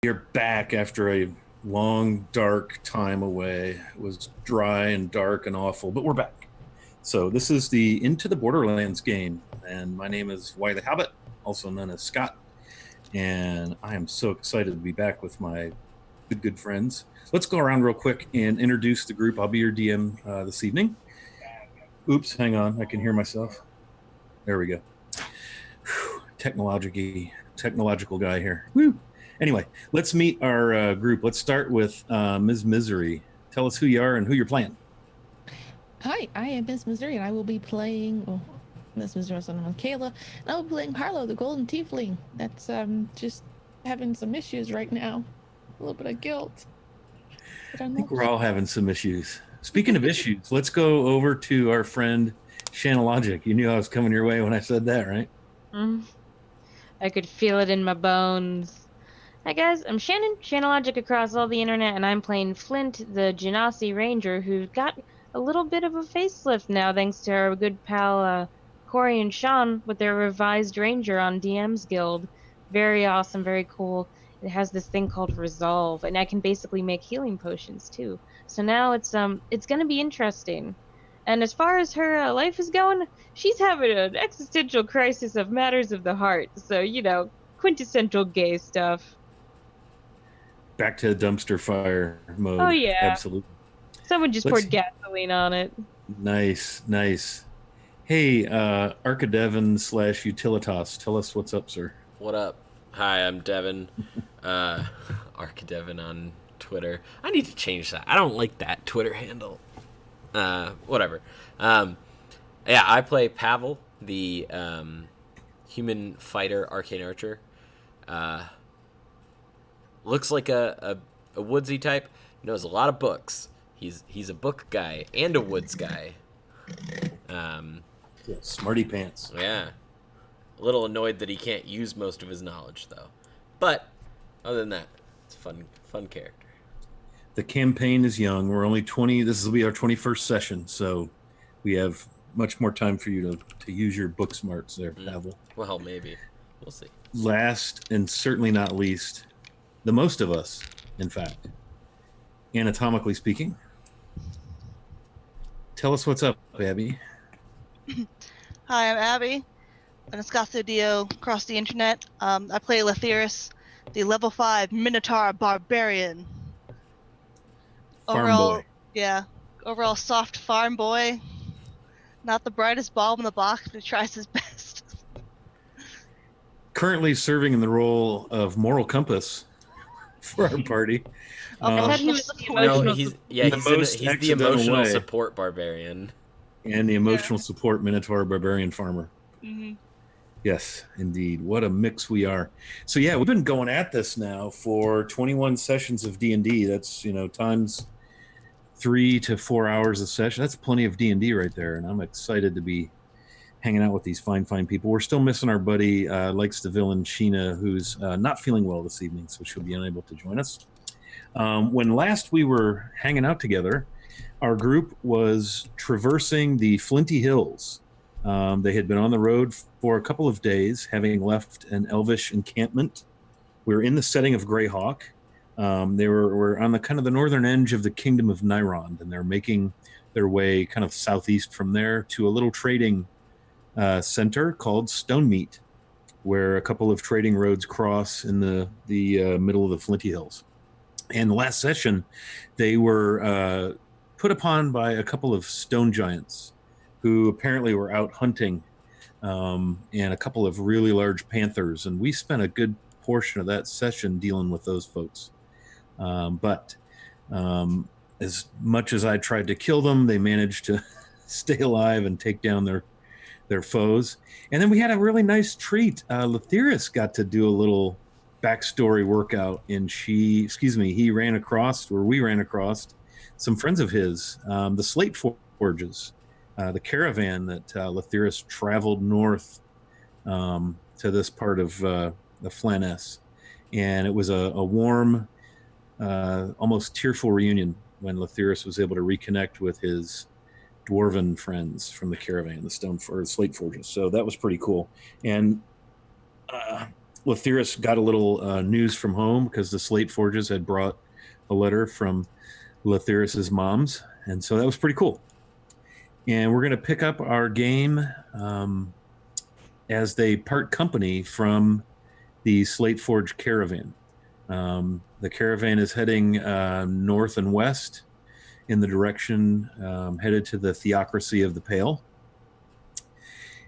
You're back after a long, dark time away. It was dry and dark and awful, but we're back. So this is the Into the Borderlands game, and my name is Wiley Hobbit, also known as Scott, and I am so excited to be back with my good friends. Let's go around real quick and introduce the group. I'll be your DM this evening. Oops, hang on, I can hear myself. There we go. Technological guy here. Woo. Anyway, let's meet our group. Let's start with Ms. Misery. Tell us who you are and who you're playing. Hi, I am Miss Missouri, and I will be playing Miss Missouri, so I'm Kayla, and I will be playing Harlow, the Golden Tiefling. That's just having some issues right now. A little bit of guilt. I think we're all having some issues. Speaking of issues, let's go over to our friend Shanalogic. You knew I was coming your way when I said that, right? I could feel it in my bones. Hi guys, I'm Shannon, Channellogic across all the internet, and I'm playing Flint, the Genasi Ranger, who's got a little bit of a facelift now thanks to our good pal Corey and Sean with their revised Ranger on DM's Guild. Very awesome, very cool. It has this thing called Resolve, and I can basically make healing potions too. So now it's gonna be interesting. And as far as her life is going, she's having an existential crisis of matters of the heart. So, quintessential gay stuff. Back to dumpster fire mode. Oh, yeah. Absolutely. Someone just poured gasoline on it. Nice. Hey, Archidevin / Utilitas, tell us what's up, sir. What up? Hi, I'm Devin. Archidevin on Twitter. I need to change that. I don't like that Twitter handle. Whatever. Yeah, I play Pavel, the human fighter arcane archer. Looks like a woodsy type. Knows a lot of books. He's a book guy and a woods guy. Yeah, smarty pants. Yeah. A little annoyed that he can't use most of his knowledge, though. But other than that, it's a fun character. The campaign is young. We're only 20. This will be our 21st session, so we have much more time for you to use your book smarts there, Pavel. Well, maybe. We'll see. Last, and certainly not least, the most of us, in fact, anatomically speaking. Tell us what's up, Abby. Hi, I'm Abby. I'm a Scothodio across the internet. I play Lethiris, the level 5 Minotaur Barbarian. Farm boy. Overall soft farm boy. Not the brightest bulb in the box, but he tries his best. Currently serving in the role of moral compass for our party. I thought he was he's the emotional support barbarian. And the emotional support Minotaur Barbarian Farmer. Mm-hmm. Yes, indeed. What a mix we are. So yeah, we've been going at this now for 21 sessions of D&D. That's, times 3 to 4 hours a session. That's plenty of D&D right there, and I'm excited to be hanging out with these fine people. We're still missing our buddy, likes the villain, Sheena, who's not feeling well this evening, so she'll be unable to join us. When last we were hanging out together, our group was traversing the Flinty Hills. They had been on the road for a couple of days, having left an elvish encampment. We were in the setting of Greyhawk. They were on the kind of the northern edge of the kingdom of Nyrond, and they're making their way kind of southeast from there to a little trading center called Stonemeat, where a couple of trading roads cross in the middle of the Flinty Hills. And the last session, they were put upon by a couple of stone giants who apparently were out hunting, and a couple of really large panthers. And we spent a good portion of that session dealing with those folks. But as much as I tried to kill them, they managed to stay alive and take down their foes. And then we had a really nice treat. Lethiris got to do a little backstory workout, and we ran across some friends of his, the Slate Forges, the caravan that Lethiris traveled north to this part of the Flaness. And it was a warm, almost tearful reunion when Lethiris was able to reconnect with his dwarven friends from the caravan, the Slate Forges. So that was pretty cool. And Lethyrus got a little news from home because the Slate Forges had brought a letter from Lethyrus's mom's, and so that was pretty cool. And we're going to pick up our game as they part company from the Slate Forge caravan. The caravan is heading north and west in the direction headed to the Theocracy of the Pale.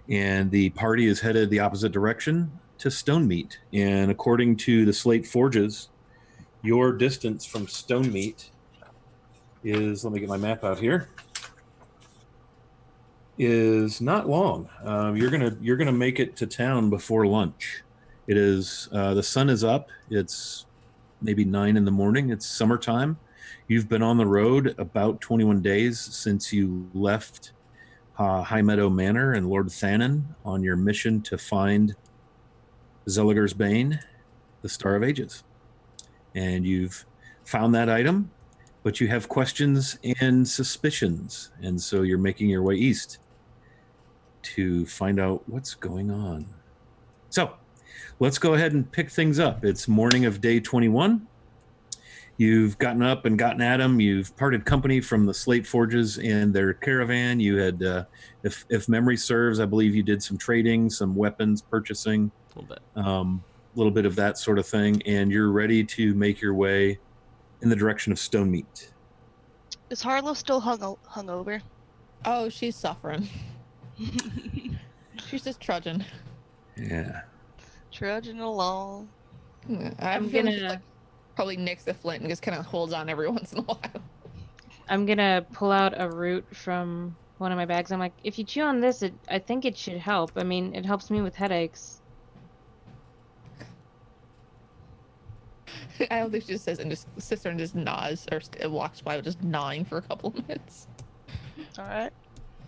And the party is headed the opposite direction to Stonemeat. And according to the Slate Forges, your distance from Stonemeat is, let me get my map out here, is not long. You're gonna make it to town before lunch. It is the sun is up. It's maybe 9 in the morning. It's summertime. You've been on the road about 21 days since you left High Meadow Manor and Lord Thanon on your mission to find Zeliger's Bane, the Star of Ages. And you've found that item, but you have questions and suspicions. And so you're making your way east to find out what's going on. So let's go ahead and pick things up. It's morning of day 21. You've gotten up and gotten at them. You've parted company from the Slate Forges and their caravan. You had, if memory serves, I believe you did some trading, some weapons purchasing, A little bit. A little bit of that sort of thing, and you're ready to make your way in the direction of Stonemeat. Is Harlow still hungover? Oh, she's suffering. She's just trudging. Yeah. Trudging along. I'm gonna probably nicks the flint and just kind of holds on every once in a while. I'm gonna pull out a root from one of my bags. I'm like, if you chew on this, I think it should help. I mean, it helps me with headaches. I don't think she just says and just sits there and just nods or walks by just gnawing for a couple of minutes. All right.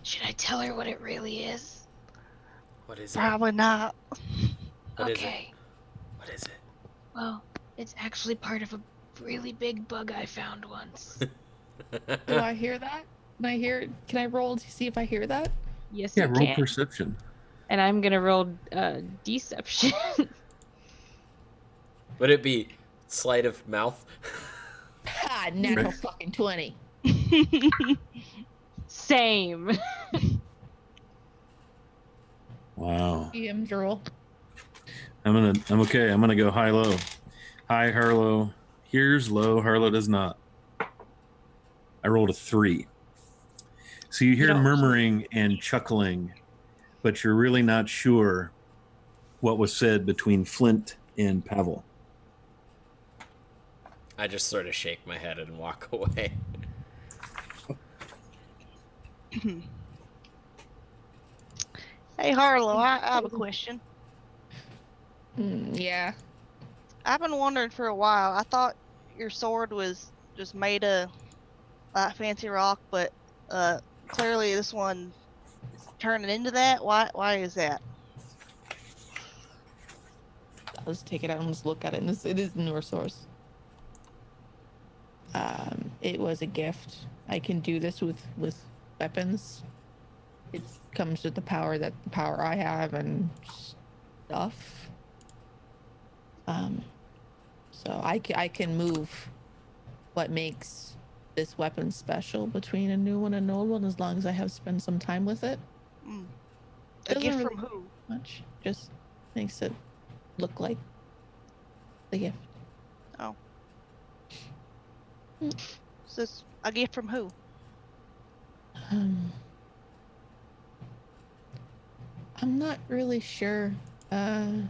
Should I tell her what it really is? What is it? Probably not. What is it? Okay. What is it? Well, it's actually part of a really big bug I found once. Do I hear that? Can I roll to see if I hear that? Yes, Yeah, you roll can. perception. And I'm gonna roll deception. Would it be sleight of mouth? Ha! Natural fucking 20. Same. Wow. EM roll. I'm okay. I'm gonna go high low. High Harlow. Here's low. Harlow does not. I rolled a 3. So you hear don't- murmuring and chuckling, but you're really not sure what was said between Flint and Pavel. I just sort of shake my head and walk away. Hey, Harlow, I have a question. Yeah. I've been wondering for a while. I thought your sword was just made of fancy rock, but clearly this one is turning into that. Why is that? I'll just take it out and just look at it. And it is a newer source. It was a gift. I can do this with weapons. It comes with the power I have and stuff. So I can move what makes this weapon special between a new one and an old one as long as I have spent some time with it. A Doesn't gift really from who? Much. Just makes it look like the gift. Oh. Is this a gift from who? I'm not really sure. Kind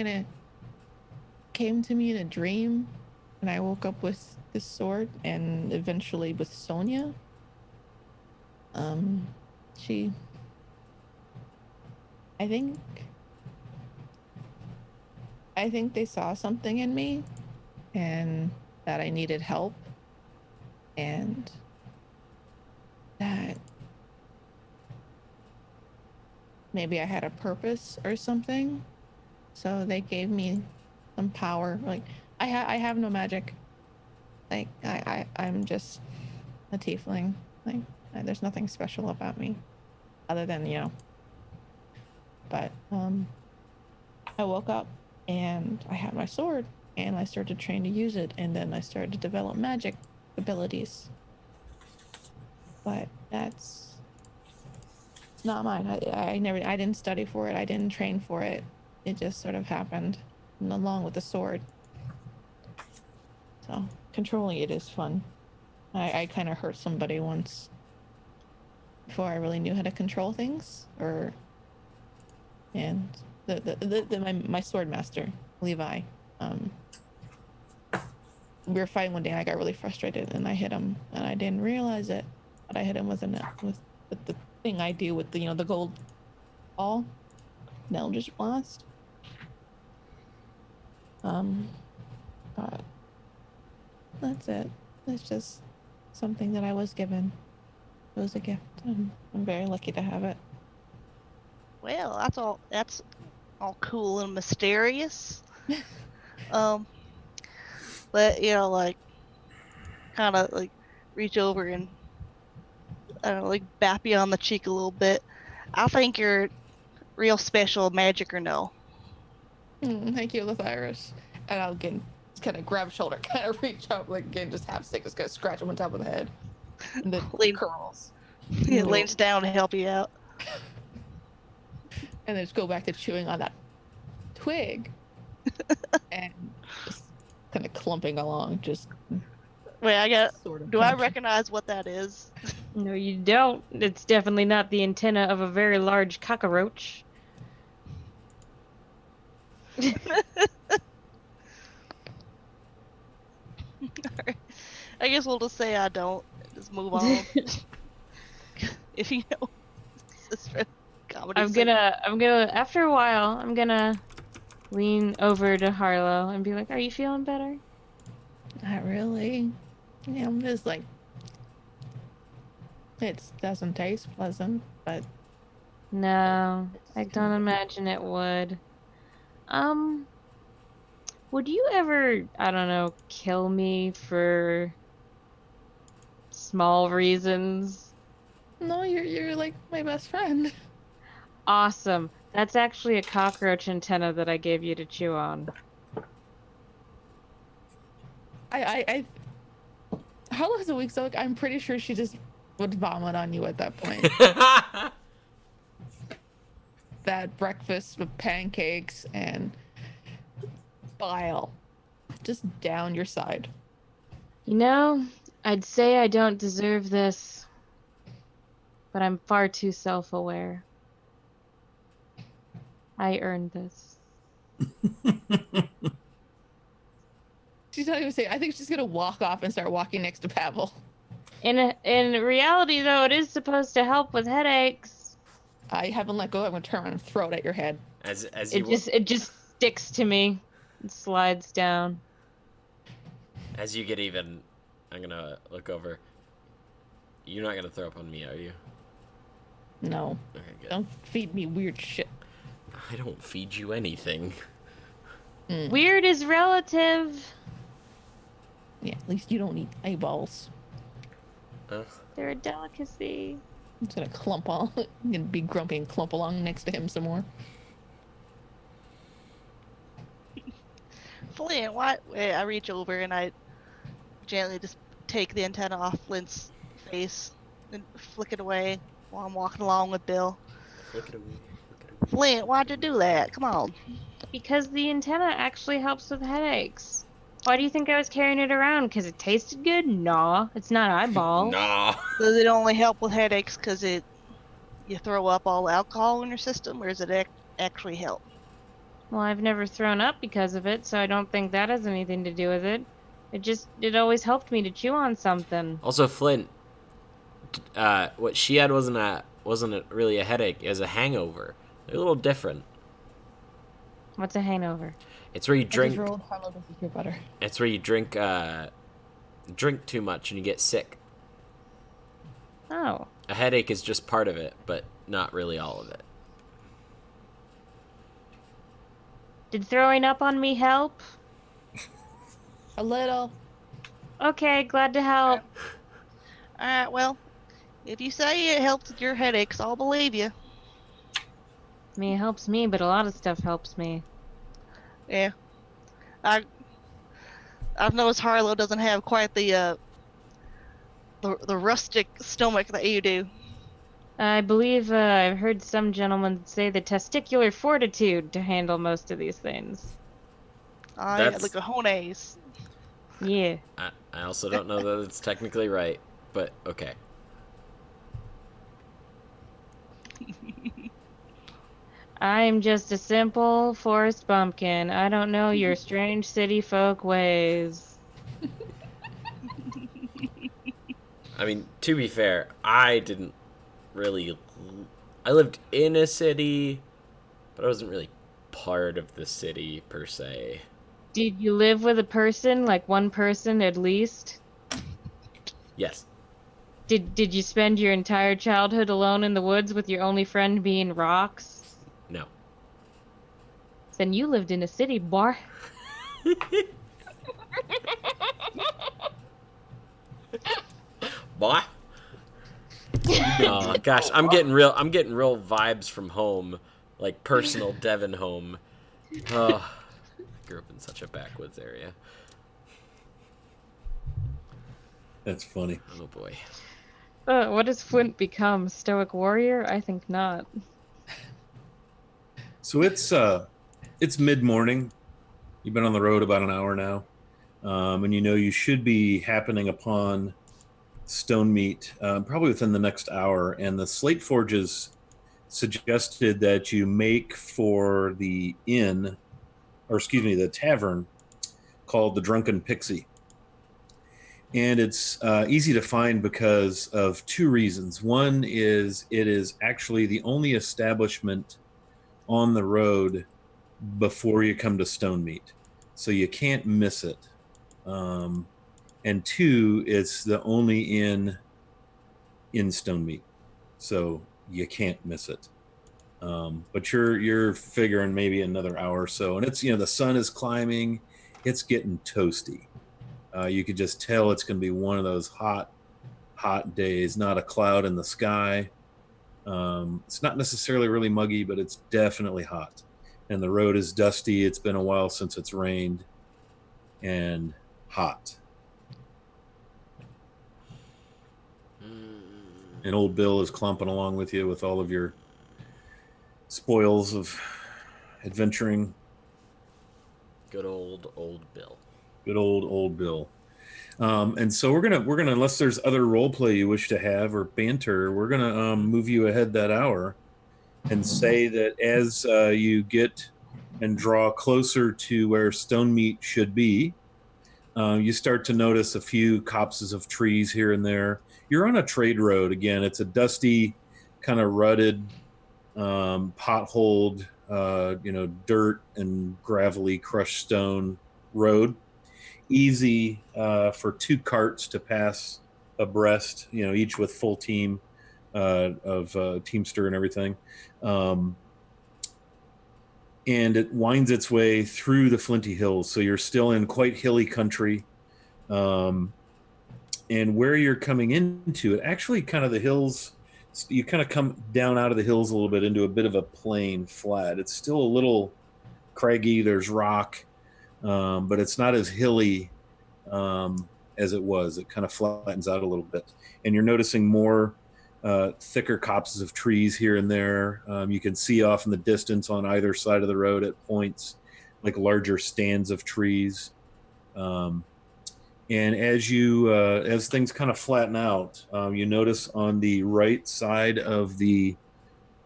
of came to me in a dream, and I woke up with this sword, and eventually with Sonia. She. I think they saw something in me, and that I needed help, and that maybe I had a purpose or something. So they gave me some power. Like I have no magic. Like I'm just a tiefling. Like there's nothing special about me, other than But I woke up and I had my sword, and I started trying to use it, and then I started to develop magic abilities. But it's not mine. I didn't study for it. I didn't train for it. It just sort of happened, and along with the sword. So controlling it is fun. I kind of hurt somebody once before I really knew how to control things, and my sword master Levi, we were fighting one day and I got really frustrated and I hit him and I didn't realize it, but I hit him with the thing I do with the gold ball, Eldritch Blast. But that's it. It's just something that I was given. It was a gift. I'm very lucky to have it. Well, that's all cool and mysterious. But like kind of like reach over and I don't know, like bap you on the cheek a little bit. I think you're real special, magic or no. Thank you, Lethyrus. And I'll again kind of grab shoulder, kind of reach up, like again, just half sick, just gonna scratch him on top of the head. And then curls. He leans down to help you out. And then just go back to chewing on that twig. And just kind of clumping along, just Wait, sort of do I function. recognize what that is? No, you don't. It's definitely not the antenna of a very large cockroach. I guess we'll just say I don't. Just move on. If you know, it's for comedy. I'm gonna, after a while, I'm gonna lean over to Harlow and be like, "Are you feeling better?" Not really. Yeah, I'm just like, it doesn't taste pleasant, but No, I don't imagine it would. Would you ever, I don't know, kill me for small reasons? no, you're like my best friend. Awesome. That's actually a cockroach antenna that I gave you to chew on. Harlow's a weak so I'm pretty sure she just would vomit on you at that point. That breakfast with pancakes and bile just down your side. You know, I'd say I don't deserve this, but I'm far too self-aware. I earned this. She's not even saying. I think she's gonna walk off and start walking next to Pavel. In reality, though, it is supposed to help with headaches. I haven't let go. I'm gonna turn around and throw it at your head. It just sticks to me. It slides down. As you get even, I'm gonna look over. You're not gonna throw up on me, are you? No. Okay, good. Don't feed me weird shit. I don't feed you anything. Weird is relative. Yeah, at least you don't eat eyeballs. They're a delicacy. I'm just gonna clump on. I'm gonna be grumpy and clump along next to him some more. Flint, what? Wait, I reach over and I gently just take the antenna off Flint's face and flick it away while I'm walking along with Bill. Flick it away. Flint, why'd you do that? Come on. Because the antenna actually helps with headaches. Why do you think I was carrying it around? Because it tasted good? Nah, it's not eyeball. Nah. Does it only help with headaches because you throw up all alcohol in your system, or does it actually help? Well, I've never thrown up because of it, so I don't think that has anything to do with it. It always helped me to chew on something. Also, Flint, what she had wasn't really a headache. It was a hangover. They're a little different. What's a hangover? It's where you drink. Butter. It's where you drink too much and you get sick. Oh. A headache is just part of it, but not really all of it. Did throwing up on me help? A little. Okay, glad to help. Alright, well, if you say it helps with your headaches, I'll believe you. I mean, it helps me, but a lot of stuff helps me. Yeah, I I've noticed Harlow doesn't have quite the rustic stomach that you do. I believe I've heard some gentlemen say the testicular fortitude to handle most of these things. Yeah, the That's cojones. Yeah. I also don't know that it's technically right, but okay. I'm just a simple forest bumpkin. I don't know your strange city folk ways. I mean, to be fair, I didn't really. I lived in a city, but I wasn't really part of the city per se. Did you live with a person, like one person at least? Yes. Did you spend your entire childhood alone in the woods with your only friend being rocks? No. Then you lived in a city, boy. Boy. Oh gosh, I'm getting real. I'm getting real vibes from home, like personal Devon home. Oh, I grew up in such a backwoods area. That's funny. Oh boy. What does Flint become? Stoic warrior? I think not. So it's mid morning. You've been on the road about an hour now, and you know you should be happening upon Stone Meat probably within the next hour. And the Slate Forges suggested that you make for the inn, or excuse me, the tavern called the Drunken Pixie. And it's easy to find because of two reasons. One is it is actually the only establishment on the road before you come to Stone Meat, so you can't miss it. And two, it's the only inn in Stone Meat, so you can't miss it. But you're figuring maybe another hour or so, and it's the sun is climbing, it's getting toasty. You could just tell it's going to be one of those hot days. Not a cloud in the sky. It's not necessarily really muggy, but it's definitely hot. And the road is dusty. It's been a while since it's rained, and hot. And old Bill is clumping along with you with all of your spoils of adventuring. Good old Bill. Good old Bill. And so we're gonna unless there's other role play you wish to have or banter, we're gonna move you ahead that hour and say that as you get and draw closer to where Stone Meat should be, you start to notice a few copses of trees here and there. You're on a trade road again. It's a dusty, kind of rutted, potholed, dirt and gravelly crushed stone road. Easy for two carts to pass abreast, each with full team of Teamster and everything. And it winds its way through the Flinty Hills. So you're still in quite hilly country. And where you're coming into it, actually kind of the hills, you kind of come down out of the hills a little bit into a bit of a plain flat. It's still a little craggy. There's rock, but it's not as hilly as it was. It kind of flattens out a little bit. And you're noticing more thicker copses of trees here and there. You can see off in the distance on either side of the road at points like larger stands of trees. And as things kind of flatten out, you notice on the right side of the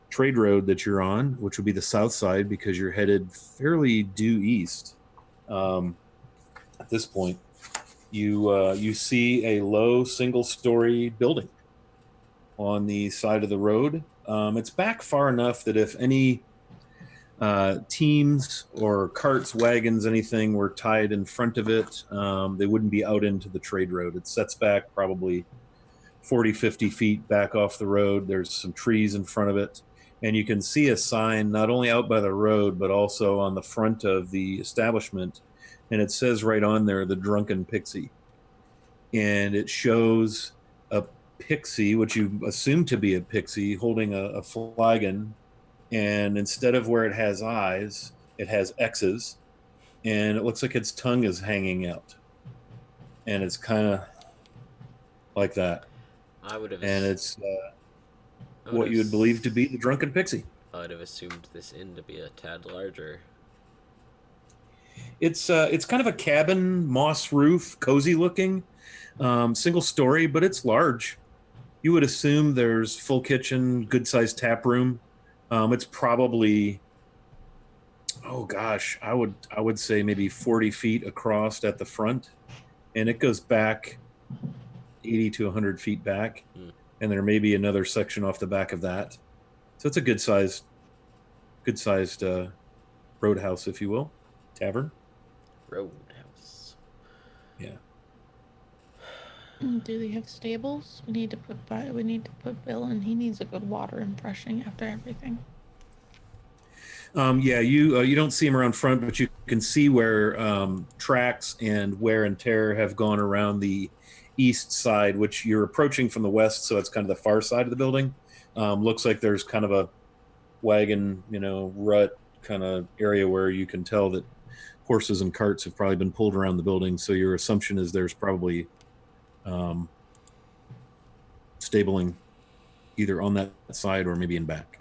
trade road that you're on, which would be the south side because you're headed fairly due east. At this point, you see a low single-story building on the side of the road. It's back far enough that if any teams or carts, wagons, anything were tied in front of it, they wouldn't be out into the trade road. It sets back probably 40, 50 feet back off the road. There's some trees in front of it. And you can see a sign not only out by the road, but also on the front of the establishment. And it says right on there, the Drunken Pixie. And it shows a pixie, which you assume to be a pixie, holding a flagon. And instead of where it has eyes, it has X's. and it looks like its tongue is hanging out, and it's kind of like that, I would have. and it's I would what have. you would believe to be the drunken pixie. I would have assumed this inn to be a tad larger. It's kind of a cabin, moss roof, cozy looking, single story, but it's large. You would assume there's full kitchen, good sized tap room. It's probably, oh gosh, I would say maybe 40 feet across at the front, and it goes back 80 to 100 feet back, Hmm. and there may be another section off the back of that. So it's a good sized roadhouse, if you will, tavern. Roadhouse. Yeah. Do they have stables? We need to put Bill in. He needs a good water and brushing after everything. Yeah, you don't see him around front, but you can see where tracks and wear and tear have gone around the east side, which you're approaching from the west, so it's kind of the far side of the building. Looks like there's kind of a wagon, rut kind of area where you can tell that horses and carts have probably been pulled around the building. So your assumption is there's probably stabling either on that side or maybe in back.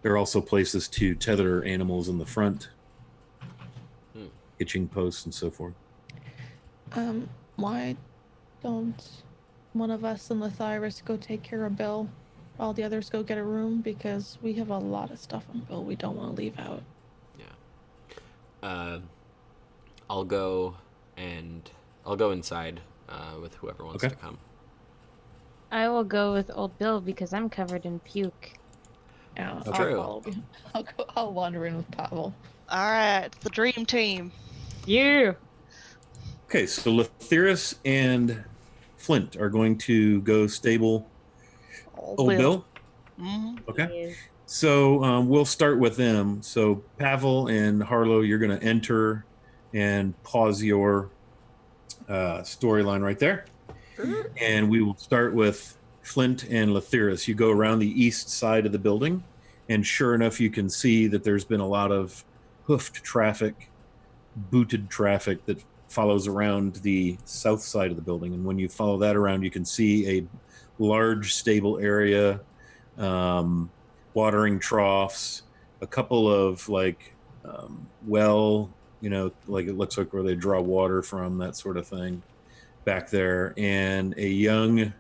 There are also places to tether animals in the front, hitching posts and so forth. Why don't one of us and Lethyrus go take care of Bill while the others go get a room? Because we have a lot of stuff on Bill we don't want to leave out. Yeah. I'll go inside with whoever wants Okay. to come. I will go with old Bill because I'm covered in puke. Yeah, Okay. I'll follow. I'll wander in with Pavel. All right, it's the dream team. Yeah. Okay, so Lethyrus and Flint are going to go stable Old Bill. Hmm. Okay. Yes. So we'll start with them. So Pavel and Harlow, you're going to enter and pause your storyline right there. And we will start with Flint and Lethyrus. You go around the east side of the building, and sure enough, you can see that there's been a lot of hoofed traffic, booted traffic that follows around the south side of the building. And when you follow that around, you can see a large stable area, watering troughs, a couple of like it looks like where they draw water from, that sort of thing back there. And a young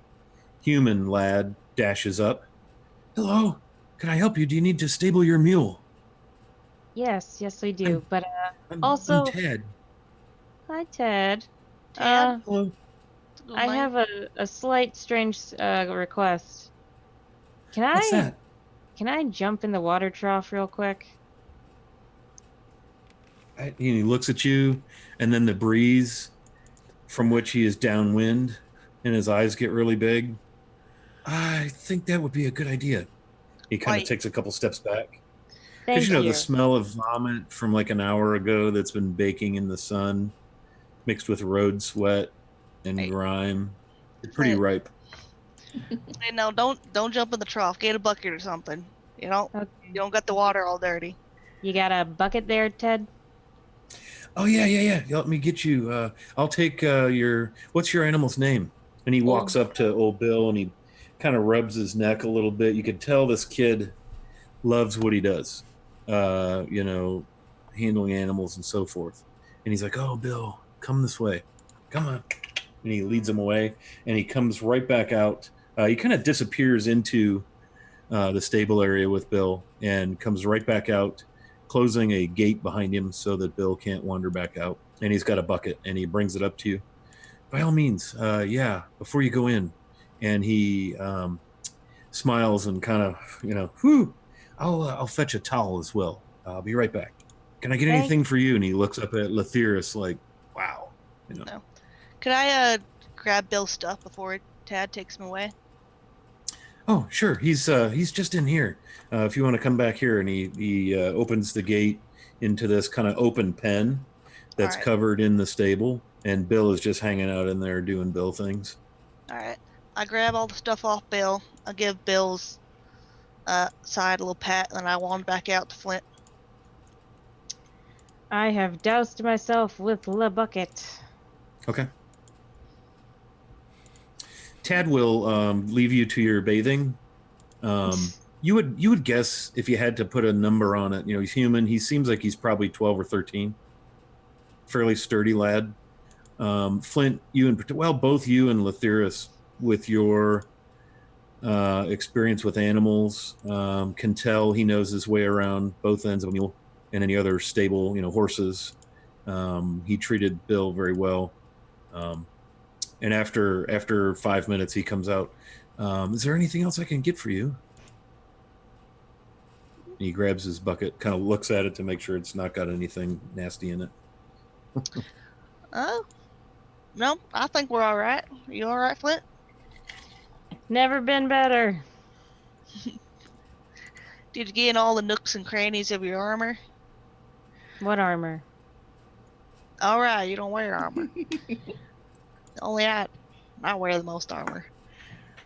human lad dashes up. Hello, can I help you? Do you need to stable your mule? Yes, we do. But I'm also, Ted. hi Ted. Ted? Hello. Good I night. have a slight strange request. What's that? Can I jump in the water trough real quick? He looks at you, and then the breeze from which he is downwind, and his eyes get really big. I think that would be a good idea. He kind of Wait. takes a couple steps back. Thank Because, you. the smell of vomit from like an hour ago that's been baking in the sun, mixed with road sweat and Hey. grime. It's pretty Flint. ripe. Hey, no, don't jump in the trough. Get a bucket or something. Okay. You don't got the water all dirty. You got a bucket there, Ted? Oh, yeah. Let me get you. I'll take what's your animal's name? And he walks up to old Bill and he kind of rubs his neck a little bit. You could tell this kid loves what he does, handling animals and so forth. And he's like, oh, Bill, come this way. Come on. And he leads him away, and he comes right back out. He kind of disappears into the stable area with Bill and comes right back out, closing a gate behind him so that Bill can't wander back out. And he's got a bucket, and he brings it up to you. By all means, before you go in. And he smiles and kind of, whew, I'll fetch a towel as well. I'll be right back. Can I get Thank- anything for you? And he looks up at Lethyrus like, wow. No. Could I grab Bill's stuff before Tad takes him away? Oh, sure. He's just in here. If you want to come back here, and he opens the gate into this kind of open pen that's All right. covered in the stable, and Bill is just hanging out in there doing Bill things. All right. I grab all the stuff off Bill. I give Bill's side a little pat, and then I wander back out to Flint. I have doused myself with the bucket. Okay. Tad will leave you to your bathing. You would guess if you had to put a number on it. You know, he's human. He seems like he's probably 12 or 13. Fairly sturdy lad. Flint, you and well, both you and Lathyrus, with your experience with animals, can tell he knows his way around both ends of a mule and any other stable, horses. He treated Bill very well. And after 5 minutes, he comes out. Is there anything else I can get for you? He grabs his bucket, kind of looks at it to make sure it's not got anything nasty in it. Oh, no, I think we're all right. You all right, Flint? Never been better. Did you get in all the nooks and crannies of your armor? What armor? All right, you don't wear armor. Only I wear the most armor.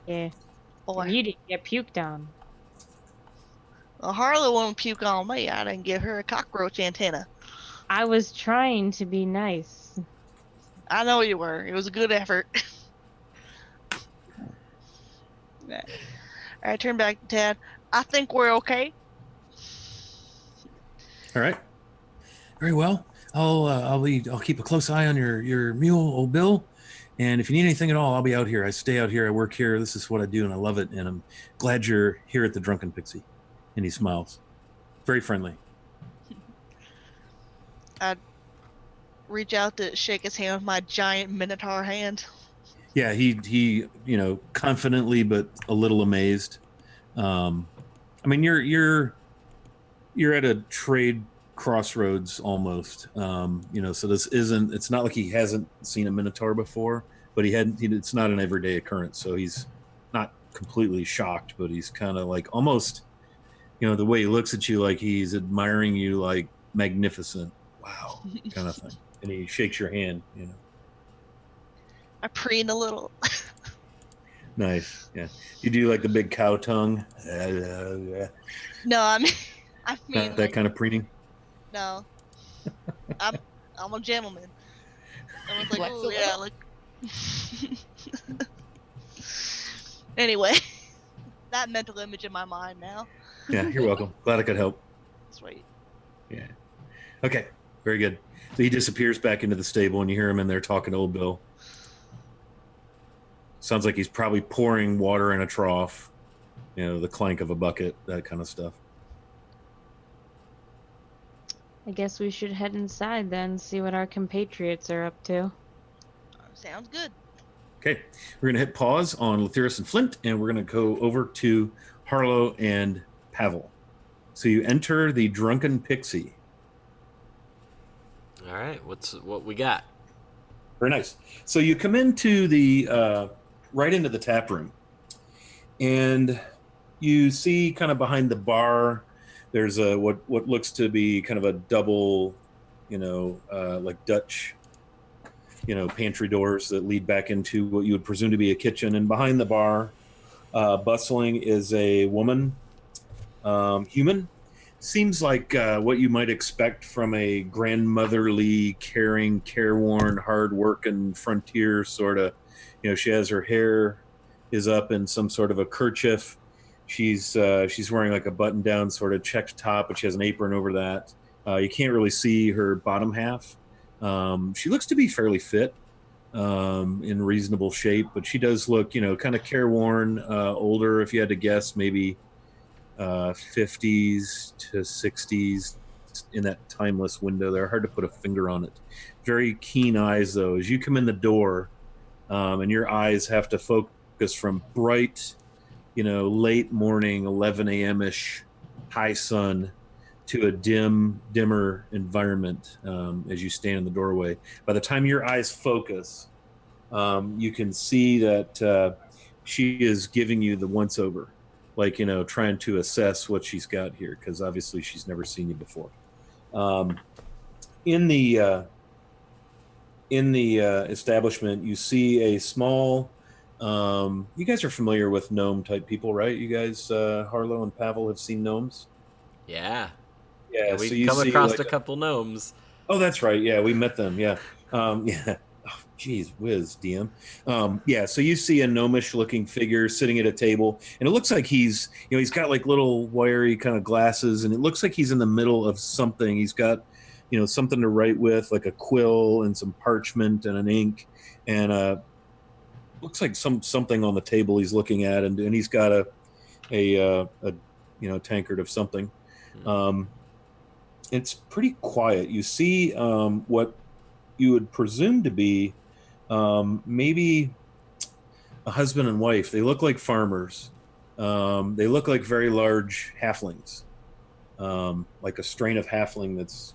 Yeah. Boy, You didn't get puked on. well, Harlow won't puke on me. I didn't give her a cockroach antenna. I was trying to be nice. I know you were. It was a good effort. All right, turn back to Tad. I think we're okay. All right. Very well. I'll keep a close eye on your mule, old Bill. And if you need anything at all, I'll be out here. I stay out here. I work here. This is what I do, and I love it. And I'm glad you're here at the Drunken Pixie. And he smiles. Very friendly. I'd reach out to shake his hand with my giant minotaur hand. Yeah, he confidently but a little amazed. I mean, you're at a trade crossroads almost. So this isn't. It's not like he hasn't seen a minotaur before, but it's not an everyday occurrence. So he's not completely shocked, but he's kind of like almost, the way he looks at you, like he's admiring you, like magnificent, wow, kind of thing. And he shakes your hand. I preen a little. Nice. Yeah. You do like the big cow tongue. No, I mean That like, kind of preening. no. I'm a gentleman. I was like, Flex a oh yeah, like. Anyway, that mental image in my mind now. Yeah, you're welcome. Glad I could help. Sweet. Yeah. Okay. Very good. So he disappears back into the stable, and you hear him in there talking to old Bill. Sounds like he's probably pouring water in a trough. The clank of a bucket, that kind of stuff. I guess we should head inside then, see what our compatriots are up to. Sounds good. Okay. We're going to hit pause on Lathyrus and Flint, and we're going to go over to Harlow and Pavel. So you enter the Drunken Pixie. All right, what we got? Very nice. So you come into the right into the tap room, and you see kind of behind the bar, there's a what looks to be kind of a double, like Dutch, pantry doors that lead back into what you would presume to be a kitchen. And behind the bar, bustling, is a woman, human. Seems like what you might expect from a grandmotherly, caring, careworn, hard-working frontier sort of. She has her hair is up in some sort of a kerchief. She's wearing like a button-down sort of checked top, but she has an apron over that. You can't really see her bottom half. She looks to be fairly fit, in reasonable shape, but she does look, kind of careworn, older. If you had to guess, maybe 50s to 60s, in that timeless window there. Hard to put a finger on it. Very keen eyes, though. As you come in the door, and your eyes have to focus from bright, late morning, 11 a.m.-ish, high sun, to a dimmer environment, as you stand in the doorway. By the time your eyes focus, you can see that she is giving you the once-over. Like, trying to assess what she's got here, because obviously she's never seen you before. In the establishment, you see a small. You guys are familiar with gnome type people, right? You guys, Harlow and Pavel, have seen gnomes. Yeah. Yeah, We've so you come see across like a couple gnomes. Oh, that's right. Yeah, we met them. Yeah. Yeah. Oh, geez, whiz, DM. Yeah, so you see a gnomish looking figure sitting at a table, and it looks like he's got like little wiry kind of glasses, and it looks like he's in the middle of something. He's got, something to write with, like a quill and some parchment and an ink, and looks like something on the table he's looking at, and he's got a tankard of something. Um, it's pretty quiet. You see what you would presume to be maybe a husband and wife. They look like farmers. They look like very large halflings, like a strain of halfling that's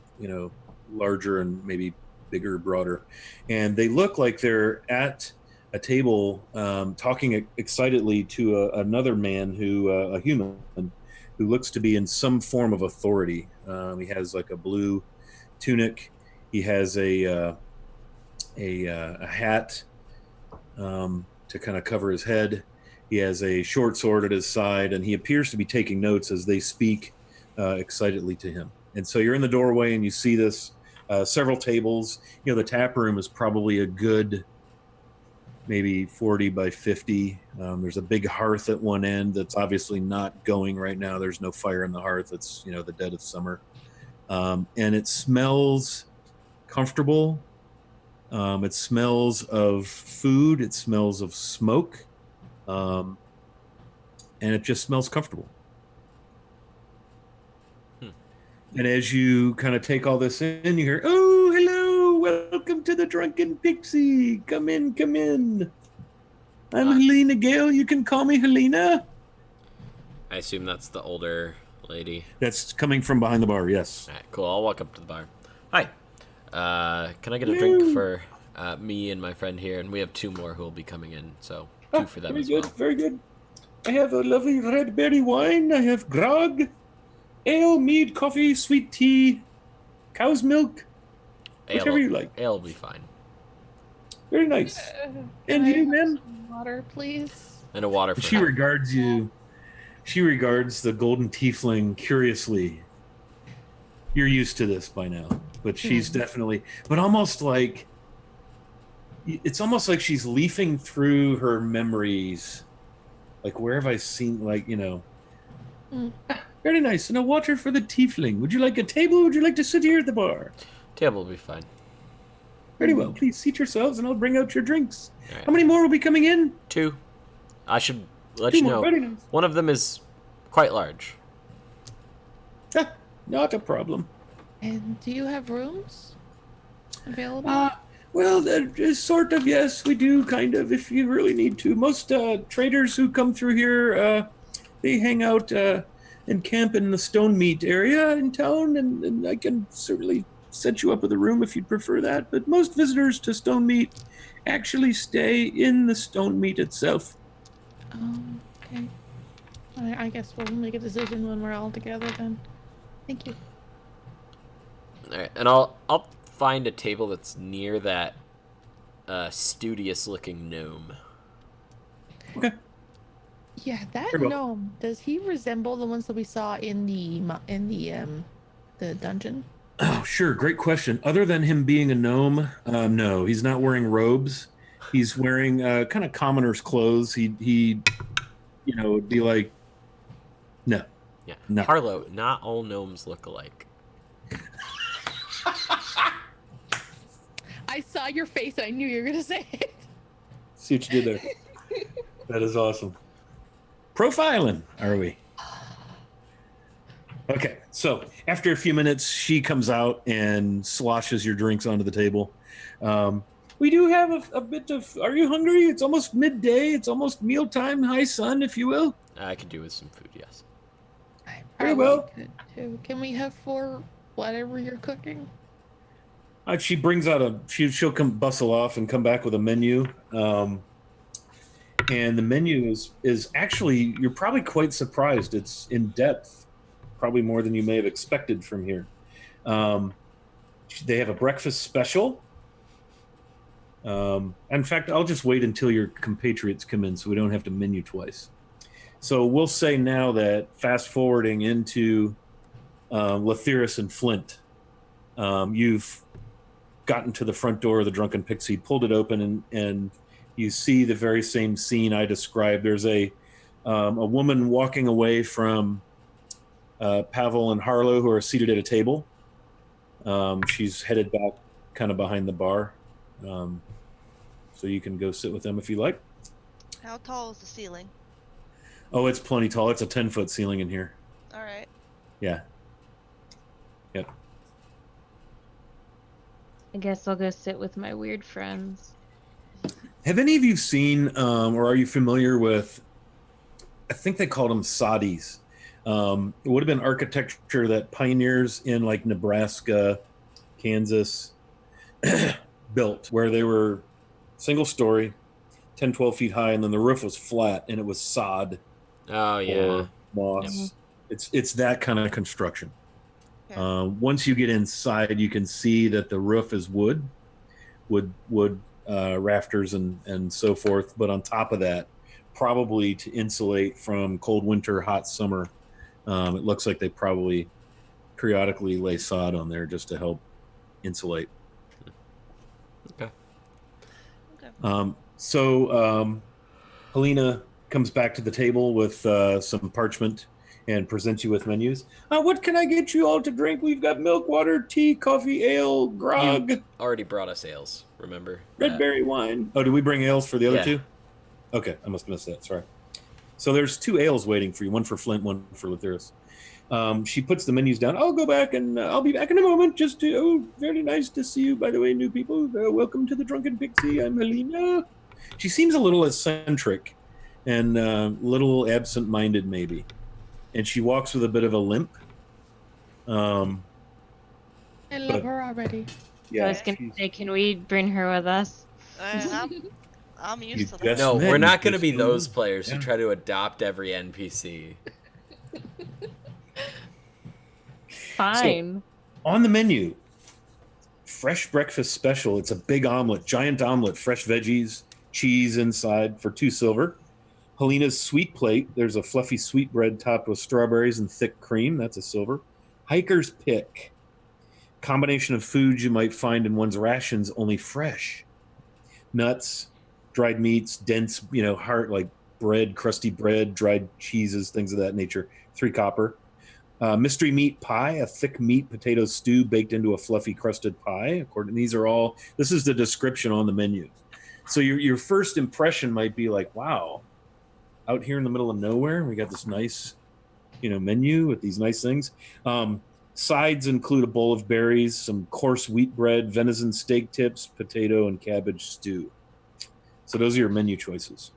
larger and maybe bigger, broader, and they look like they're at a table talking excitedly to another man a human who looks to be in some form of authority. He has like a blue tunic. He has a hat to kind of cover his head. He has a short sword at his side, and he appears to be taking notes as they speak excitedly to him. And so you're in the doorway, and you see this several tables. The tap room is probably a good maybe 40 by 50. There's a big hearth at one end that's obviously not going right now. There's no fire in the hearth. It's the dead of summer, and it smells comfortable. It smells of food. It smells of smoke, and it just smells comfortable. And as you kind of take all this in, you hear, "Oh, hello! Welcome to the Drunken Pixie. Come in, come in. I'm Helena Gale. You can call me Helena." I assume that's the older lady. That's coming from behind the bar. Yes. All right, cool. I'll walk up to the bar. Hi. Can I get a drink for me and my friend here? And we have 2 more who will be coming in, so 2 for them very as good, well. Very good. I have a lovely red berry wine. I have grog, ale, mead, coffee, sweet tea, cow's milk, whichever you like. Ale will be fine. Very nice. And you, ma'am? Water, please. And a water for She her. regards you. She regards the golden tiefling curiously. You're used to this by now, but she's definitely, but almost like, it's almost like she's leafing through her memories. Like, where have I seen, very nice. And a water for the tiefling. Would you like a table, or would you like to sit here at the bar? Table will be fine. Very well. Please seat yourselves, and I'll bring out your drinks. Right. How many more will be coming in? 2. I should let 2 you more. know. Very nice. One of them is quite large. Not a problem. And do you have rooms available? Well, sort of, yes, we do, kind of, if you really need to. Most traders who come through here, they hang out and camp in the Stone Meat area in town, and I can certainly set you up with a room if you'd prefer that. But most visitors to Stone Meat actually stay in the Stone Meat itself. Okay. I guess we'll make a decision when we're all together then. Thank you. All right, and I'll find a table that's near that studious-looking gnome. Okay. Yeah, that Very well. gnome, does he resemble the ones that we saw in the dungeon? Oh, sure. Great question. Other than him being a gnome, no, he's not wearing robes. He's wearing kind of commoner's clothes. He would be like, no. Yeah. No. Harlow, not all gnomes look alike. I saw your face. I knew you were going to say it. See what you did there. That is awesome. Profiling, are we? Okay, so after a few minutes, she comes out and sloshes your drinks onto the table. We do have a bit of... Are you hungry? It's almost midday. It's almost mealtime. High sun, if you will. I could do with some food, yes. I Very probably well. could too. Can we have 4 whatever you're cooking? She brings out she'll come bustle off and come back with a menu. And the menu is actually, you're probably quite surprised. It's in depth, probably more than you may have expected from here. They have a breakfast special. In fact, I'll just wait until your compatriots come in so we don't have to menu twice. So we'll say now that fast forwarding into Lathyrus and Flint, You've gotten to the front door of the Drunken Pixie, pulled it open, and you see the very same scene I described. There's a woman walking away from Pavel and Harlow, who are seated at a table. She's headed back kind of behind the bar. So you can go sit with them if you like. How tall is the ceiling? Oh, it's plenty tall. It's a 10-foot ceiling in here. All right. Yeah. Yep. I guess I'll go sit with my weird friends. Have any of you seen, or are you familiar with, I think they called them sadis. It would have been architecture that pioneers in like Nebraska, Kansas built, where they were single story, 10, 12 feet high, and then the roof was flat and it was sod Oh yeah. or moss. It's that kind of construction. Okay. Once you get inside, you can see that the roof is wood rafters and so forth. But on top of that, probably to insulate from cold winter, hot summer, it looks like they probably periodically lay sod on there just to help insulate. Okay. Helena comes back to the table with some parchment and presents you with menus. What can I get you all to drink? We've got milk, water, tea, coffee, ale, grog, You already brought us ales, remember? red berry wine. Oh, did we bring ales for the other Yeah. two? Okay, I must have missed that. Sorry. So there's 2 ales waiting for you, one for Flint, one for Lathyrus. She puts the menus down. I'll go back and I'll be back in a moment. Very nice to see you, by the way, new people. Welcome to the Drunken Pixie. I'm Helena. She seems a little eccentric and a little absent-minded, maybe. And she walks with a bit of a limp. I love But- her already. I was gonna say, can we bring her with us? I'm You used to just- that. No, Man, we're you not going to just be don't- those players Yeah. who try to adopt every NPC. Fine. On the menu, fresh breakfast special. It's a big omelet, giant omelet, fresh veggies, cheese inside for 2 silver. Helena's sweet plate. There's a fluffy sweetbread topped with strawberries and thick cream. That's a silver. Hiker's pick. Combination of foods you might find in one's rations, only fresh. Nuts, dried meats, dense, heart like bread, crusty bread, dried cheeses, things of that nature. 3 copper. Mystery meat pie, a thick meat potato stew baked into a fluffy crusted pie. This is the description on the menu. So your first impression might be like, wow, out here in the middle of nowhere, we got this nice, menu with these nice things. Sides include a bowl of berries, some coarse wheat bread, venison steak tips, potato, and cabbage stew. So those are your menu choices.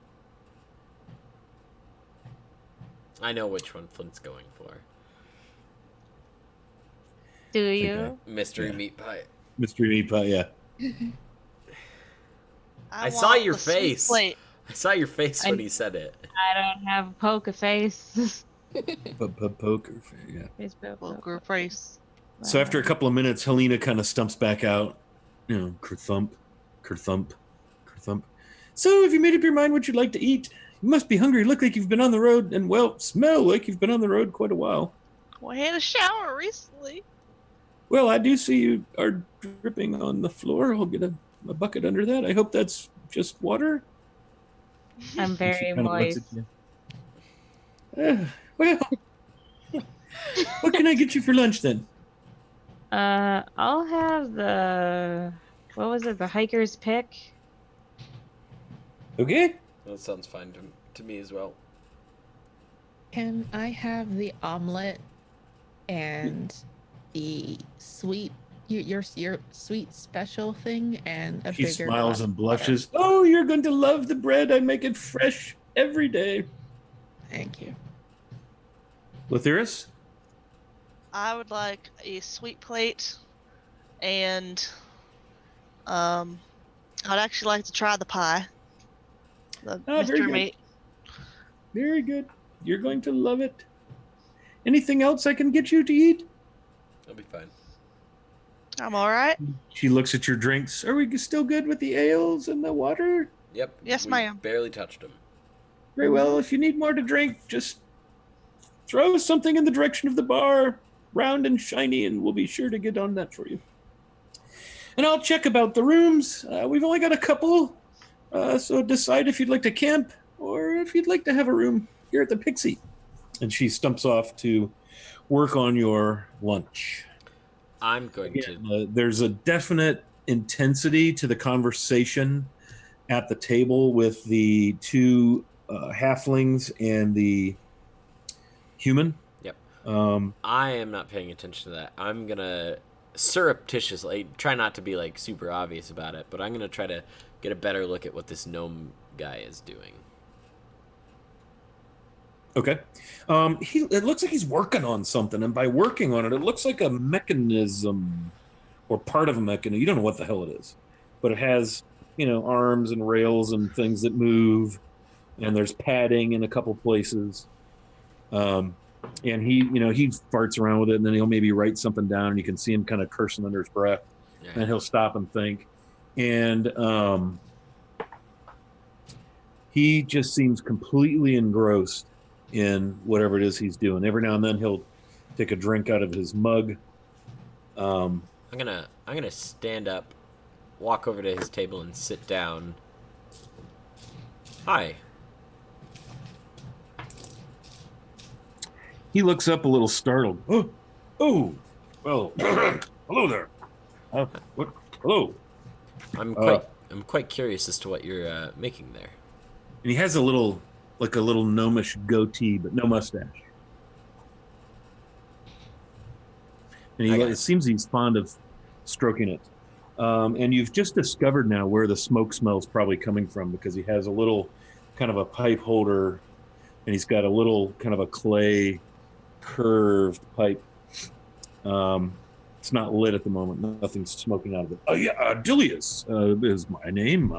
I know which one Flint's going for. Do think you? Mystery Yeah. meat pie. Mystery meat pie, yeah. I saw want your the sweet face. plate. I saw your face when I- he said it. I don't have a poker face. Poker, yeah. It's Poker face. So after a couple of minutes, Helena kind of stumps back out. Kerthump, kerthump, kerthump. So have you made up your mind what you'd like to eat? You must be hungry. Look like you've been on the road, and smell like you've been on the road quite a while. Well, I had a shower recently. Well, I do see you are dripping on the floor. I'll get a bucket under that. I hope that's just water. I'm And she very kinda looks moist. at you. Well, what can I get you for lunch then? I'll have what was it? The hiker's pick. Okay. That sounds fine to me as well. Can I have the omelet and the sweet your sweet special thing and a She bigger smiles glass and of water? blushes. Oh, you're going to love the bread. I make it fresh every day. Thank you. Lathyrus? I would like a sweet plate, and I'd actually like to try the pie. The Ah, very mystery good. meat. Very good. You're going to love it. Anything else I can get you to eat? That'll be fine. I'm all right. She looks at your drinks. Are we still good with the ales and the water? Yep. Yes, we ma'am. Barely touched him. Very well. If you need more to drink, just throw something in the direction of the bar. round and shiny, and we'll be sure to get on that for you. And I'll check about the rooms. We've only got a couple, so decide if you'd like to camp or if you'd like to have a room here at the Pixie. And she stumps off to work on your lunch. I'm going to. There's a definite intensity to the conversation at the table with the two halflings and the human. Yep. Um, I am not paying attention to that. I'm gonna surreptitiously try not to be like super obvious about it, but I'm gonna try to get a better look at what this gnome guy is doing. Okay. It looks like he's working on something, and by working on it, it looks like a mechanism or part of a mechanism. You don't know what the hell it is, but it has, arms and rails and things that move, and there's padding in a couple places. And he farts around with it, and then he'll maybe write something down, and you can see him kind of cursing under his breath, and he'll stop and think. And he just seems completely engrossed in whatever it is he's doing. Every now and then he'll take a drink out of his mug. I'm gonna stand up, walk over to his table, and sit down. Hi. He looks up a little startled. Oh, well, hello there. What? Hello. I'm quite curious as to what you're making there. And he has a little gnomish goatee, but no mustache. And it seems he's fond of stroking it. And you've just discovered now where the smoke smell's probably coming from, because he has a little kind of a pipe holder, and he's got a little kind of a clay curved pipe. It's not lit at the moment. Nothing's smoking out of it. Dilius is my name.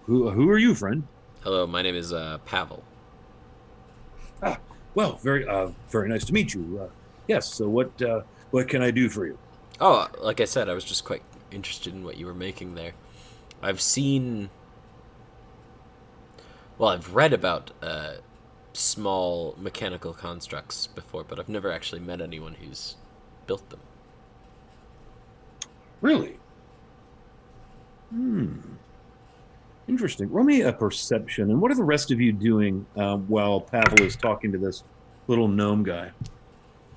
Who are you, friend? Hello, my name is Pavel. Well, very nice to meet you. Yes. So what can I do for you? Oh, like I said, I was just quite interested in what you were making there. I've read about small mechanical constructs before, but I've never actually met anyone who's built them. Really? Interesting. Roll me a perception. And what are the rest of you doing while Pavel is talking to this little gnome guy?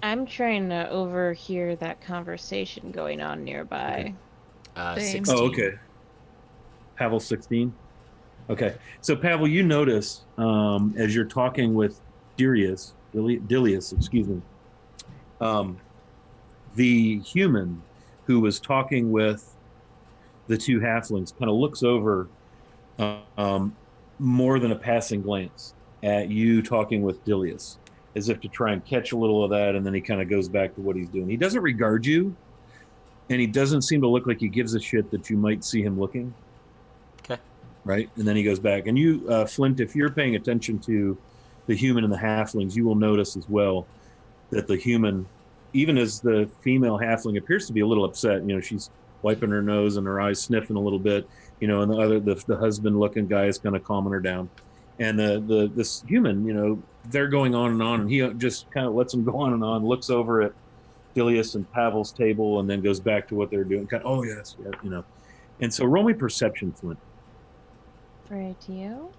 I'm trying to overhear that conversation going on nearby. 16. Oh, okay. Pavel 16? Okay. So, Pavel, you notice as you're talking with Dilius, excuse me, the human who was talking with the two halflings kind of looks over more than a passing glance at you talking with Dilius, as if to try and catch a little of that, and then he kind of goes back to what he's doing. He doesn't regard you, and he doesn't seem to look like he gives a shit that you might see him looking. Okay. Right? And then he goes back. And you, Flint, if you're paying attention to the human and the halflings, you will notice as well that the human, even as the female halfling appears to be a little upset, she's wiping her nose and her eyes sniffing a little bit, and the husband-looking guy is kind of calming her down. And this human, they're going on, and he just kind of lets them go on and on, looks over at Dilius and Pavel's table, and then goes back to what they're doing. Kind of, oh, yes, yeah, And so roll me perception, Flint. Rightio.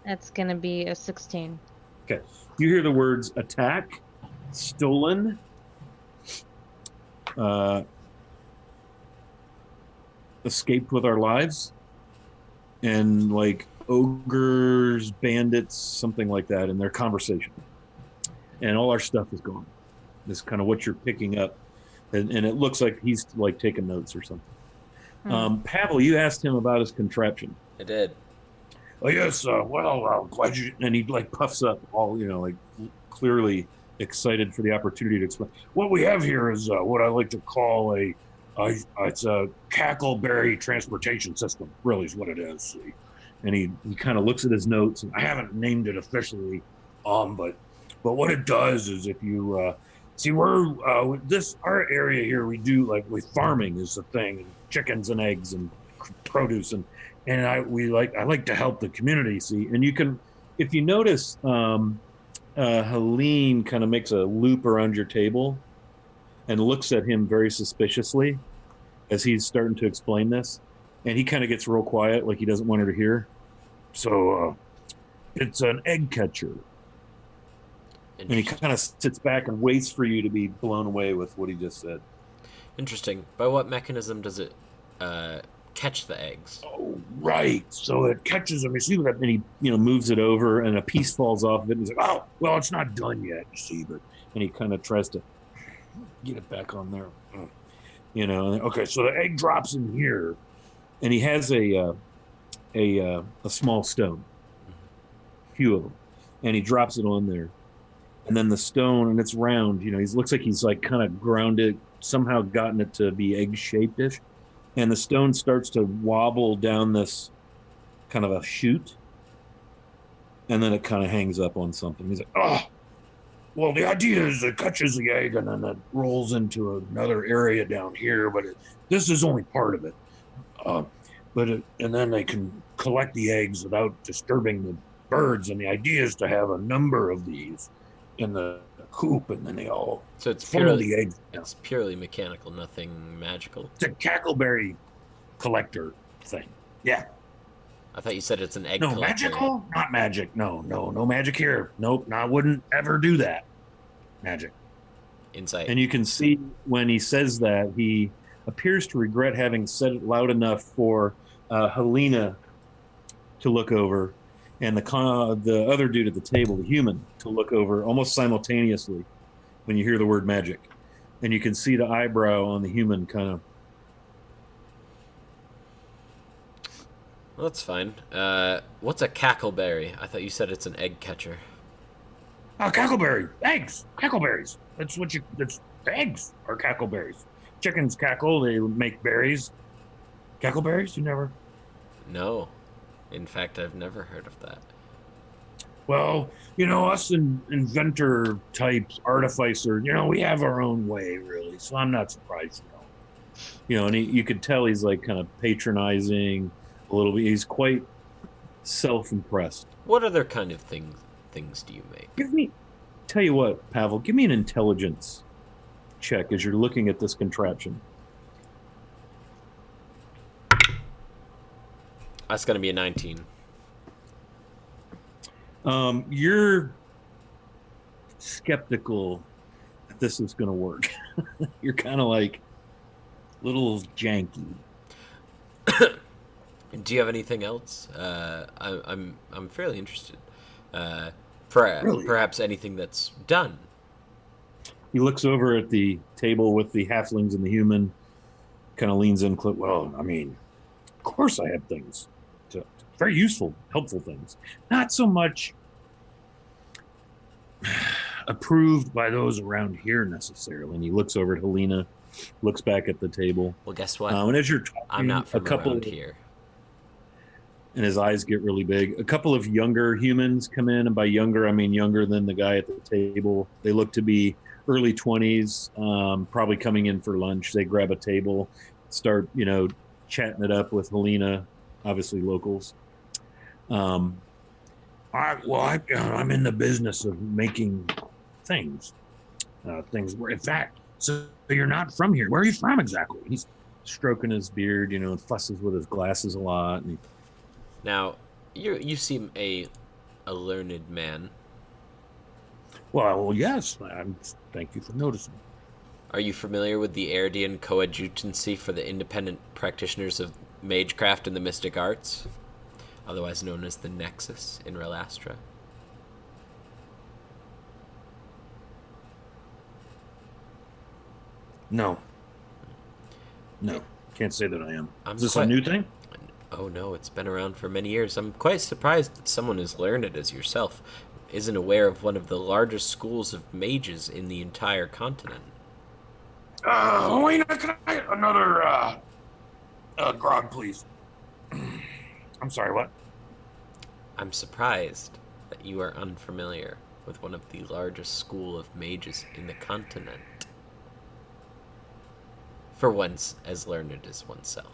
That's going to be a 16. Okay. You hear the words attack, stolen, escaped with our lives, and like ogres, bandits, something like that in their conversation. And all our stuff is gone. This kind of what you're picking up. And it looks like he's like taking notes or something. Pavel, you asked him about his contraption. I did. Oh, yes. Glad you. And he like puffs up, all like clearly excited for the opportunity to explain. What we have here is what I like to call it's a cackleberry transportation system. Really, is what it is. See? And he kind of looks at his notes, and I haven't named it officially, but what it does is if you see, we're our area here, we do farming is the thing, and chickens and eggs and produce, and I like to help the community, see, and you can if you notice, Helene kind of makes a loop around your table and looks at him very suspiciously as he's starting to explain this. And he kind of gets real quiet, like he doesn't want her to hear. So it's an egg catcher. And he kind of sits back and waits for you to be blown away with what he just said. Interesting. By what mechanism does it catch the eggs? Oh, right. So it catches them. You see that, and he, moves it over, and a piece falls off of it. And he's like, "Oh, well, it's not done yet." You see, but and he kind of tries to get it back on there. Okay, so the egg drops in here, and he has a small stone, a few of them, and he drops it on there, and then the stone, and it's round. He looks like he's like kind of grounded, somehow gotten it to be egg shaped-ish, and the stone starts to wobble down this kind of a chute, and then it kind of hangs up on something. He's like, "Oh, well, the idea is it catches the egg and then it rolls into another area down here, but this is only part of it. And then they can collect the eggs without disturbing the birds. And the idea is to have a number of these in the coop, and then they all funnel the eggs down. It's purely mechanical, nothing magical. It's a cackleberry collector thing. Yeah. I thought you said it's an egg No, collector. magical? Not magic. No magic here. Nope, I wouldn't ever do that. Magic. Insight. And you can see when he says that, he appears to regret having said it loud enough for Helena to look over, and the other dude at the table, the human, to look over almost simultaneously when you hear the word magic. And you can see the eyebrow on the human kind of. Well, that's fine. What's a cackleberry? I thought you said it's an egg catcher. Oh, cackleberry. Eggs. Cackleberries. That's eggs are cackleberries. Chickens cackle, they make berries. Cackleberries? You never? No. In fact, I've never heard of that. Well, us inventor types, artificers, we have our own way, really. So I'm not surprised, and you could tell he's like kind of patronizing a little bit. He's quite self-impressed. What other kind of things do you make? Tell you what, Pavel, give me an intelligence check as you're looking at this contraption. That's going to be a 19. You're skeptical that this is going to work. You're kind of like little janky. Do you have anything else? I'm fairly interested. Really? Perhaps anything that's done. He looks over at the table with the halflings and the human, kind of leans in. Well, of course I have things. Very useful, helpful things. Not so much approved by those around here necessarily. And he looks over at Helena, looks back at the table. Well, guess what? And as you're talking, I'm not from around here. And his eyes get really big. A couple of younger humans come in, and by younger, I mean younger than the guy at the table. They look to be early 20s, probably coming in for lunch. They grab a table, start, chatting it up with Helena, obviously locals. I'm in the business of making things. In fact, so you're not from here. Where are you from exactly? He's stroking his beard, and fusses with his glasses a lot. And now, you seem a learned man. Well, yes. Thank you for noticing. Are you familiar with the Erdian Coadjutancy for the Independent Practitioners of Magecraft and the Mystic Arts, otherwise known as the Nexus in Relastra? No. Can't say that I am. Is this a new thing? Oh no, it's been around for many years. I'm quite surprised that someone as learned as yourself isn't aware of one of the largest schools of mages in the entire continent. Wait, can I another grog, please? I'm sorry, what? I'm surprised that you are unfamiliar with one of the largest school of mages in the continent. For once as learned as oneself.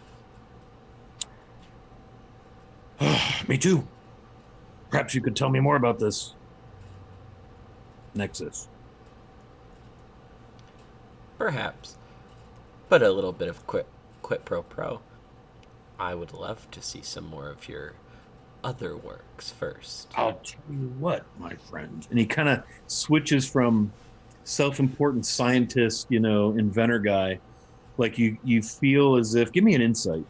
Me too. Perhaps you could tell me more about this Nexus. Perhaps. But a little bit of quit pro pro. I would love to see some more of your other works first. I'll tell you what, my friend. And he kind of switches from self-important scientist, inventor guy. Like you feel as if, give me an insight.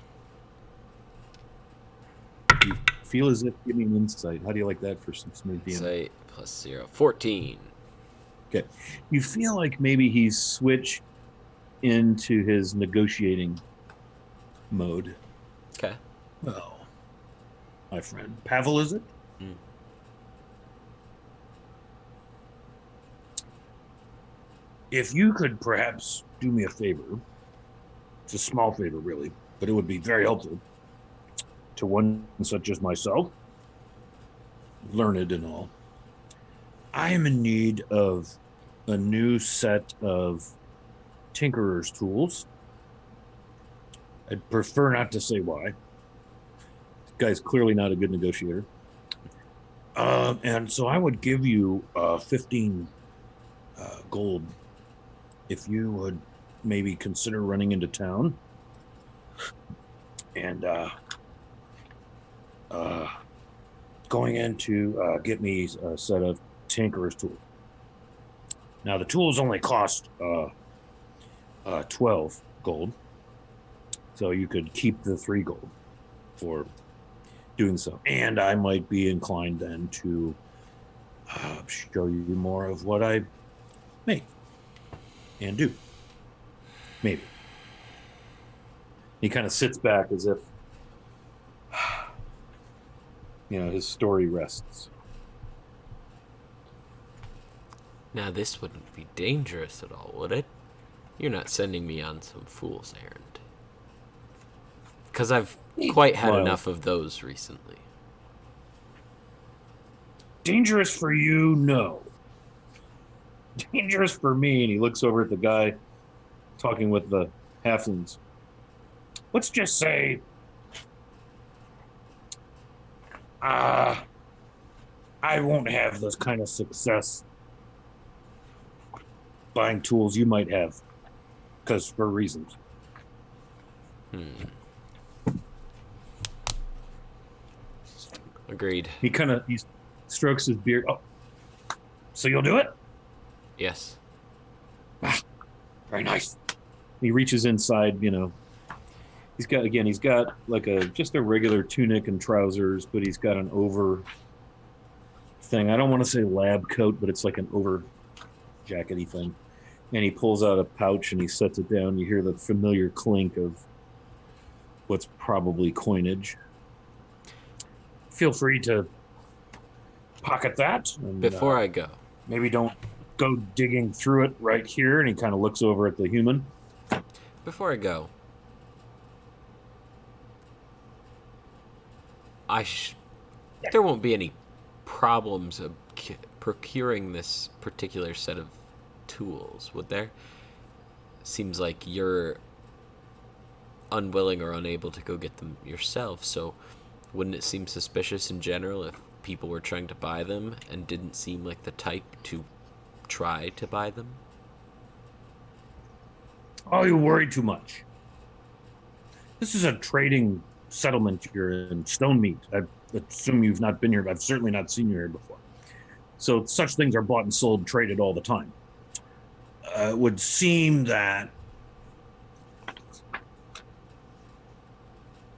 You feel as if, give me an insight. How do you like that for some smooth DM? Say plus 0. 14. Okay. You feel like maybe he's switched into his negotiating mode. Okay. Well, my friend. Pavel, is it? Mm. If you could perhaps do me a favor, it's a small favor, really, but it would be very helpful to one such as myself, learned and all. I am in need of a new set of tinkerer's tools. I'd prefer not to say why. This guy's clearly not a good negotiator. And so I would give you 15 gold if you would maybe consider running into town and going in to get me a set of tinkerer's tools. Now the tools only cost 12 gold, so you could keep the 3 gold for doing so. And I might be inclined then to show you more of what I make and do. Maybe. He kind of sits back as if, his story rests. Now, this wouldn't be dangerous at all, would it? You're not sending me on some fool's errand. Because I've quite had enough of those recently. Dangerous for you? No. Dangerous for me. And he looks over at the guy talking with the halflings. Let's just say I won't have this kind of success buying tools you might have, because for reasons. Agreed. He strokes his beard. Oh, so you'll do it? Yes. Very nice. He reaches inside, he's got like just a regular tunic and trousers, but he's got an over thing. I don't want to say lab coat, but it's like an over jackety thing. And he pulls out a pouch and he sets it down. You hear the familiar clink of what's probably coinage. Feel free to pocket that. And, Before I go. Maybe don't go digging through it right here. And he kind of looks over at the human. Before I go, there won't be any problems of procuring this particular set of tools, would there? Seems like you're unwilling or unable to go get them yourself, so wouldn't it seem suspicious in general if people were trying to buy them and didn't seem like the type to try to buy them? Oh, you worry too much. This is a trading settlement here in Stonemeat. I assume you've not been here. I've certainly not seen you here before. So such things are bought and sold, traded all the time. It would seem that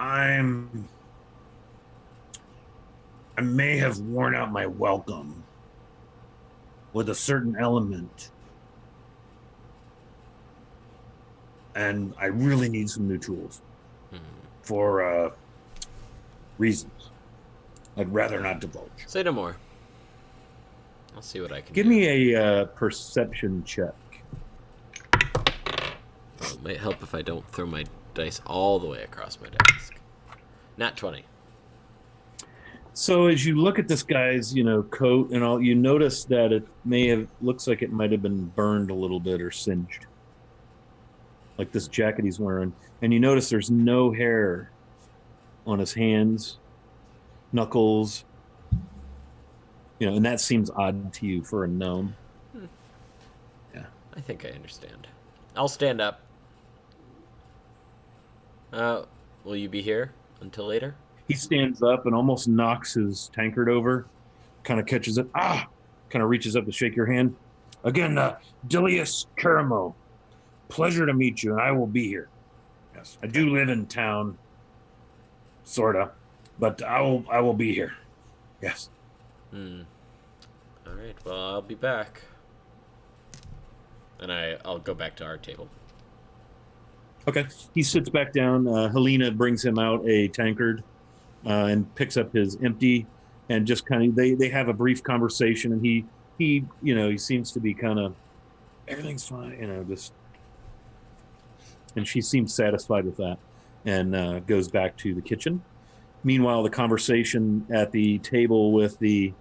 I may have worn out my welcome with a certain element, and I really need some new tools for reasons I'd rather not divulge. Say no more. I'll see what I can Give do. me a perception check. It might help if I don't throw my dice all the way across my desk. Nat 20. So as you look at this guy's, coat and all, you notice that it looks like it might have been burned a little bit or singed. Like this jacket he's wearing. And you notice there's no hair on his hands, knuckles, and that seems odd to you for a gnome. Yeah. I think I understand. I'll stand up. Will you be here until later? He stands up and almost knocks his tankard over, kind of catches it. Kind of reaches up to shake your hand. Again, Dilius Caramo. Pleasure to meet you, and I will be here. Yes, I do live in town, sorta, but I will be here. Yes. All right. Well, I'll be back. And I'll go back to our table. Okay. He sits back down. Helena brings him out a tankard and picks up his empty, and just kind of they have a brief conversation, and he he seems to be kind of everything's fine, just, and she seems satisfied with that, and goes back to the kitchen. Meanwhile, the conversation at the table with the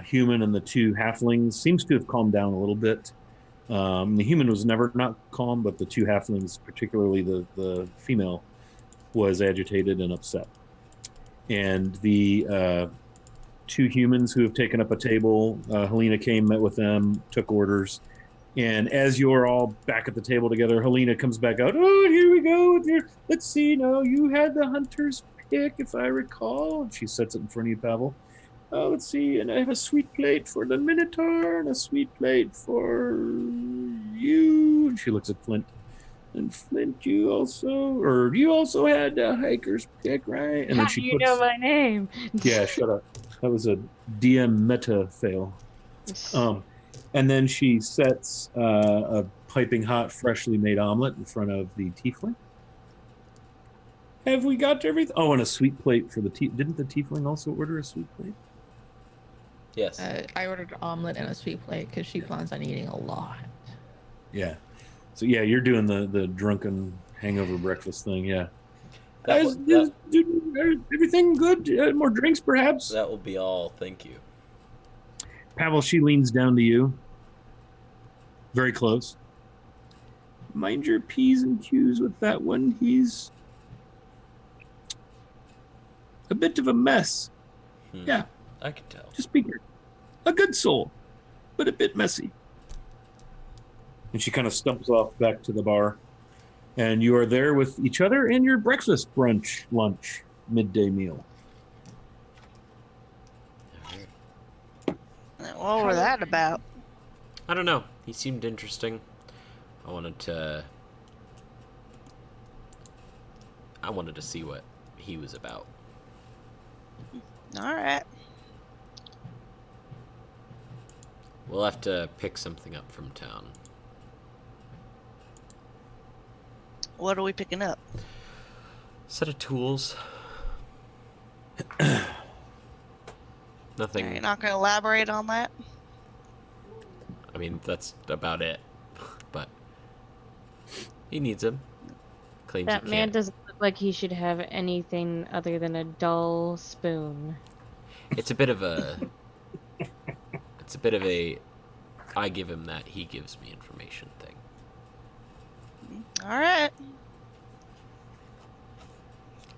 human and the two halflings seems to have calmed down a little bit. The human was never not calm, but the two halflings, particularly the female, was agitated and upset. And the two humans who have taken up a table, Helena came, met with them, took orders. And as you're all back at the table together, Helena comes back out. Oh, here we go. Let's see. No, you had the hunter's pick, if I recall. And she sets it in front of you, Pavel. Oh, let's see. And I have a sweet plate for the Minotaur and a sweet plate for you. And she looks at Flint. And Flint, you also had a hiker's pick, right? And How then do she you know my name? Yeah, shut up. That was a DM meta fail. And then she sets a piping hot, freshly made omelet in front of the tiefling. Have we got everything? Oh, and a sweet plate for the Didn't the tiefling also order a sweet plate? Yes. I ordered an omelet and a sweet plate because she plans on eating a lot. Yeah. So yeah, you're doing the drunken hangover breakfast thing. Yeah. Everything good? More drinks, perhaps? That will be all. Thank you. Pavel, she leans down to you. Very close. Mind your P's and Q's with that one. He's a bit of a mess. Yeah. I can tell. Just be here. A good soul, but a bit messy. And she kind of stumps off back to the bar. And you are there with each other in your breakfast, brunch, lunch, midday meal. What were that about? I don't know. He seemed interesting. I wanted to see what he was about. All right. We'll have to pick something up from town. What are we picking up? Set of tools. Nothing. You're not going to elaborate on that? I mean, that's about it. But he needs them. Claims That he man can't. doesn't look like he should have anything other than a dull spoon. It's a bit of a. I give him that, he gives me information thing. All right.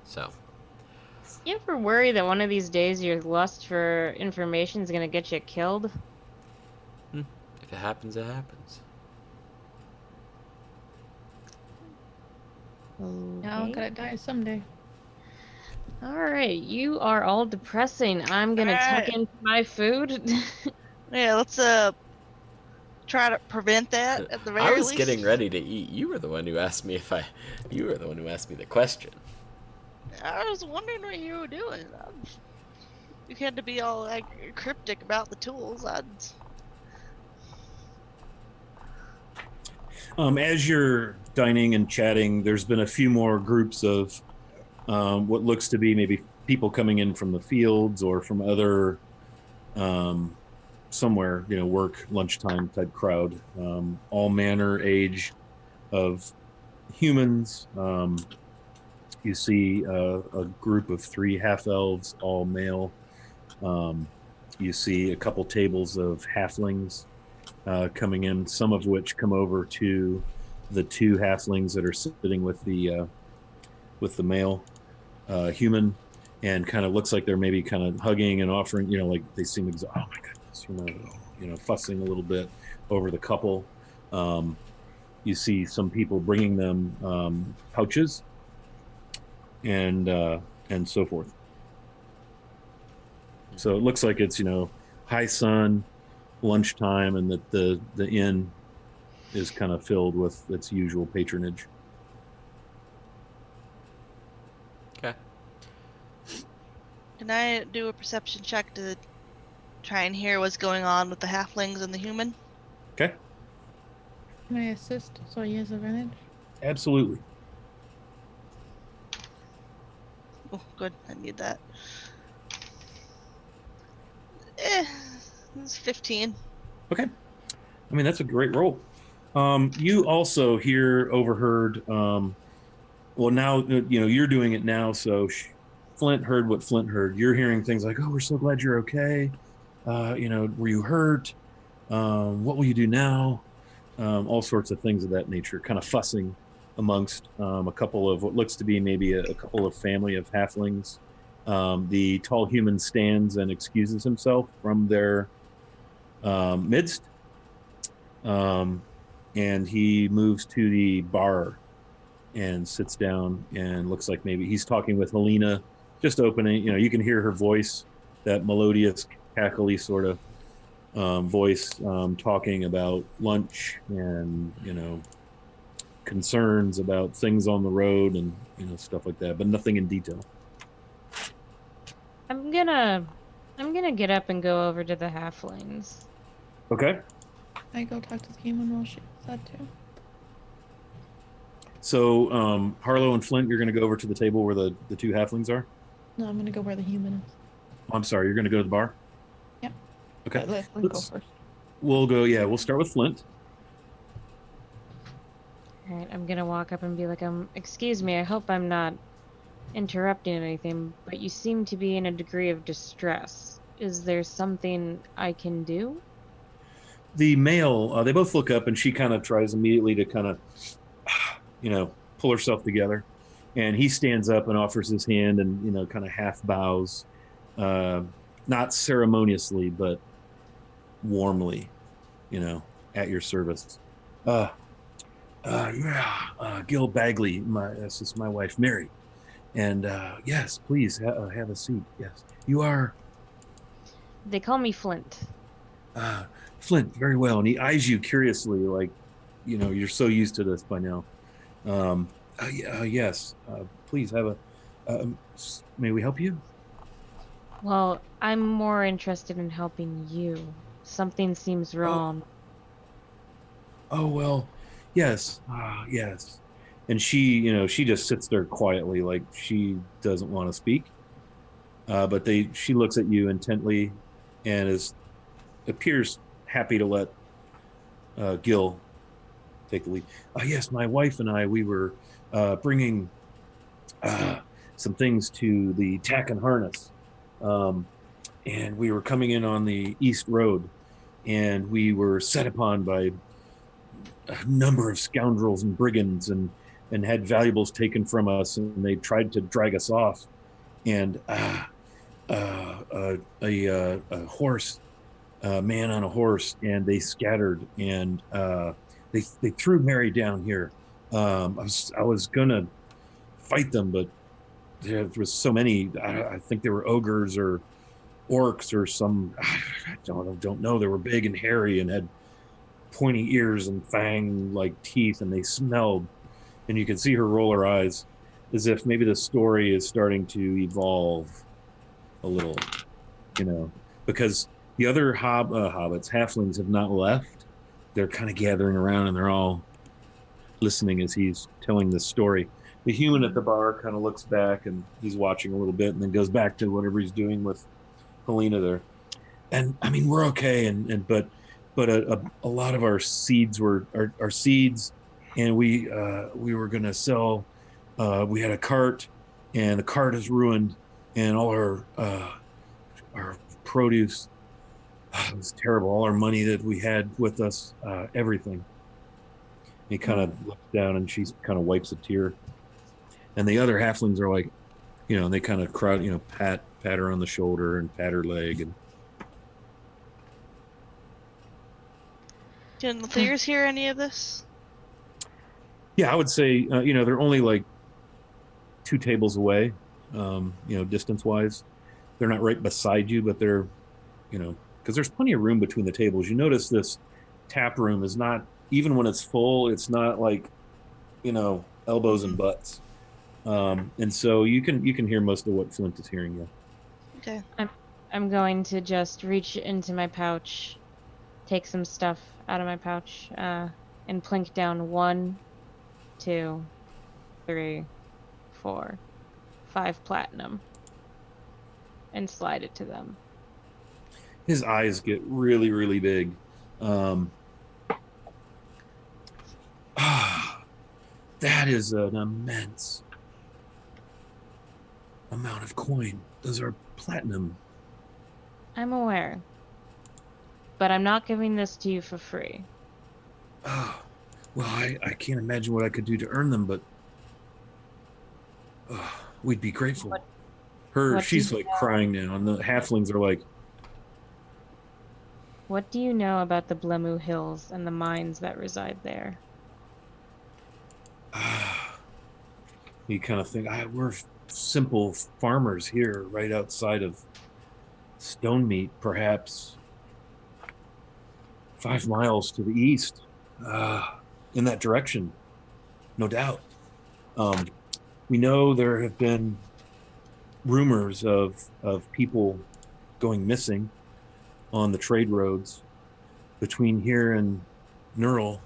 So. You ever worry that one of these days your lust for information is going to get you killed? If it happens, it happens. No, Okay. gotta die someday. Alright, you are all depressing. I'm going to tuck Alright. into my food. Yeah, let's try to prevent that at the very I was least. getting ready to eat. You were the one who asked me You were the one who asked me the question. I was wondering what you were doing. You had to be all like cryptic about the tools. As you're dining and chatting, there's been a few more groups of what looks to be maybe people coming in from the fields or from other somewhere, work, lunchtime type crowd. All manner age of humans. You see a group of 3 half-elves, all male. You see a couple tables of halflings coming in, some of which come over to the 2 halflings that are sitting with the male human. and kind of looks like they're maybe kind of hugging and offering, like they seem oh my goodness, fussing a little bit over the couple. You see some people bringing them pouches and so forth. So it looks like it's high sun, lunchtime, and that the inn is kind of filled with its usual patronage. Okay. Can I do a perception check to try and hear what's going on with the halflings and the human? Okay. Can I assist so he has advantage? Absolutely. Oh, good. I need that. It's 15. Okay. I mean, that's a great roll. You also overheard, well, now, you're doing it now, so Flint heard what Flint heard. You're hearing things like, oh, we're so glad you're okay. Were you hurt? What will you do now? All sorts of things of that nature, kind of fussing amongst a couple of what looks to be maybe a couple of family of halflings. The tall human stands and excuses himself from their midst. And he moves to the bar and sits down and looks like maybe he's talking with Helena, just opening, you can hear her voice, that melodious, cackly sort of voice, talking about lunch and, concerns about things on the road and, stuff like that, but nothing in detail. I'm gonna get up and go over to the halflings. Okay. I go talk to the human while she does that too. So, Harlow and Flint, you're going to go over to the table where the two halflings are? No, I'm gonna go where the human is. Oh, I'm sorry, you're going to go to the bar? Yep. Okay. Let Flint go first. We'll start with Flint. All right, I'm gonna walk up and be like, excuse me, I hope I'm not interrupting anything, but you seem to be in a degree of distress. Is there something I can do? The male, they both look up, and she kind of tries immediately to kind of, pull herself together. And he stands up and offers his hand and, kind of half bows, not ceremoniously, but warmly, at your service. Gil Bagley, this is my wife, Mary. And yes, please have a seat. Yes, you are. They call me Flint. Flint, very well. And he eyes you curiously, like, you're so used to this by now. Yes, please have may we help you? Well, I'm more interested in helping you. Something seems wrong. Oh, well, yes, yes. And she just sits there quietly, like she doesn't want to speak. But she looks at you intently and appears happy to let Gil take the lead. Yes, my wife and I, we were bringing some things to the tack and harness. And we were coming in on the East Road, and we were set upon by a number of scoundrels and brigands and had valuables taken from us, and they tried to drag us off. And a horse, man on a horse, and they scattered, and they threw Mary down here. I was gonna fight them, but there was so many. I think they were ogres or orcs or some. I don't know. They were big and hairy and had pointy ears and fang like teeth, and they smelled. And you can see her roll her eyes, as if maybe the story is starting to evolve a little, because the other hobbits, halflings, have not left. They're kind of gathering around, and they're all listening as he's telling this story. The human at the bar kind of looks back, and he's watching a little bit, and then goes back to whatever he's doing with Helena there. And I mean, we're okay, but a lot of our seeds were our seeds, and we were gonna sell. We had a cart, and the cart is ruined, and all our produce, it was terrible. All our money that we had with us, everything. He kind of looks down, and she kind of wipes a tear. And the other halflings are like, And they kind of crowd, pat her on the shoulder and pat her leg, and Can the Thieves hear any of this? yeah, I would say, they're only like 2 tables away, distance wise. They're not right beside you, but they're, because there's plenty of room between the tables. You notice this tap room is not, even when it's full, it's not like, elbows and butts. And so you can hear most of what Flint is hearing. Yeah. Okay. I'm going to just reach into my pouch, take some stuff out of my pouch, and plink down 1, 2, 3, 4, 5 platinum, and slide it to them. His eyes get really, really big. That is an immense amount of coin. Those are platinum. I'm aware, but I'm not giving this to you for free. Oh, well, I can't imagine what I could do to earn them, but we'd be grateful. She's like crying now, and the halflings are like, what do you know about the Blemu Hills and the mines that reside there? you kind of think, we're simple farmers here, right outside of Stonemeat, perhaps 5 miles to the east, in that direction, no doubt. We know there have been rumors of people going missing on the trade roads between here and Neural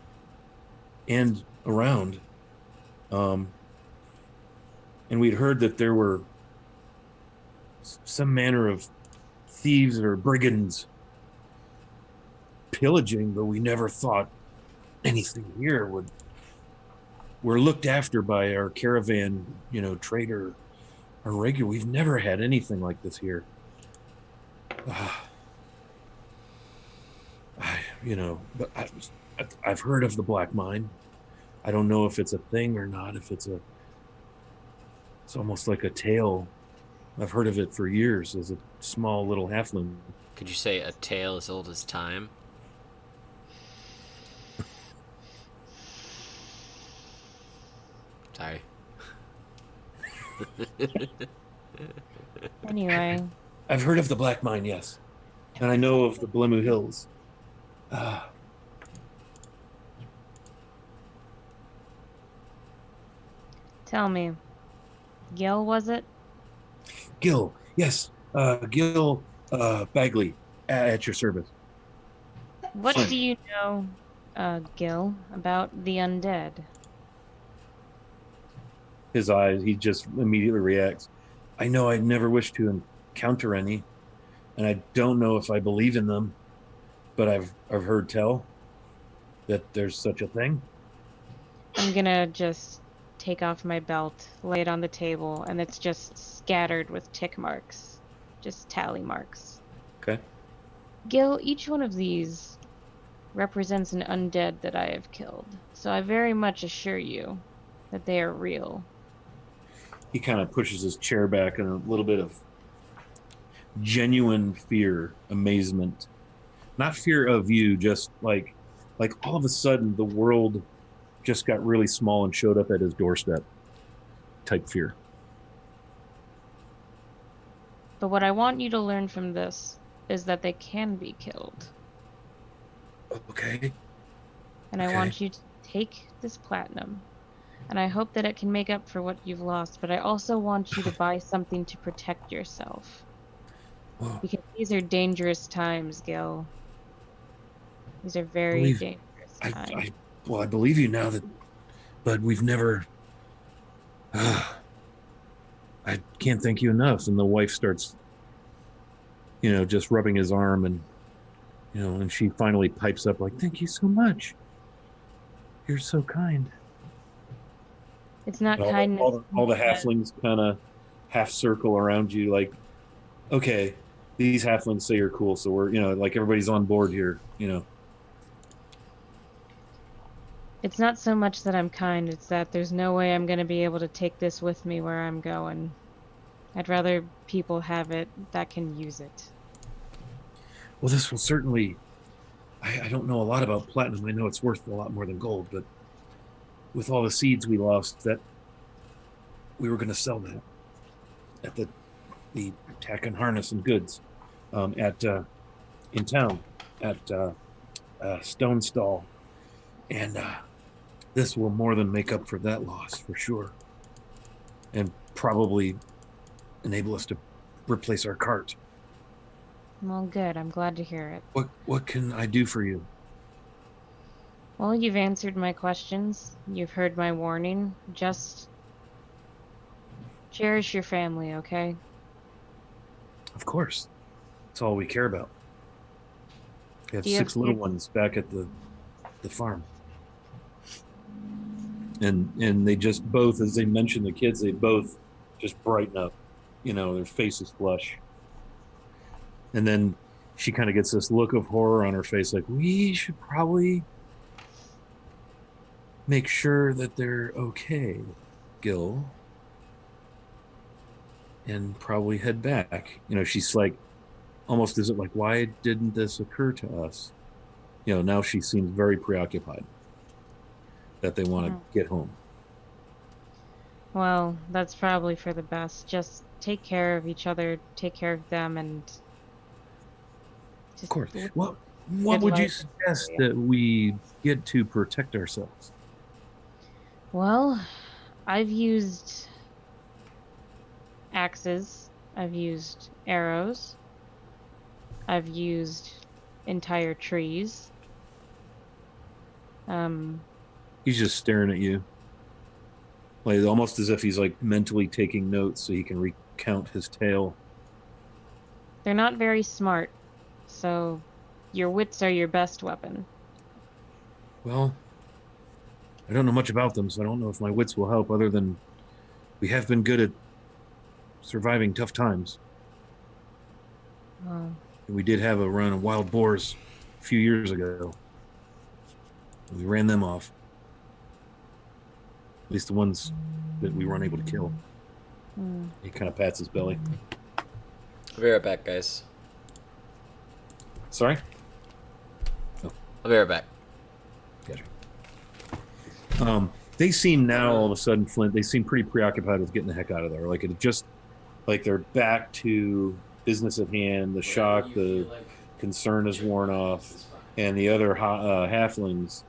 and around. And we'd heard that there were some manner of thieves or brigands pillaging, but we never thought anything here would. We're looked after by our caravan, trader, our regular. We've never had anything like this here. But I've heard of the Black Mine. I don't know if it's a thing or not. If it's almost like a tale. I've heard of it for years as a small little halfling. Could you say a tale as old as time? Sorry. Anyway. I've heard of the Black Mine, yes. And I know of the Blemu Hills. Tell me, Gil, was it? Gil, yes. Gil Bagley, at your service. What do you know, Gil, about the undead? His eyes, he just immediately reacts. I know I never wish to encounter any, and I don't know if I believe in them, but I've heard tell that there's such a thing. I'm gonna just take off my belt, lay it on the table, and it's just scattered with tick marks, just tally marks. Okay. Gil, each one of these represents an undead that I have killed, so I very much assure you that they are real. He kind of pushes his chair back in a little bit of genuine fear, amazement. Not fear of you, just like all of a sudden the world just got really small and showed up at his doorstep type fear. But what I want you to learn from this is that they can be killed. Okay. And I want you to take this platinum, and I hope that it can make up for what you've lost, but I also want you to buy something to protect yourself. Whoa. Because these are dangerous times, Gil. These are very dangerous times. I believe you now, but we've never. I can't thank you enough. And the wife starts, just rubbing his arm, and and she finally pipes up like, "Thank you so much. You're so kind." It's not all kindness. All the halflings kind of half circle around you, like, okay, these halflings say you're cool, so we're, like everybody's on board here, It's not so much that I'm kind, it's that there's no way I'm going to be able to take this with me where I'm going. I'd rather people have it that can use it. Well, this will certainly. I don't know a lot about platinum. I know it's worth a lot more than gold, but with all the seeds we lost, that we were going to sell that at the tack and harness and goods at in town at Stone Stall, and this will more than make up for that loss for sure, and probably enable us to replace our cart. Well, good. I'm glad to hear it. What can I do for you? Well, you've answered my questions. You've heard my warning. Just cherish your family, okay? Of course, it's all we care about. We have Do you have 6 little kids? ones back at the farm, and they just both, as they mentioned the kids, they both just brighten up. You know, their faces flush, and then she kind of gets this look of horror on her face, like we should probably make sure that they're okay, Gil, and probably head back. You know, she's like, almost is it like, why didn't this occur to us? You know, now she seems very preoccupied that they want to get home. Well, that's probably for the best. Just take care of each other, take care of them, and Of just course. live What good would you life. suggest that we get to protect ourselves? Well, I've used axes, I've used arrows, I've used entire trees. He's just staring at you, like almost as if he's like mentally taking notes so he can recount his tale. They're not very smart, so your wits are your best weapon. Well, I don't know much about them, so I don't know if my wits will help, other than we have been good at surviving tough times. Well, We did have a run of wild boars a few years ago. We ran them off. At least the ones that we weren't able to kill. He kind of pats his belly. I'll be right back, guys. Sorry? I'll be right back. Gotcha. They seem now, all of a sudden, Flint, they seem pretty preoccupied with getting the heck out of there. Like, it just, like they're back to business at hand. The shock, the concern is worn off. And the other halflings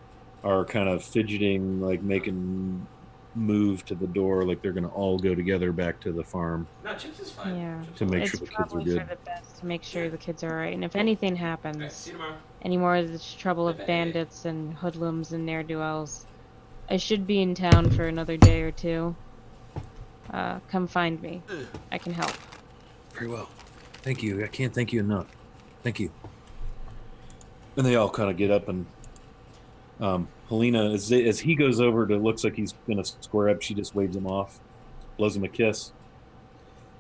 are kind of fidgeting, like making move to the door, like they're going to all go together back to the farm. No, Chips is fine. yeah. To make It's sure the kids are probably good. for the best to make sure the kids are alright. And if anything happens, See you tomorrow. any more of this trouble of bandits and hoodlums and ne'er-do-wells, I should be in town for another day or two. Come find me. I can help. Very well. Thank you. I can't thank you enough. Thank you. And they all kind of get up, and Helena, as he goes over to, looks like he's going to square up, she just waves him off, blows him a kiss.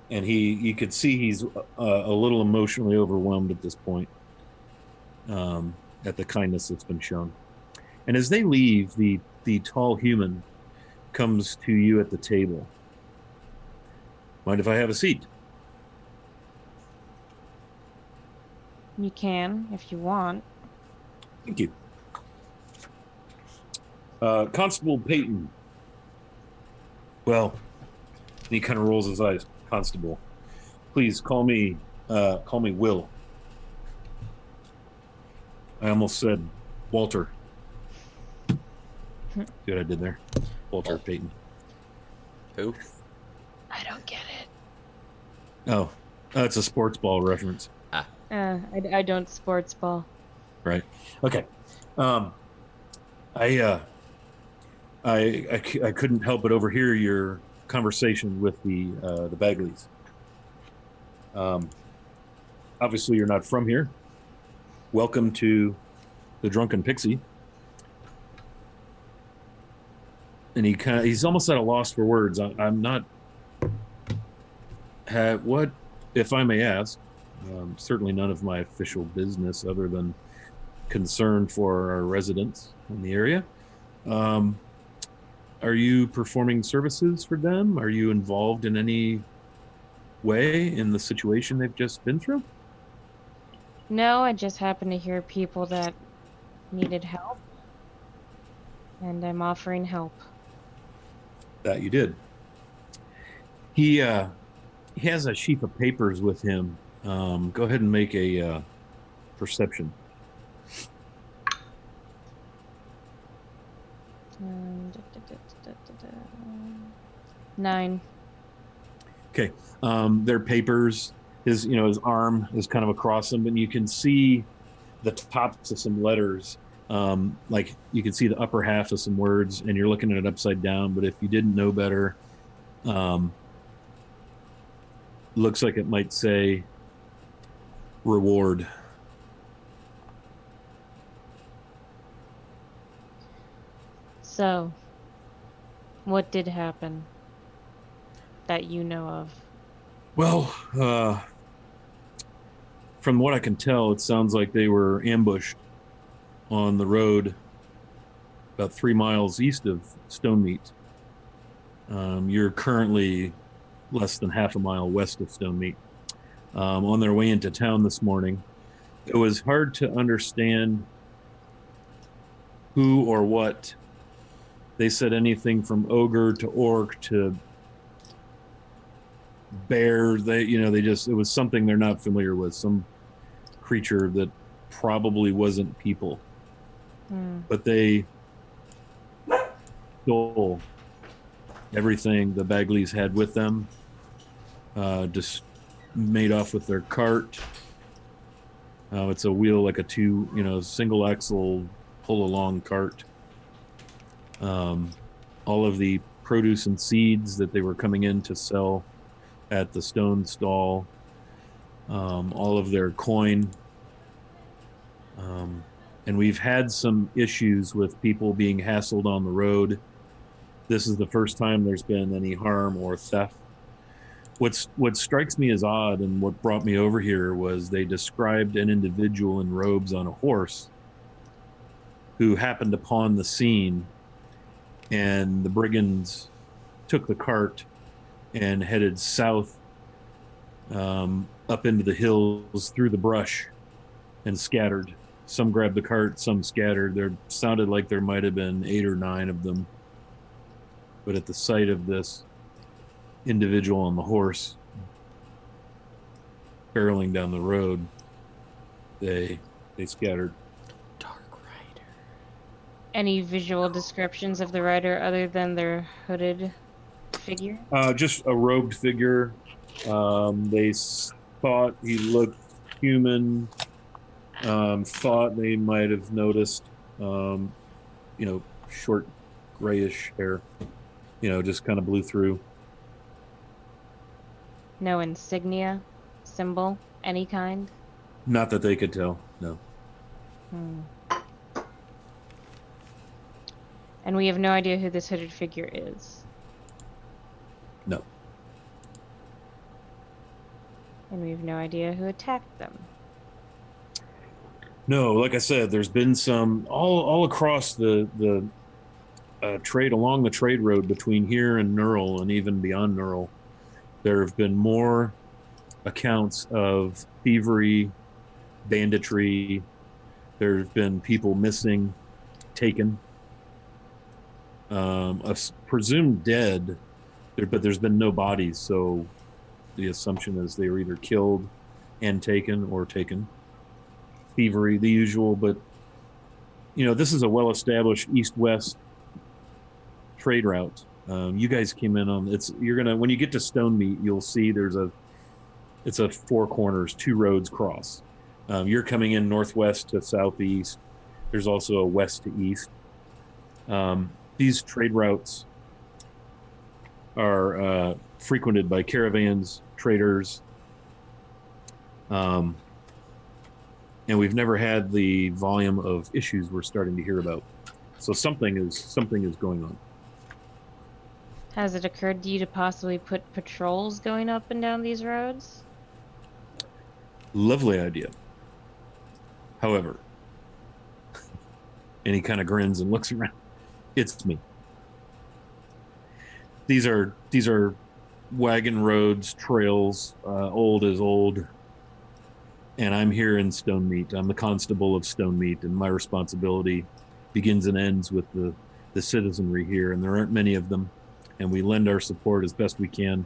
And you could see he's a little emotionally overwhelmed at this point at the kindness that's been shown. And as they leave, the tall human comes to you at the table. Mind if I have a seat? You can, if you want. Thank you. Constable Peyton. Well, and he kind of rolls his eyes. Constable, please call me Will. I almost said Walter. See what I did there? Walter Peyton. Who? I don't get it. Oh, it's a sports ball reference. I don't sports ball. Right. Okay. I couldn't help but overhear your conversation with the Bagleys. Obviously, you're not from here. Welcome to the Drunken Pixie. And he's almost at a loss for words. I'm not. What, if I may ask? Certainly none of my official business, other than concern for our residents in the area. Are you performing services for them? Are you involved in any way in the situation they've just been through? No, I just happened to hear people that needed help, and I'm offering help. That you did. He has a sheaf of papers with him. Go ahead and make a perception. Da, da, da. 9. Okay. They're papers. His arm is kind of across them, and you can see the tops of some letters. Like you can see the upper half of some words, and you're looking at it upside down. But if you didn't know better, looks like it might say reward. So, what did happen that you know of? Well, from what I can tell, it sounds like they were ambushed on the road about 3 miles east of Stonemeat. You're currently less than half a mile west of Stonemeat. On their way into town this morning, it was hard to understand who or what. They said anything from ogre to orc to bear. It was something they're not familiar with, some creature that probably wasn't people. But they stole everything the Bagleys had with them, just made off with their cart. It's a wheel, like a single axle pull along cart. All of the produce and seeds that they were coming in to sell at the stone stall, all of their coin. And we've had some issues with people being hassled on the road. This is the first time there's been any harm or theft. What strikes me as odd, and what brought me over here, was they described an individual in robes on a horse who happened upon the scene, and the brigands took the cart and headed south, up into the hills through the brush, and scattered. Some grabbed the cart, some scattered. There sounded like there might have been 8 or 9 of them. But at the sight of this individual on the horse barreling down the road, they scattered. Dark Rider. Any visual descriptions of the rider other than their hooded figure? Just a robed figure. They thought he looked human. Thought they might have noticed, short grayish hair, just kind of blew through. No insignia, symbol, any kind? Not that they could tell, no. And we have no idea who this hooded figure is. No. And we have no idea who attacked them. No, like I said, there's been some all across the trade, along the trade road between here and Neural, and even beyond Neural. There have been more accounts of thievery, banditry. There have been people missing, taken, presumed dead, but there's been no bodies, so the assumption is they were either killed and taken, or taken. Thievery, the usual, but this is a well-established east-west trade route. You guys came in on when you get to Stonemeat, you'll see it's a 4 corners, 2 roads cross. You're coming in northwest to southeast. There's also a west to east. These trade routes are frequented by caravans, traders, and we've never had the volume of issues we're starting to hear about. So something is going on. Has it occurred to you to possibly put patrols going up and down these roads? Lovely idea. However, and he kind of grins and looks around. It's me. These are wagon roads, trails, old as old. And I'm here in Stonemeat. I'm the constable of Stonemeat, and my responsibility begins and ends with the citizenry here, and there aren't many of them. And we lend our support as best we can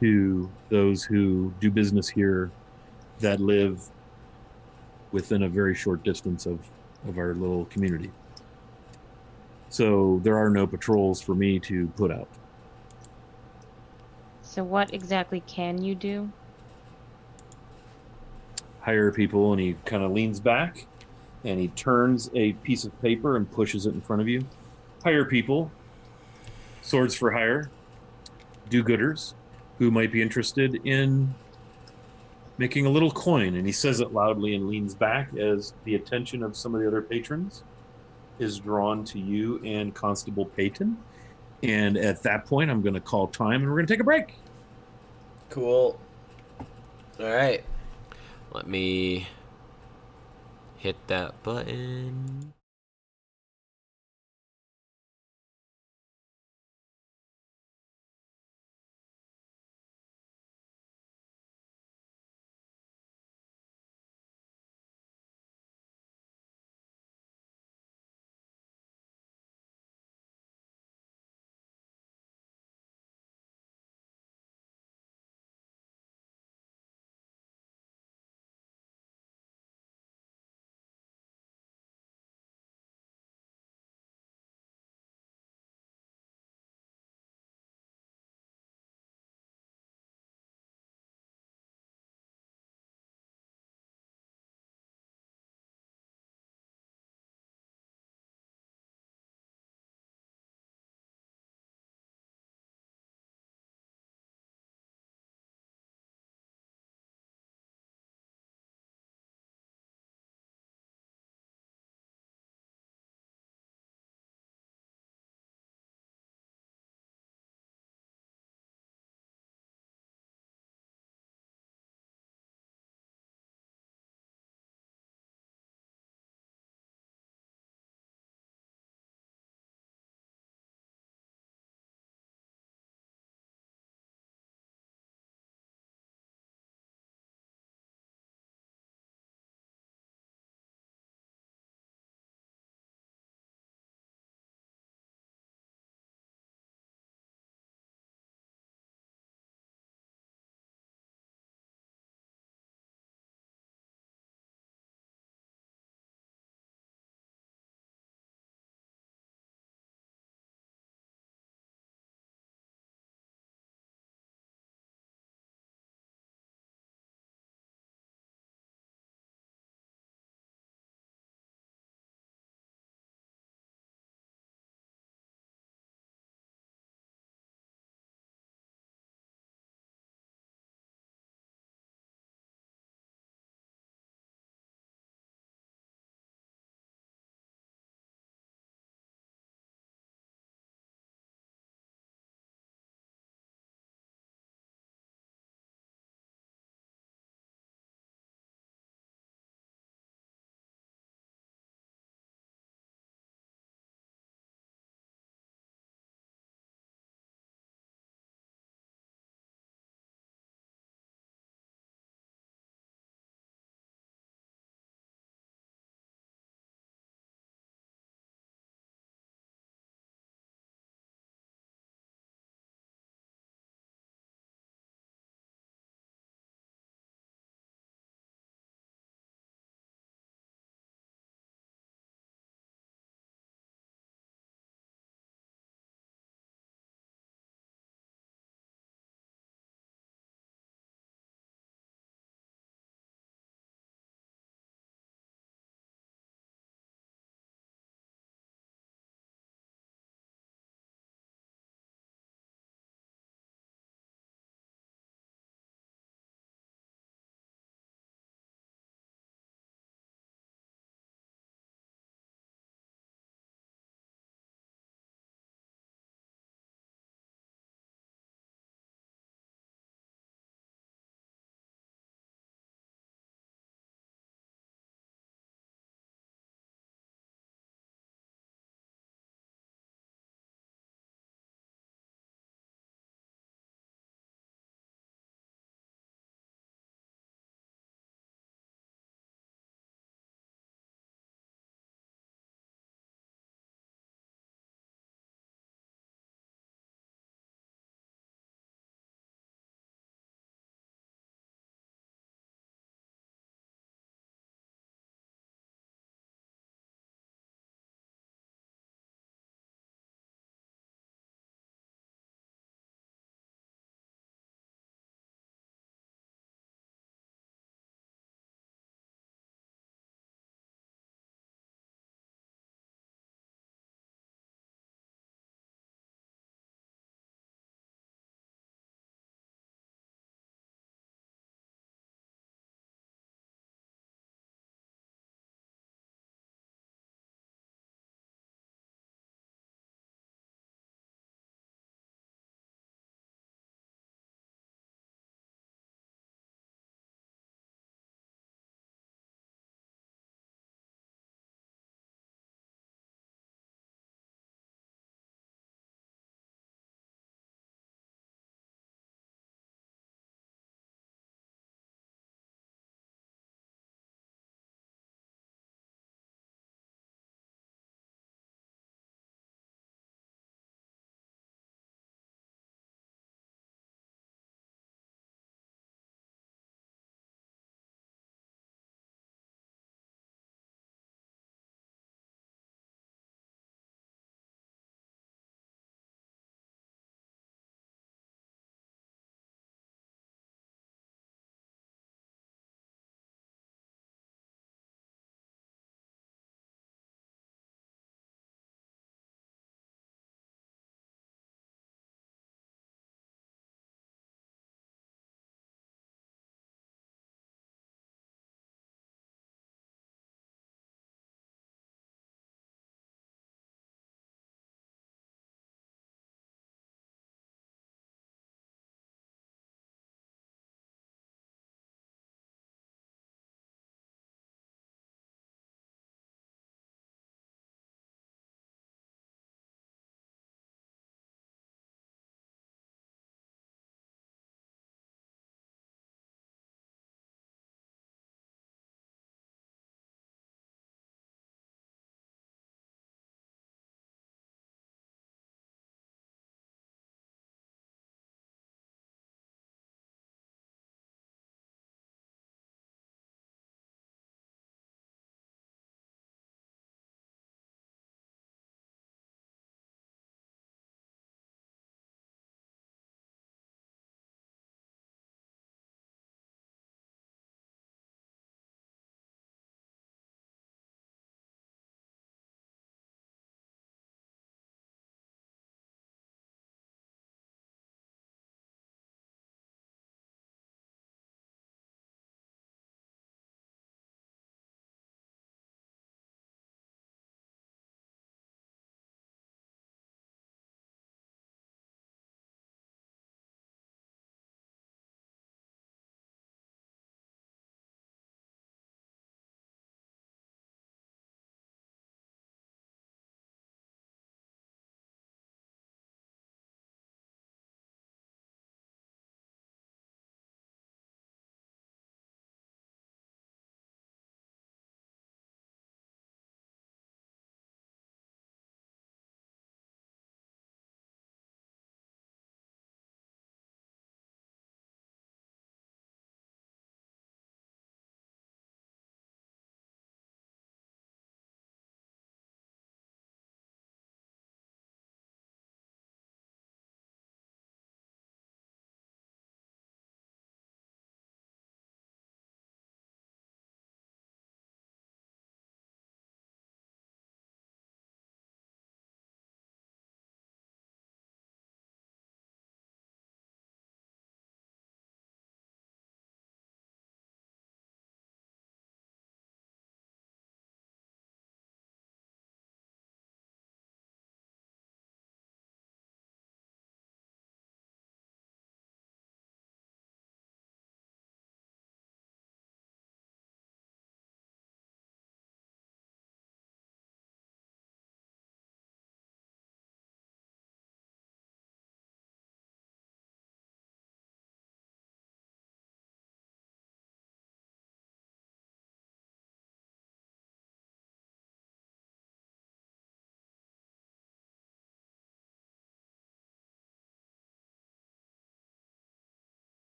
to those who do business here that live within a very short distance of our little community. So there are no patrols for me to put out. So what exactly can you do? Hire people, and he kind of leans back and he turns a piece of paper and pushes it in front of you. Hire people, swords for hire, do-gooders who might be interested in making a little coin. And he says it loudly and leans back as the attention of some of the other patrons is drawn to you and Constable Peyton. And at that point, I'm going to call time and we're going to take a break. Cool. All right. Let me hit that button.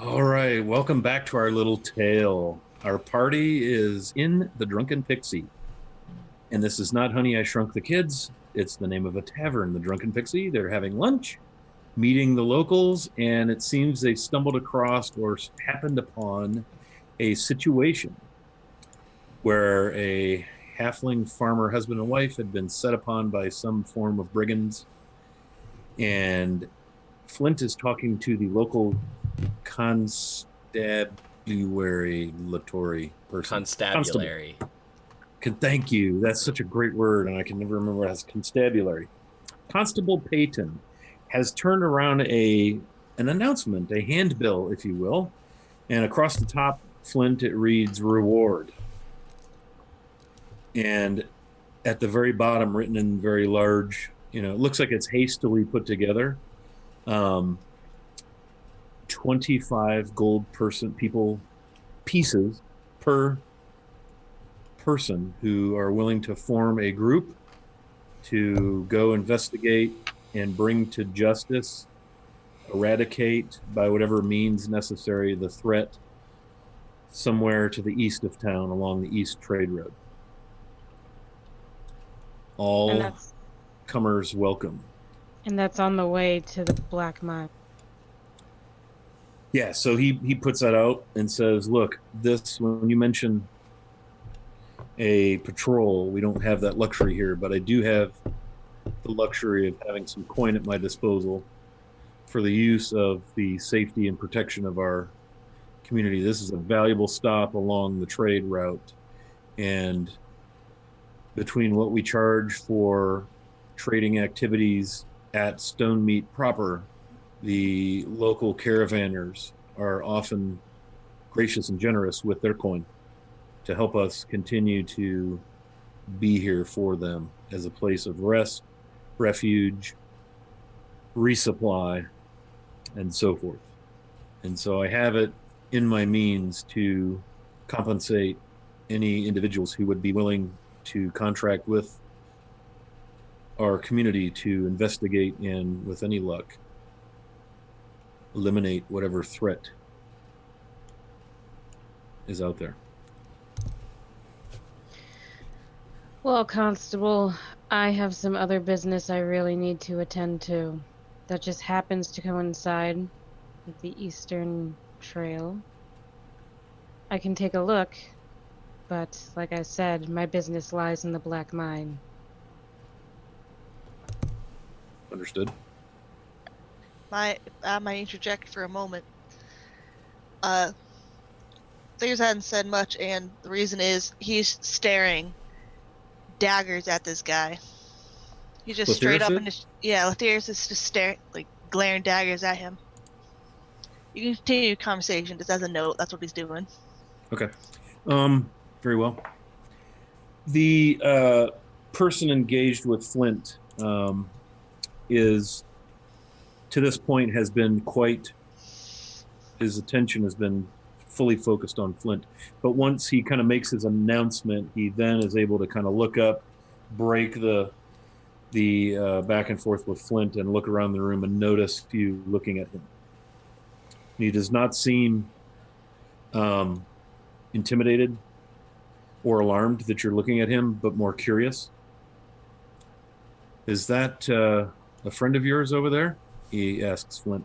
All right, welcome back to our little tale. Our party is in the Drunken Pixie. And this is not Honey, I Shrunk the Kids. It's the name of a tavern, the Drunken Pixie. They're having lunch, meeting the locals, and it seems they stumbled across or happened upon a situation where a halfling farmer husband and wife had been set upon by some form of brigands. And Flint is talking to the local constabulary person. Constabulary. Thank you. That's such a great word, and I can never remember it as constabulary. Constable Peyton has turned around an announcement, a handbill, if you will, and across the top, Flint, it reads reward. And at the very bottom, written in very large, it looks like it's hastily put together. 25 gold pieces per person who are willing to form a group to go investigate and bring to justice, eradicate by whatever means necessary the threat somewhere to the east of town along the East Trade Road. All comers welcome. And that's on the way to the Black Mine. Yeah, so he puts that out and says, look, when you mention a patrol, we don't have that luxury here, but I do have the luxury of having some coin at my disposal for the use of the safety and protection of our community. This is a valuable stop along the trade route, and between what we charge for trading activities at Stone Meat proper, the local caravanners are often gracious and generous with their coin to help us continue to be here for them as a place of rest, refuge, resupply, and so forth. And so I have it in my means to compensate any individuals who would be willing to contract with our community to investigate and, with any luck, eliminate whatever threat is out there. Well, Constable, I have some other business I really need to attend to that just happens to coincide with the Eastern Trail. I can take a look, but like I said, my business lies in the Black Mine. Understood. I might interject for a moment. Thayers hadn't said much, and the reason is he's staring daggers at this guy. He's just straight up in his Thayers is just staring, like glaring daggers at him. You can continue your conversation just as a note. That's what he's doing. Okay. Very well. The person engaged with Flint is, to this point, has been his attention has been fully focused on Flint. But once he kind of makes his announcement, he then is able to kind of look up, break the back and forth with Flint, and look around the room and notice you looking at him. He does not seem intimidated or alarmed that you're looking at him, but more curious. Is that a friend of yours over there? He asks Flint.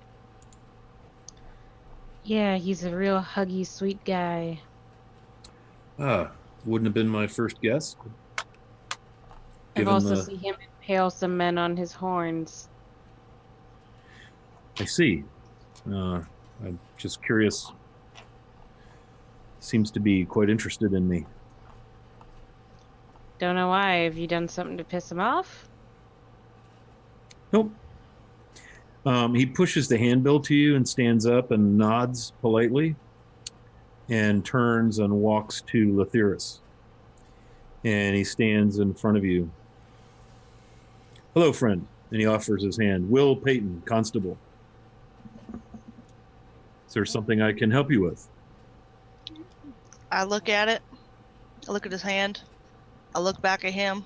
Yeah, he's a real huggy, sweet guy. Wouldn't have been my first guess. I've also seen him impale some men on his horns. I see. I'm just curious. Seems to be quite interested in me. Don't know why. Have you done something to piss him off? Nope. He pushes the handbill to you and stands up and nods politely and turns and walks to Lathyrus. And he stands in front of you. Hello, friend. And he offers his hand. Will Peyton, Constable. Is there something I can help you with? I look at it. I look at his hand. I look back at him.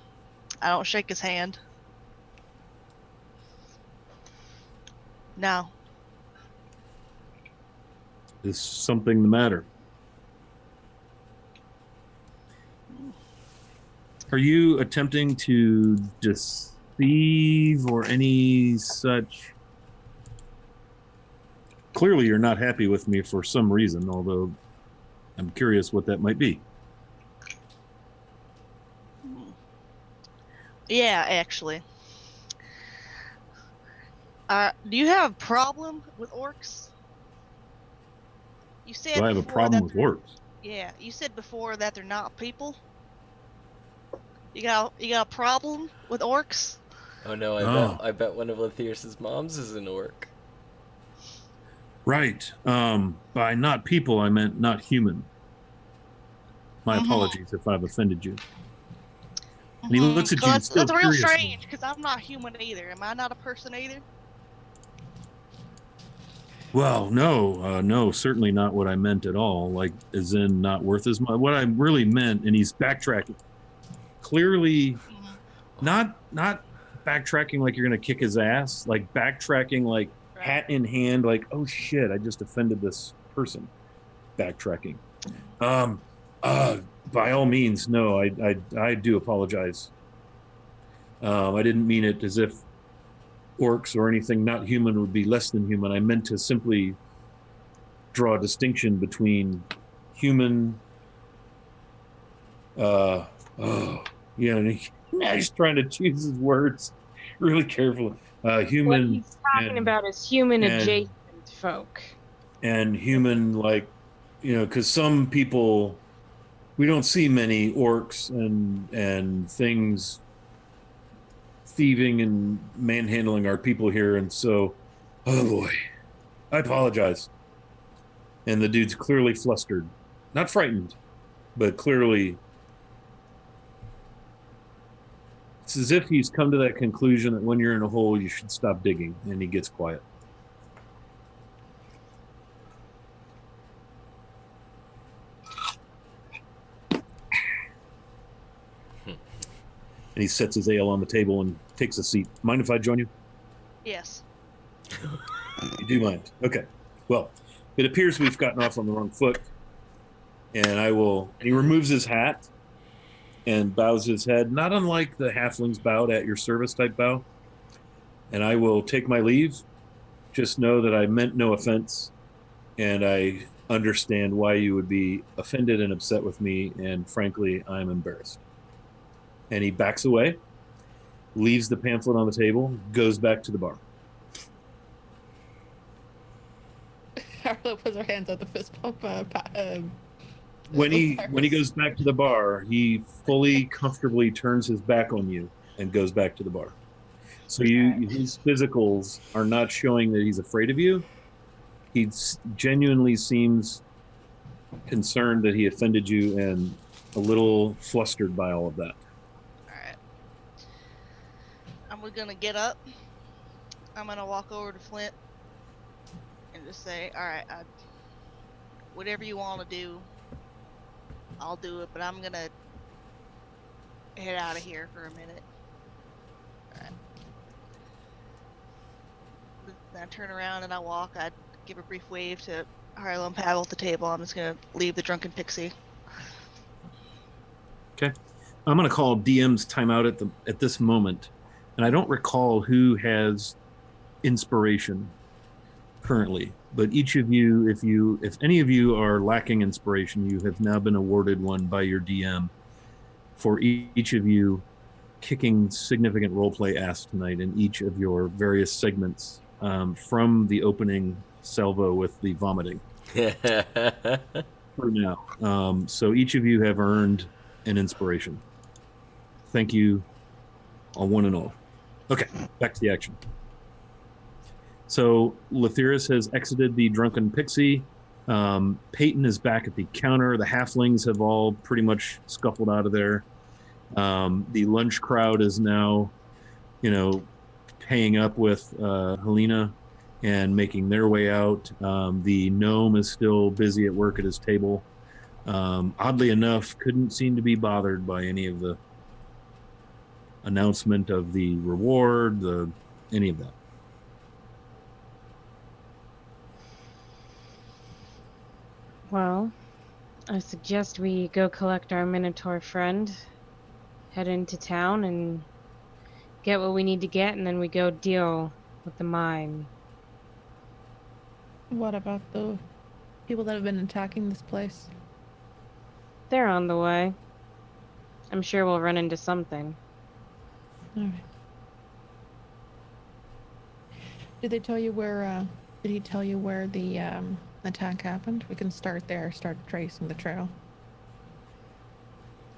I don't shake his hand. Now. Is something the matter? Are you attempting to deceive or any such? Clearly, you're not happy with me for some reason, although I'm curious what that might be. Yeah, actually. Do you have a problem with orcs? You Do said I have a before problem that with they're, orcs? yeah, you said before that they're not people. You got a problem with orcs? Oh no, Oh, I bet one of Lathyrus's moms is an orc. right. By not people, I meant not human. My Mm-hmm. apologies if I've offended you. And he Mm-hmm. looks at So you that's so that's real curiously. strange because I'm not human either. Am I not a person either? Well, no, no, certainly not what I meant at all. Like, as in, not worth as much. What I really meant, and he's backtracking. Clearly, Mm-hmm. not backtracking like you're gonna kick his ass. Like backtracking, like Right. hat in hand. Like, oh shit, I just offended this person. Backtracking. Um, uh, by all means, no, I do apologize. I didn't mean it as if orcs or anything not human would be less than human. I meant to simply draw a distinction between human. Uh, oh, yeah, and he's trying to choose his words really carefully. What Human he's talking and about is human and adjacent folk. and human, like, because some people, we don't see many orcs and things thieving and manhandling our people here, and so, oh boy, I apologize. And the dude's clearly flustered, not frightened, but clearly, it's as if he's come to that conclusion that when you're in a hole, you should stop digging, and he gets quiet. And he sets his ale on the table and takes a seat. Mind if I join you? Yes. You do mind? Okay. Well, it appears we've gotten off on the wrong foot, and I will. And he removes his hat and bows his head, not unlike the halflings bowed at your service type bow. And I will take my leave. Just know that I meant no offense, and I understand why you would be offended and upset with me. And frankly, I'm embarrassed. And he backs away, leaves the pamphlet on the table, goes back to the bar. Harlow puts her hands on the fist pump. When he Osiris. goes back to the bar, he fully comfortably turns his back on you and goes back to the bar. So his physicals are not showing that he's afraid of you. He genuinely seems concerned that he offended you and a little flustered by all of that. All right. I'm gonna get up. I'm gonna walk over to Flint and just say, "All right, whatever you want to do, I'll do it. But I'm gonna head out of here for a minute." All right. Then I turn around and I walk. I give a brief wave to Harlow and Pavel at the table. I'm just gonna leave the drunken pixie. Okay. I'm going to call DM's timeout at this moment, and I don't recall who has inspiration currently, but each of you, if any of you are lacking inspiration, you have now been awarded one by your DM for each of you kicking significant roleplay ass tonight in each of your various segments, from the opening salvo with the vomiting through now. So each of you have earned an inspiration. Thank you, all one and all. Okay, back to the action. So Lathyrus has exited the drunken pixie. Peyton is back at the counter. The halflings have all pretty much scuffled out of there. The lunch crowd is now, paying up with Helena and making their way out. The gnome is still busy at work at his table. Oddly enough, couldn't seem to be bothered by any of the announcement of the reward, any of that. Well, I suggest we go collect our Minotaur friend, head into town, and get what we need to get, and then we go deal with the mine. What about the people that have been attacking this place? They're on the way. I'm sure we'll run into something. All right. Did they tell you where? Did he tell you where the attack happened? We can start there. Start tracing the trail.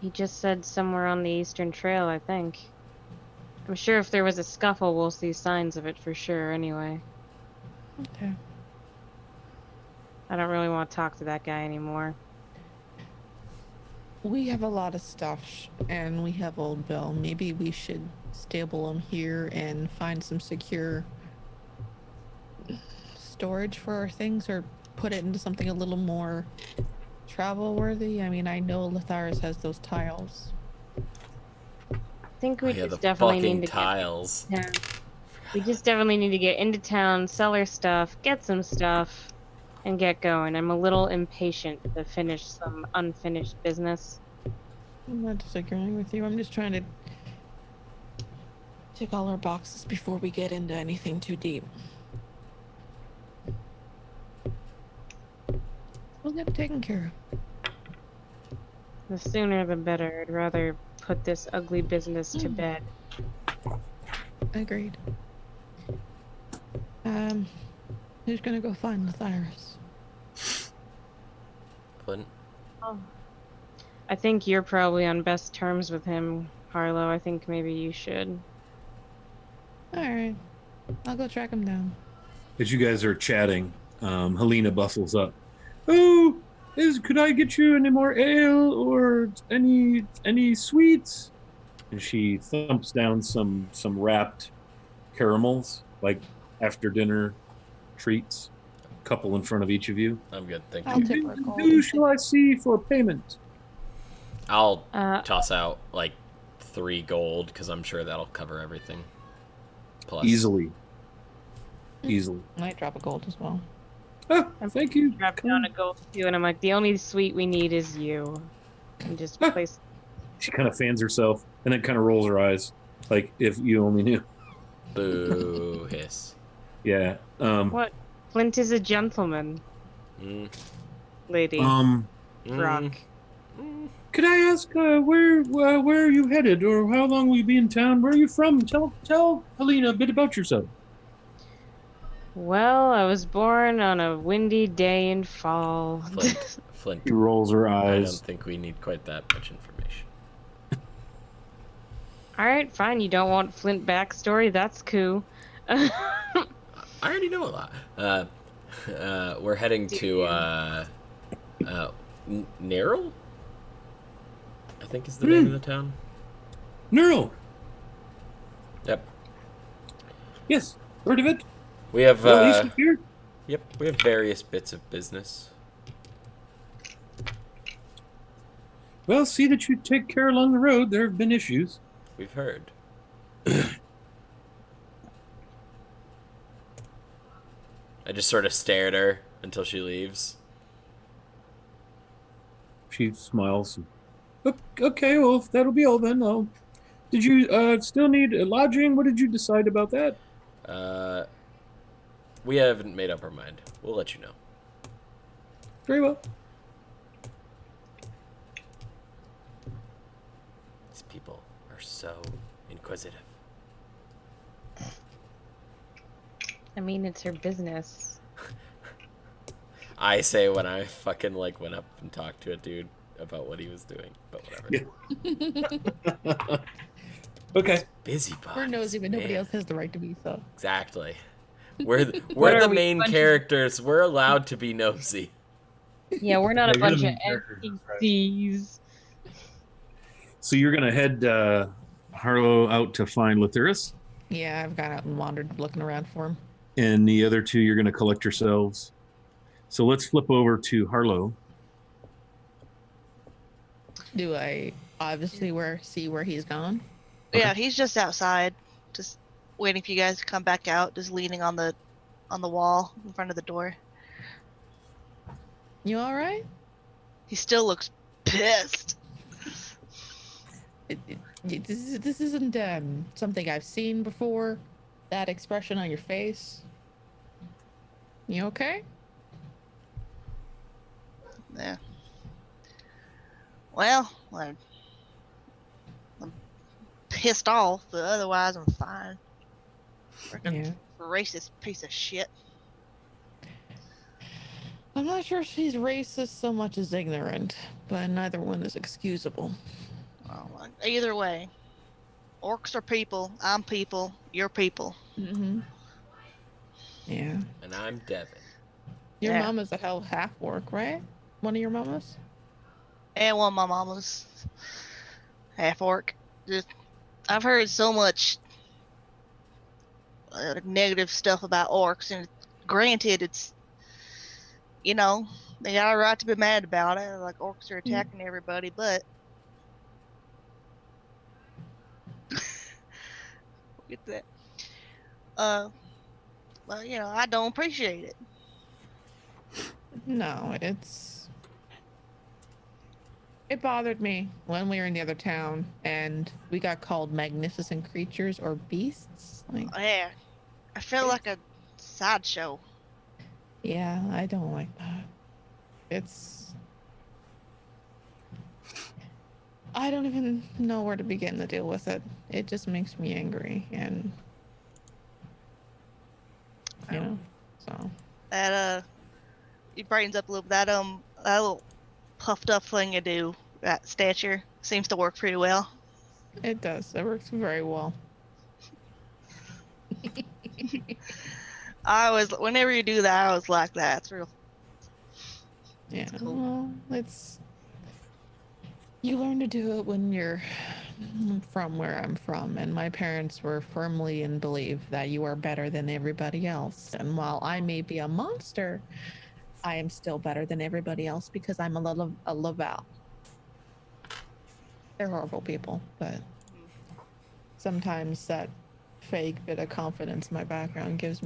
He just said somewhere on the Eastern Trail, I think. I'm sure if there was a scuffle, we'll see signs of it for sure anyway. Okay. I don't really want to talk to that guy anymore. We have a lot of stuff, and we have Old Bill. Maybe we should stable him here and find some secure storage for our things, or put it into something a little more travel worthy. I mean, I know Latharis has those tiles. I think we Oh, yeah, the just definitely fucking need to tiles. get. Yeah. We just definitely need to get into town, sell our stuff, get some stuff, and get going. I'm a little impatient to finish some unfinished business. I'm not disagreeing with you. I'm just trying to tick all our boxes before we get into anything too deep. We'll get it taken care of. The sooner the better. I'd rather put this ugly business to Mm. bed. Agreed. Who's gonna go find Latharis? Flint. Oh. I think you're probably on best terms with him, Harlow. I think maybe you should. Alright. I'll go track him down. As you guys are chatting, Helena bustles up. Oh, could I get you any more ale or any sweets? And she thumps down some wrapped caramels, like after dinner treats. A couple in front of each of you. I'm good, thank I'll you. tip our gold. Who shall I see for payment? I'll Uh, toss out like 3 gold because I'm sure that'll cover everything. Plus, Easily. Might drop a gold as well. Ah, thank you. Drop down a gold too, and I'm like, the only sweet we need is you. And just place. She kind of fans herself and then kind of rolls her eyes, like if you only knew. boo hiss. Yeah. What? Flint is a gentleman, Mm, lady. Mm. Rock. Could I ask where are you headed, or how long will you be in town? Where are you from? Tell Helena a bit about yourself. Well, I was born on a windy day in fall. She rolls her I don't eyes. think we need quite that much information. Alright, fine. You don't want Flint backstory? That's cool. I already know a lot. We're heading to Nerl? I think is the name of the town. Neural. Yep. Yes, heard of it. We have Well, he's here. yep, we have various bits of business. Well, see that you take care along the road. There have been issues. We've heard. I just sort of stare at her until she leaves. She smiles. Okay, well, if that'll be all then. Did you still need a lodging? What did you decide about that? We haven't made up our mind. We'll let you know. Very well. These people are so inquisitive. I mean, it's her business. I say when I fucking like went up and talked to a dude about what he was doing, but whatever. Yeah. Okay. Busybodies. We're nosy, but nobody man. else has the right to be so. Exactly. We're What the are we, main bunch of- characters. We're allowed to be nosy. Yeah, we're not a Yeah, you're bunch the of main character, that's right. NPCs. So you're gonna head Harlow out to find Latharis, Yeah, I've gone out and wandered looking around for him. and the other two you're gonna collect yourselves. So let's flip over to Harlow. Do I obviously see where he's gone? Yeah, he's just outside, just waiting for you guys to come back out, just leaning on the wall in front of the door. You all right? He still looks pissed. This isn't something I've seen before. That expression on your face. You okay? Yeah. Well, I'm pissed off, but otherwise I'm fine. Freaking Yeah. racist piece of shit. I'm not sure if he's racist so much as ignorant, but neither one is excusable. Well, either way, orcs are people. I'm people. You're people. Mm-hmm. Yeah. And I'm Devin. Your Yeah. mama's a half orc, right? One of your mamas? And one of my mama's half orc. Just, I've heard so much negative stuff about orcs, and granted, it's they got a right to be mad about it. Like orcs are attacking everybody, but get that. Well, I don't appreciate it. No, it bothered me when we were in the other town and we got called magnificent creatures or beasts. Like, Yeah, I felt like a sideshow. yeah, I don't like that. I don't even know where to begin to deal with it. It just makes me angry, and so. That it brightens up a little. That little puffed up thing you do, that stature seems to work pretty well. It does. It works very well. Whenever you do that, I was like, that's real. Yeah. Cool. Well, you learn to do it when you're from where I'm from, and my parents were firmly in belief that you are better than everybody else. And while I may be a monster, I am still better than everybody else because I'm a Laval. They're horrible people, but sometimes that fake bit of confidence in my background makes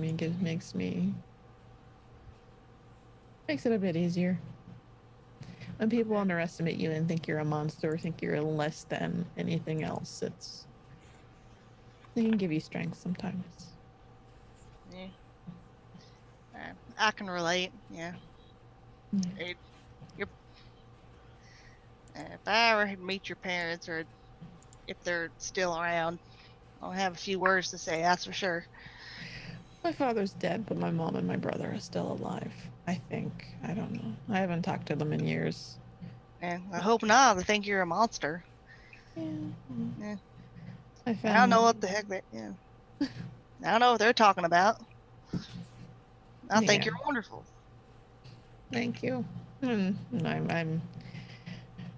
it a bit easier. When people underestimate you and think you're a monster or think you're less than anything else, they can give you strength sometimes. Yeah. I can relate. Yeah. If I ever meet your parents, or if they're still around, I'll have a few words to say. That's for sure. My father's dead, but my mom and my brother are still alive. I think. I don't know. I haven't talked to them in years. And I hope not. I think you're a monster. Yeah. Yeah. I don't know what the heck they. Yeah. I don't know what they're talking about. I think you're wonderful. Thank you. I'm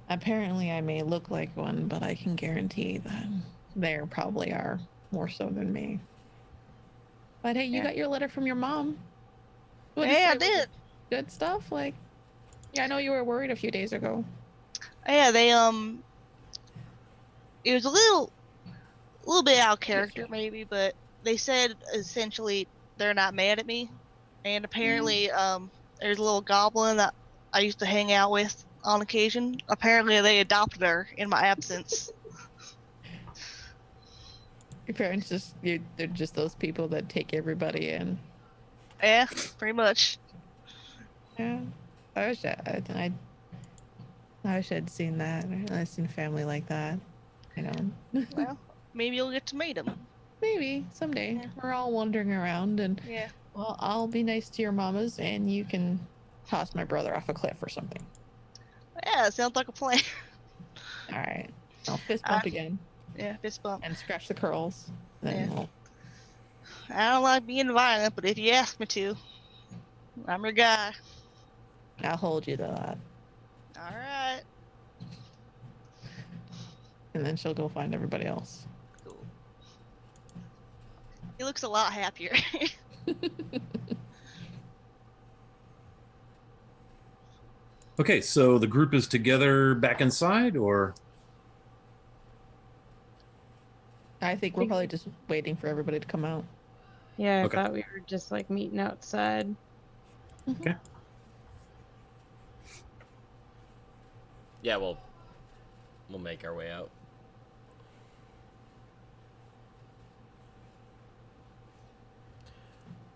apparently I may look like one, but I can guarantee that they probably are more so than me. But hey, you got your letter from your mom. Yeah, I did. Good stuff. Like, yeah, I know you were worried a few days ago. Yeah, they it was a little bit out of character maybe, but they said essentially they're not mad at me, and apparently there's a little goblin that I used to hang out with on occasion. Apparently they adopted her in my absence. Your parents they're just those people that take everybody in. Yeah, pretty much. Yeah, I wish I'd seen that. I'd seen family like that. Well, maybe you'll get to meet them. Maybe someday. Yeah. We're all wandering around, and well, I'll be nice to your mamas, and you can toss my brother off a cliff or something. Yeah, sounds like a plan. All right, I'll fist bump again. Yeah, fist bump. And scratch the curls. Then I don't like being violent, but if you ask me to, I'm your guy. I'll hold you to that. All right. And then she'll go find everybody else. Cool. He looks a lot happier. Okay, so the group is together back inside, or? I think we're probably just waiting for everybody to come out. Yeah, I thought we were just like meeting outside. Okay. Yeah, we'll make our way out.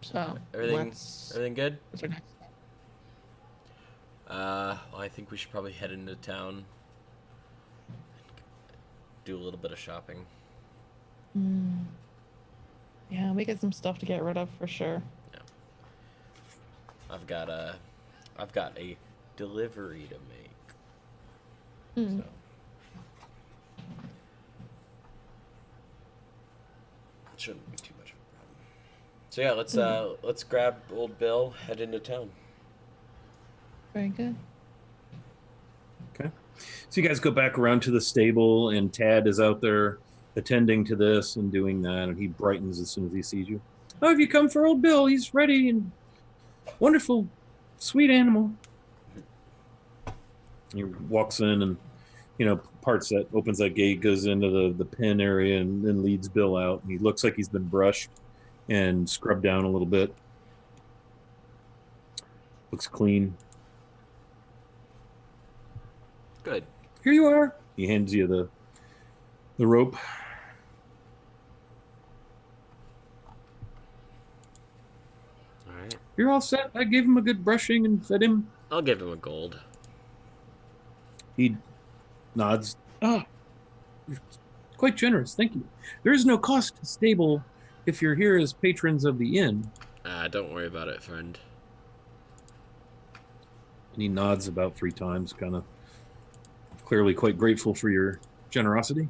So Everything good? what's our next? Well, I think we should probably head into town. Do a little bit of shopping. Yeah, we got some stuff to get rid of for sure. Yeah. I've got a delivery to make. Mm. So. It shouldn't be too much of a problem. So yeah, let's grab old Bill, head into town. Very good. Okay. So you guys go back around to the stable, and Tad is out there attending to this and doing that, and he brightens as soon as he sees you. Oh, have you come for old Bill? He's ready and wonderful, sweet animal. He walks in and, opens that gate, goes into the pen area, and then leads Bill out. And he looks like he's been brushed and scrubbed down a little bit. Looks clean. Good. Here you are. He hands you the rope. All right. You're all set. I gave him a good brushing and fed him. I'll give him a gold. He nods. Ah, you're quite generous. Thank you. There is no cost to stable if you're here as patrons of the inn. Don't worry about it, friend. And he nods about 3 times, kind of clearly quite grateful for your generosity.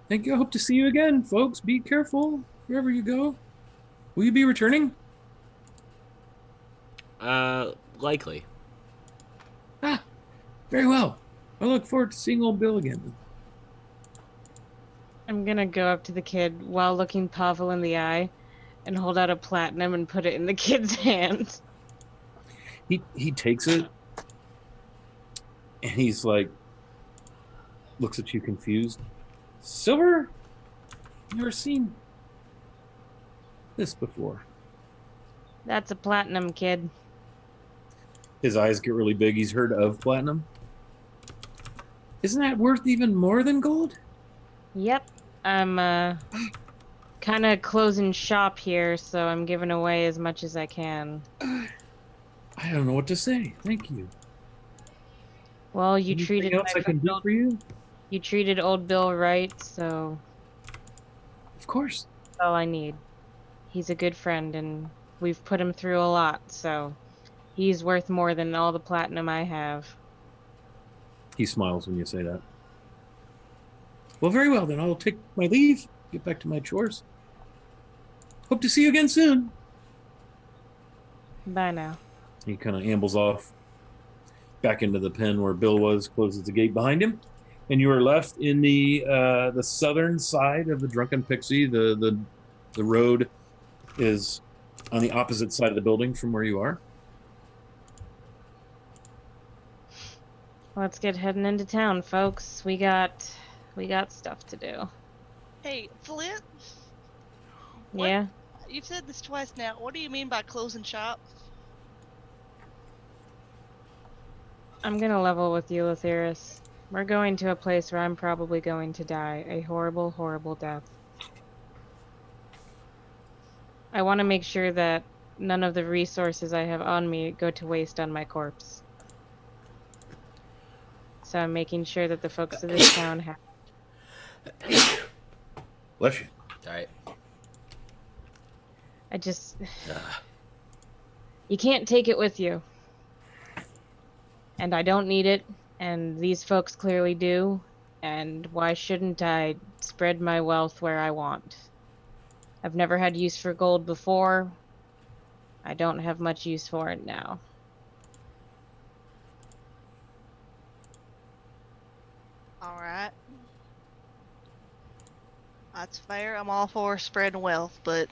Thank you. I hope to see you again, folks. Be careful wherever you go. Will you be returning? Likely. Ah, very well. I look forward to seeing old Bill again. I'm gonna go up to the kid while looking Pavel in the eye and hold out a platinum and put it in the kid's hand. He takes it, and he's like, looks at you confused. Silver? Never seen this before. That's a platinum, kid. His eyes get really big. He's heard of platinum. Isn't that worth even more than gold? Yep. I'm kind of closing shop here, so I'm giving away as much as I can. I don't know what to say. Thank you. Well, you Anything treated else I can do for you? You treated old Bill right, so Of course. that's all I need. He's a good friend, and we've put him through a lot, so he's worth more than all the platinum I have. He smiles when you say that. Well, very well, then I'll take my leave, get back to my chores. Hope to see you again soon. Bye now. He kind of ambles off back into the pen where Bill was, closes the gate behind him, and you are left in the southern side of the Drunken Pixie. The road is on the opposite side of the building from where you are. Let's get heading into town, folks. We got stuff to do. Hey, Flint. What? Yeah? You've said this twice now. What do you mean by closing shop? I'm gonna level with you, Latheris. We're going to a place where I'm probably going to die. A horrible, horrible death. I want to make sure that none of the resources I have on me go to waste on my corpse. So I'm making sure that the folks of this town have... Bless you. All right. I just... You can't take it with you. And I don't need it, and these folks clearly do, and why shouldn't I spread my wealth where I want? I've never had use for gold before. I don't have much use for it now. Alright. That's fair. I'm all for spreading wealth, but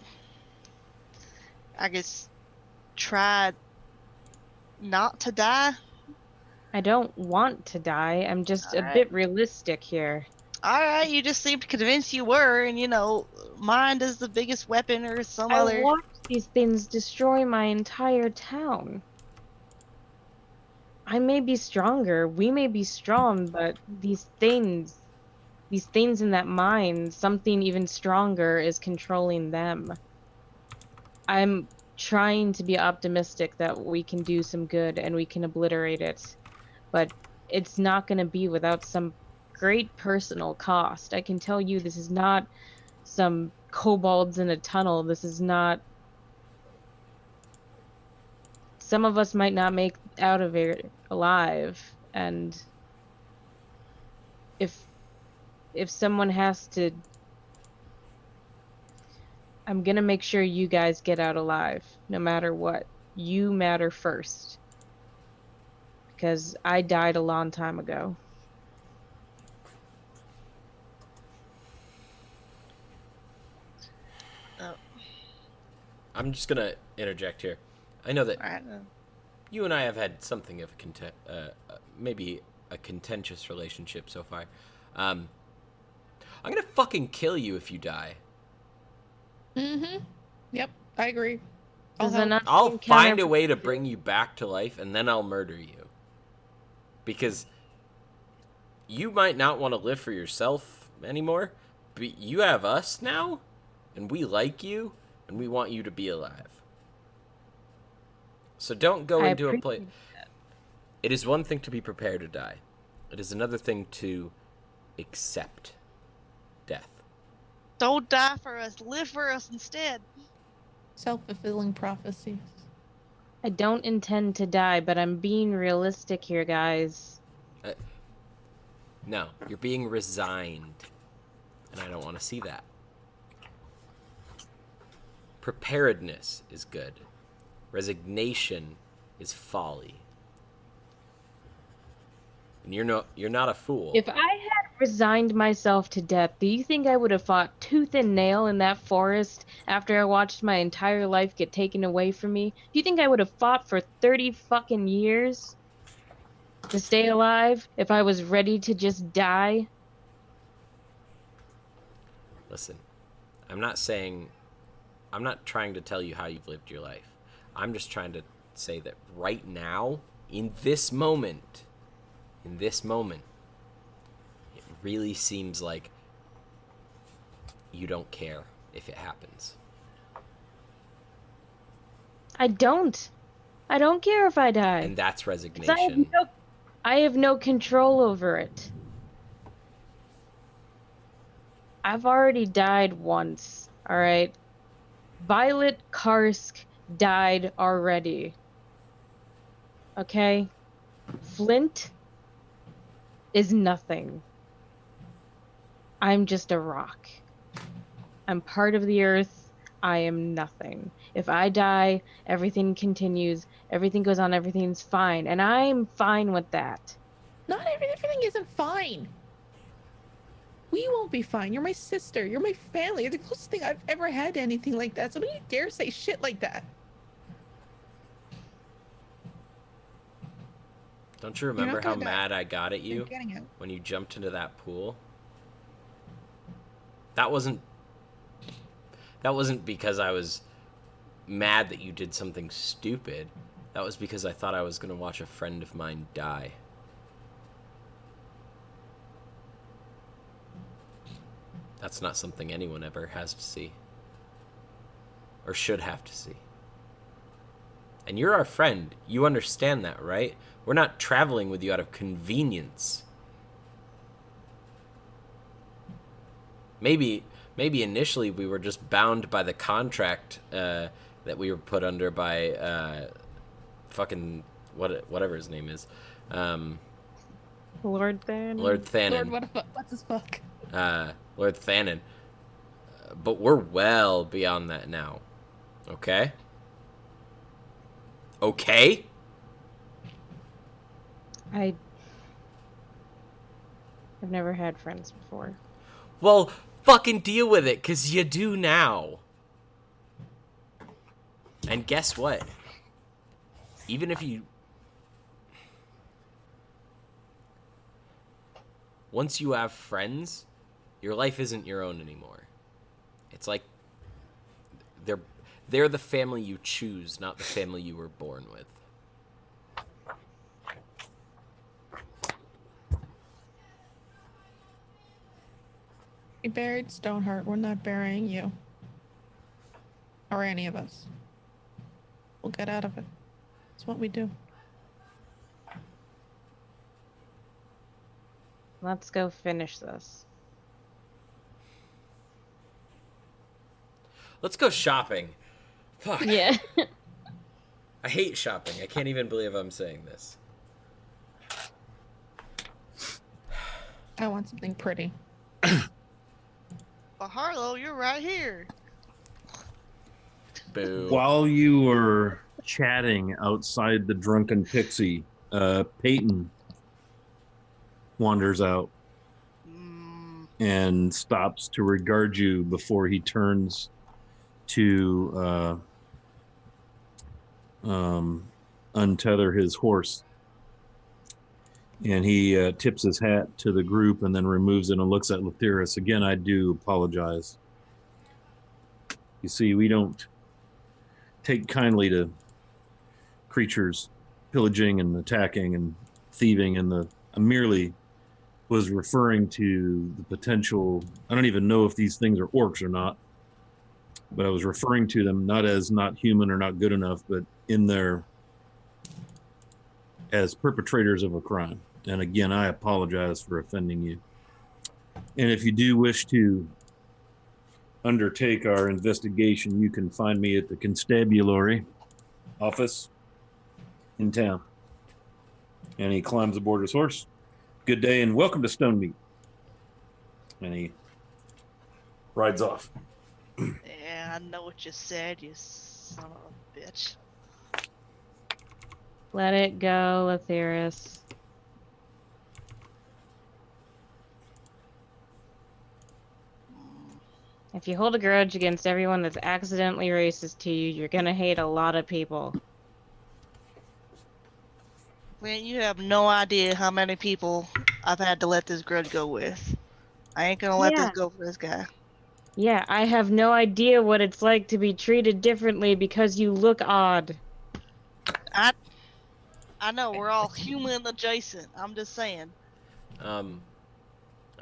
I guess try not to die. I don't want to die. I'm just a bit realistic here. Alright, you just seemed convinced you were, and mind is the biggest weapon or some I other. watched these things destroy my entire town. I may be stronger, we may be strong, but these things in that mind, something even stronger is controlling them. I'm trying to be optimistic that we can do some good and we can obliterate it, but it's not going to be without some great personal cost. I can tell you this is not some kobolds in a tunnel. This is not. Some of us might not make out of it alive, and if someone has to, I'm gonna make sure you guys get out alive, no matter what. You matter first, because I died a long time ago. Oh, I'm just gonna interject here. I know that all right. you and I have had something of maybe a contentious relationship so far. I'm gonna fucking kill you if you die. Mm-hmm. Yep, I agree. Does I'll that not I'll seem find a way to counterproductive? bring you back to life, and then I'll murder you. Because you might not want to live for yourself anymore, but you have us now, and we like you, and we want you to be alive. So don't go I into a place. appreciate. It is one thing to be prepared to die. It is another thing to accept death. Don't die for us. Live for us instead. Self-fulfilling prophecies. I don't intend to die, but I'm being realistic here, guys. No, you're being resigned, and I don't want to see that. Preparedness is good. Resignation is folly. And you're not a fool. If I had resigned myself to death, do you think I would have fought tooth and nail in that forest after I watched my entire life get taken away from me? Do you think I would have fought for 30 fucking years to stay alive if I was ready to just die? Listen, I'm not trying to tell you how you've lived your life. I'm just trying to say that right now, in this moment, it really seems like you don't care if it happens. I don't. I don't care if I die. And that's 'Cause resignation. I have no control over it. I've already died once, alright? Violet Karsk died already. Okay? Flint is nothing. I'm just a rock. I'm part of the earth. I am nothing. If I die, everything continues, everything goes on, everything's fine. And I'm fine with that. Not everything isn't fine. We won't be fine. You're my sister. You're my family. You're the closest thing I've ever had to anything like that. So don't you dare say shit like that. Don't you remember how gonna die. mad I got at You're you getting out. when you jumped into that pool? That wasn't because I was mad that you did something stupid. That was because I thought I was going to watch a friend of mine die. That's not something anyone ever has to see. Or should have to see. And you're our friend. You understand that, right? We're not traveling with you out of convenience. Maybe initially we were just bound by the contract that we were put under by fucking whatever his name is, Lord Than. Lord Thanon. Lord, what's his fuck? Lord Thanon. But we're well beyond that now. Okay? Okay? I've never had friends before. Well, fucking deal with it, 'cause you do now. And guess what? Even if you... Once you have friends, your life isn't your own anymore. It's like they're the family you choose, not the family you were born with. Be buried, Stoneheart. We're not burying you. Or any of us. We'll get out of it. It's what we do. Let's go finish this. Let's go shopping. Fuck. Yeah. I hate shopping. I can't even believe I'm saying this. I want something pretty. But Harlow, you're right here. Boo. While you were chatting outside the Drunken Pixie, Peyton wanders out and stops to regard you before he turns to untether his horse. And he tips his hat to the group and then removes it and looks at Lathyrus. Again, I do apologize. You see, we don't take kindly to creatures pillaging and attacking and thieving. And I merely was referring to the potential. I don't even know if these things are orcs or not, but I was referring to them not as not human or not good enough, but in their as perpetrators of a crime. And again, I apologize for offending you. And if you do wish to undertake our investigation, you can find me at the constabulary office in town. And he climbs aboard his horse. Good day and welcome to Stonemeat. And he rides off. Yeah, I know what you said, you son of a bitch. Let it go, Lathyrus. If you hold a grudge against everyone that's accidentally racist to you, you're gonna hate a lot of people. Man, you have no idea how many people I've had to let this grudge go with. I ain't gonna let this go for this guy. Yeah, I have no idea what it's like to be treated differently because you look odd. I know, we're all human adjacent. I'm just saying. I'm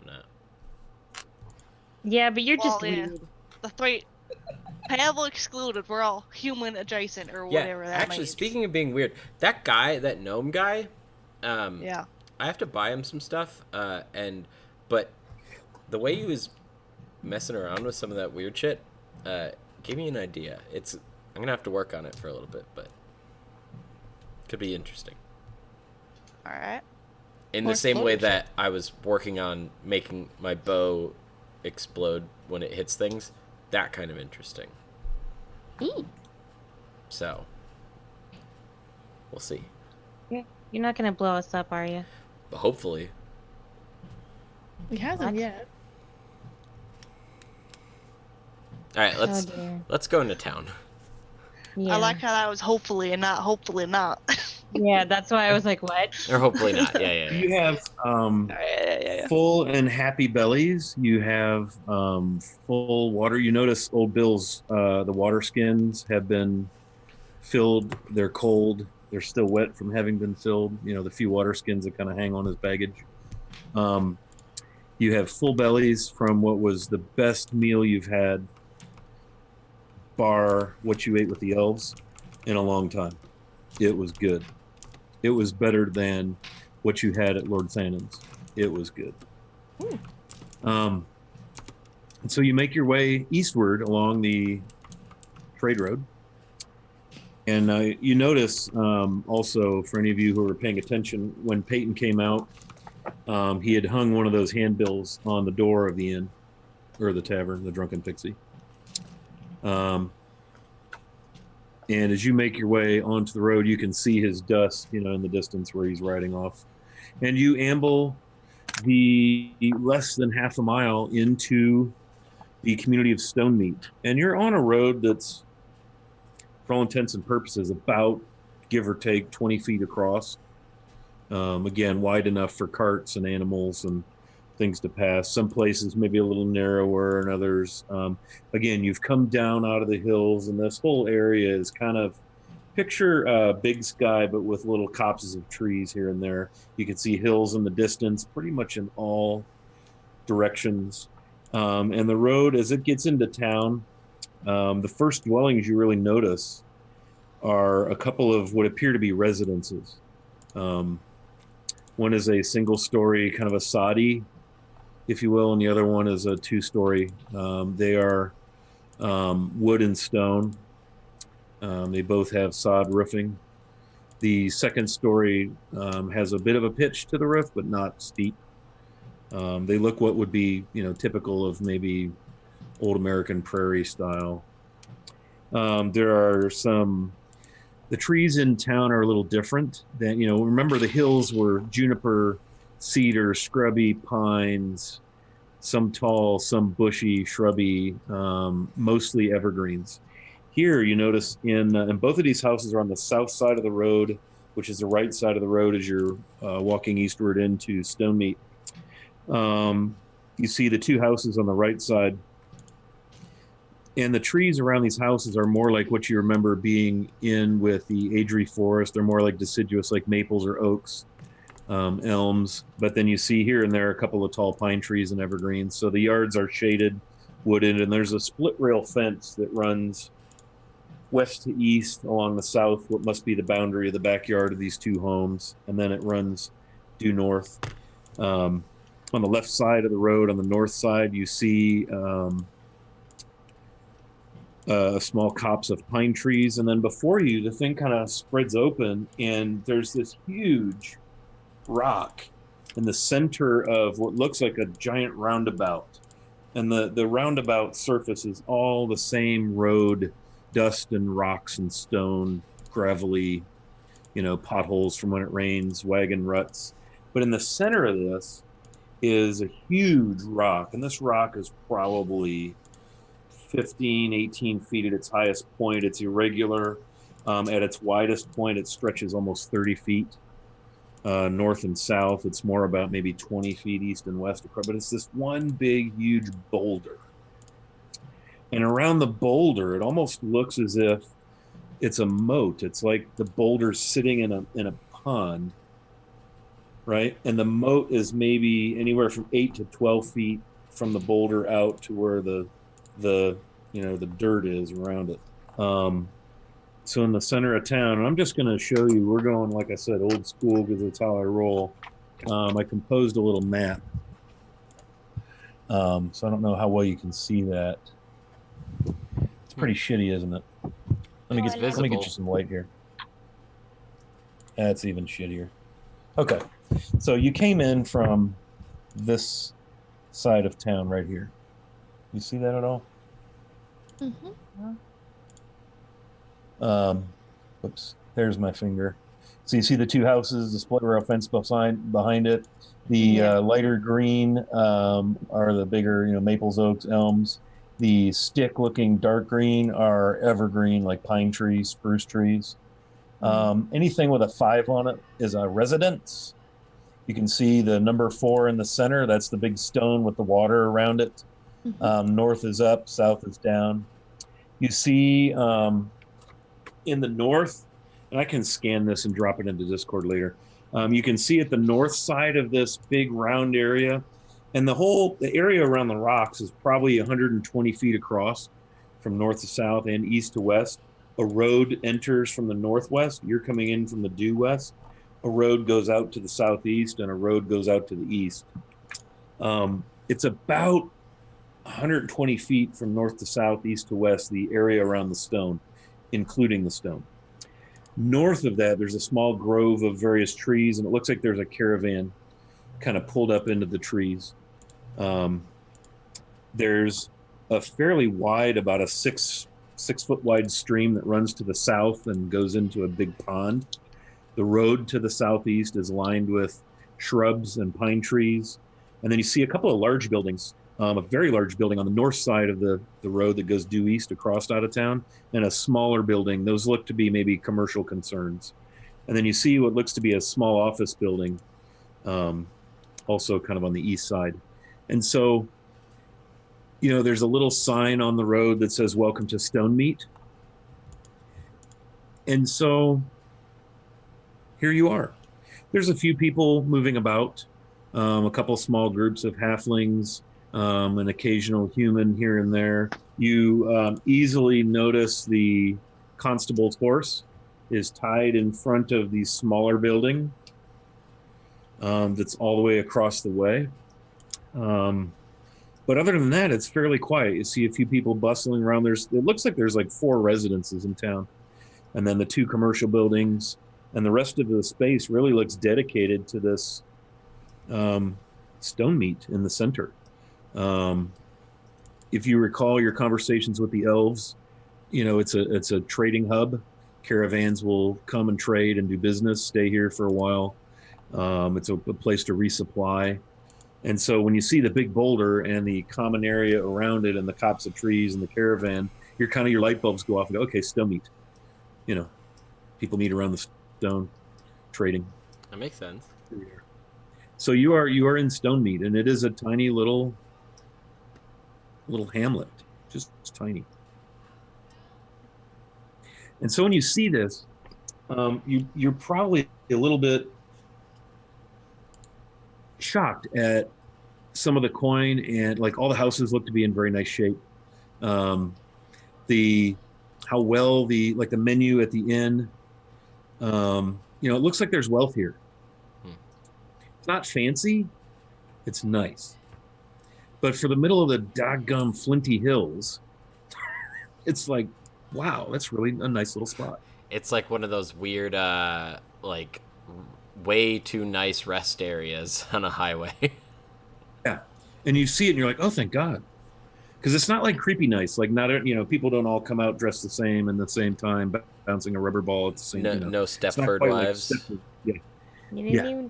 not. Yeah, but you're just Well, yeah. weird. The three, Pavel excluded, we're all human adjacent or whatever that actually, means. speaking of being weird, that guy, that gnome guy, yeah. I have to buy him some stuff, but the way he was messing around with some of that weird shit gave me an idea. I'm gonna have to work on it for a little bit, but could be interesting. All right. In the same way that I was working on making my bow explode when it hits things, that kind of interesting. Ooh. So, we'll see. You're not gonna blow us up, are you? But hopefully. He hasn't What? yet. All right, let's go into town. Yeah. I like how that was hopefully and not hopefully not. Yeah, that's why I was like, what? Or hopefully not. Yeah. You have full and happy bellies. You have full water. You notice old Bill's the water skins have been filled. They're cold. They're still wet from having been filled. You know, the few water skins that kind of hang on his baggage. You have full bellies from what was the best meal you've had, bar what you ate with the elves, in a long time. It was good. It was better than what you had at Lord Thanon's. It was good. And so you make your way eastward along the trade road. And you notice also, for any of you who are paying attention, when Peyton came out, he had hung one of those handbills on the door of the inn, or the tavern, the Drunken Pixie. And as you make your way onto the road, you can see his dust, in the distance where he's riding off. And you amble the less than half a mile into the community of Stonemeat. And you're on a road that's, for all intents and purposes, about, give or take, 20 feet across. Again, wide enough for carts and animals and things to pass. Some places maybe a little narrower, and others. Again, you've come down out of the hills, and this whole area is kind of, picture Big Sky, but with little copses of trees here and there. You can see hills in the distance, pretty much in all directions. And the road, as it gets into town, the first dwellings you really notice are a couple of what appear to be residences. Um, one is a single story, kind of a soddy, if you will, and the other one is a two-story. They are wood and stone. They both have sod roofing. The second story has a bit of a pitch to the roof, but not steep. They look what would be, typical of maybe old American prairie style. There are the trees in town are a little different than, remember the hills were juniper, cedar, scrubby pines, some tall, some bushy, shrubby, mostly evergreens. Here, you notice in both of these houses are on the south side of the road, which is the right side of the road as you're walking eastward into Stonemeat. You see the two houses on the right side, and the trees around these houses are more like what you remember being in with the Adrie forest. They're more like deciduous, like maples or oaks, elms. But then you see here and there a couple of tall pine trees and evergreens. So the yards are shaded, wooded, and there's a split rail fence that runs west to east along the south, what must be the boundary of the backyard of these two homes, and then it runs due north. On the left side of the road, on the north side, you see small copse of pine trees, and then before you, the thing kind of spreads open, and there's this huge rock in the center of what looks like a giant roundabout, and the roundabout surface is all the same road, dust and rocks and stone, gravelly, potholes from when it rains, wagon ruts. But in the center of this is a huge rock, and this rock is probably 15, 18 feet at its highest point. It's irregular. At its widest point, it stretches almost 30 feet north and south. It's more about maybe 20 feet east and west, but it's this one big, huge boulder. And around the boulder, it almost looks as if it's a moat. It's like the boulder's sitting in a pond, right? And the moat is maybe anywhere from 8 to 12 feet from the boulder out to where the dirt is around it. So in the center of town, and I'm just going to show you, we're going, like I said, old school because it's how I roll. I composed a little map. So I don't know how well you can see that. It's pretty shitty, isn't it? Let me get you some light here. That's even shittier. Okay. So you came in from this side of town right here. You see that at all? Mm-hmm. Oops, there's my finger. So you see the two houses, the split rail fence behind it. The lighter green are the bigger, maples, oaks, elms. The stick-looking dark green are evergreen, like pine trees, spruce trees. Anything with a 5 on it is a residence. You can see the number 4 in the center. That's the big stone with the water around it. North is up, south is down. You see in the north, and I can scan this and drop it into Discord later. You can see at the north side of this big round area, and the area around the rocks is probably 120 feet across from north to south and east to west. A road enters from the northwest. You're coming in from the due west. A road goes out to the southeast, and a road goes out to the east. It's about 120 feet from north to south, east to west, the area around the stone, including the stone. North of that, there's a small grove of various trees, and it looks like there's a caravan kind of pulled up into the trees. There's a fairly wide, about a six foot wide stream that runs to the south and goes into a big pond. The road to the southeast is lined with shrubs and pine trees. And then you see a couple of large buildings, a very large building on the north side of the road that goes due east across out of town, and a smaller building. Those look to be maybe commercial concerns. And then you see what looks to be a small office building, also kind of on the east side. And so, there's a little sign on the road that says, "Welcome to Stonemeat." And so here you are. There's a few people moving about, a couple small groups of halflings, an occasional human here and there. You easily notice the constable's horse is tied in front of the smaller building that's all the way across the way. But other than that, it's fairly quiet. You see a few people bustling around. It looks like there's like 4 residences in town, and then the 2 commercial buildings, and the rest of the space really looks dedicated to this stone meat in the center. If you recall your conversations with the elves, it's a trading hub. Caravans will come and trade and do business, stay here for a while. It's a place to resupply. And so when you see the big boulder and the common area around it and the copse of trees and the caravan, your light bulbs go off and go, okay, stone meat. People meet around the stone trading. That makes sense. So you are in Stone Meat, and it is a tiny little hamlet, just tiny. And so when you see this, you're probably a little bit shocked at some of the coin, and like all the houses look to be in very nice shape. How well the menu at the inn, it looks like there's wealth here. It's not fancy, it's nice. But for the middle of the doggone flinty hills, it's like, wow, that's really a nice little spot. It's like one of those weird, like, way too nice rest areas on a highway. Yeah. And you see it and you're like, oh, thank God. Because it's not like creepy nice. Like, not, people don't all come out dressed the same in the same time, bouncing a rubber ball at the same time. No Stepford wives. Yeah. Yeah.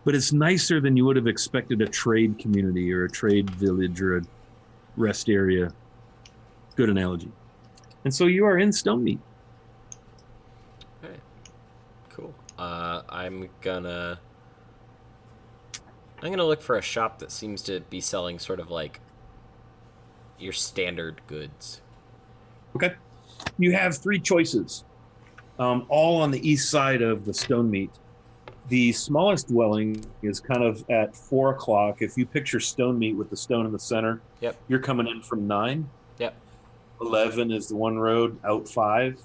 But it's nicer than you would have expected a trade community or a trade village or a rest area. Good analogy. And so you are in Stone Meat. Okay. Cool. I'm gonna look for a shop that seems to be selling sort of like your standard goods. Okay. You have 3 choices, all on the east side of the Stone Meat. The smallest dwelling is kind of at 4 o'clock. If you picture Stone Meat with the stone in the center, Yep. You're coming in from 9. Yep. 11 is the one road, out 5.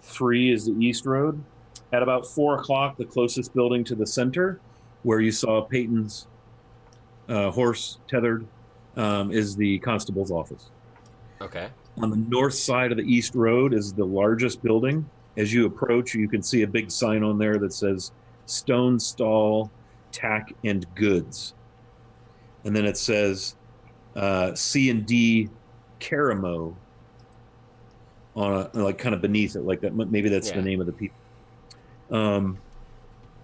3 is the east road. At about 4 o'clock, the closest building to the center, where you saw Peyton's horse tethered, is the constable's office. Okay. On the north side of the east road is the largest building. As you approach, you can see a big sign on there that says Stone Stall, Tack and Goods. And then it says C&D Caramo on kind of beneath it, like that. Maybe that's the name of the people. And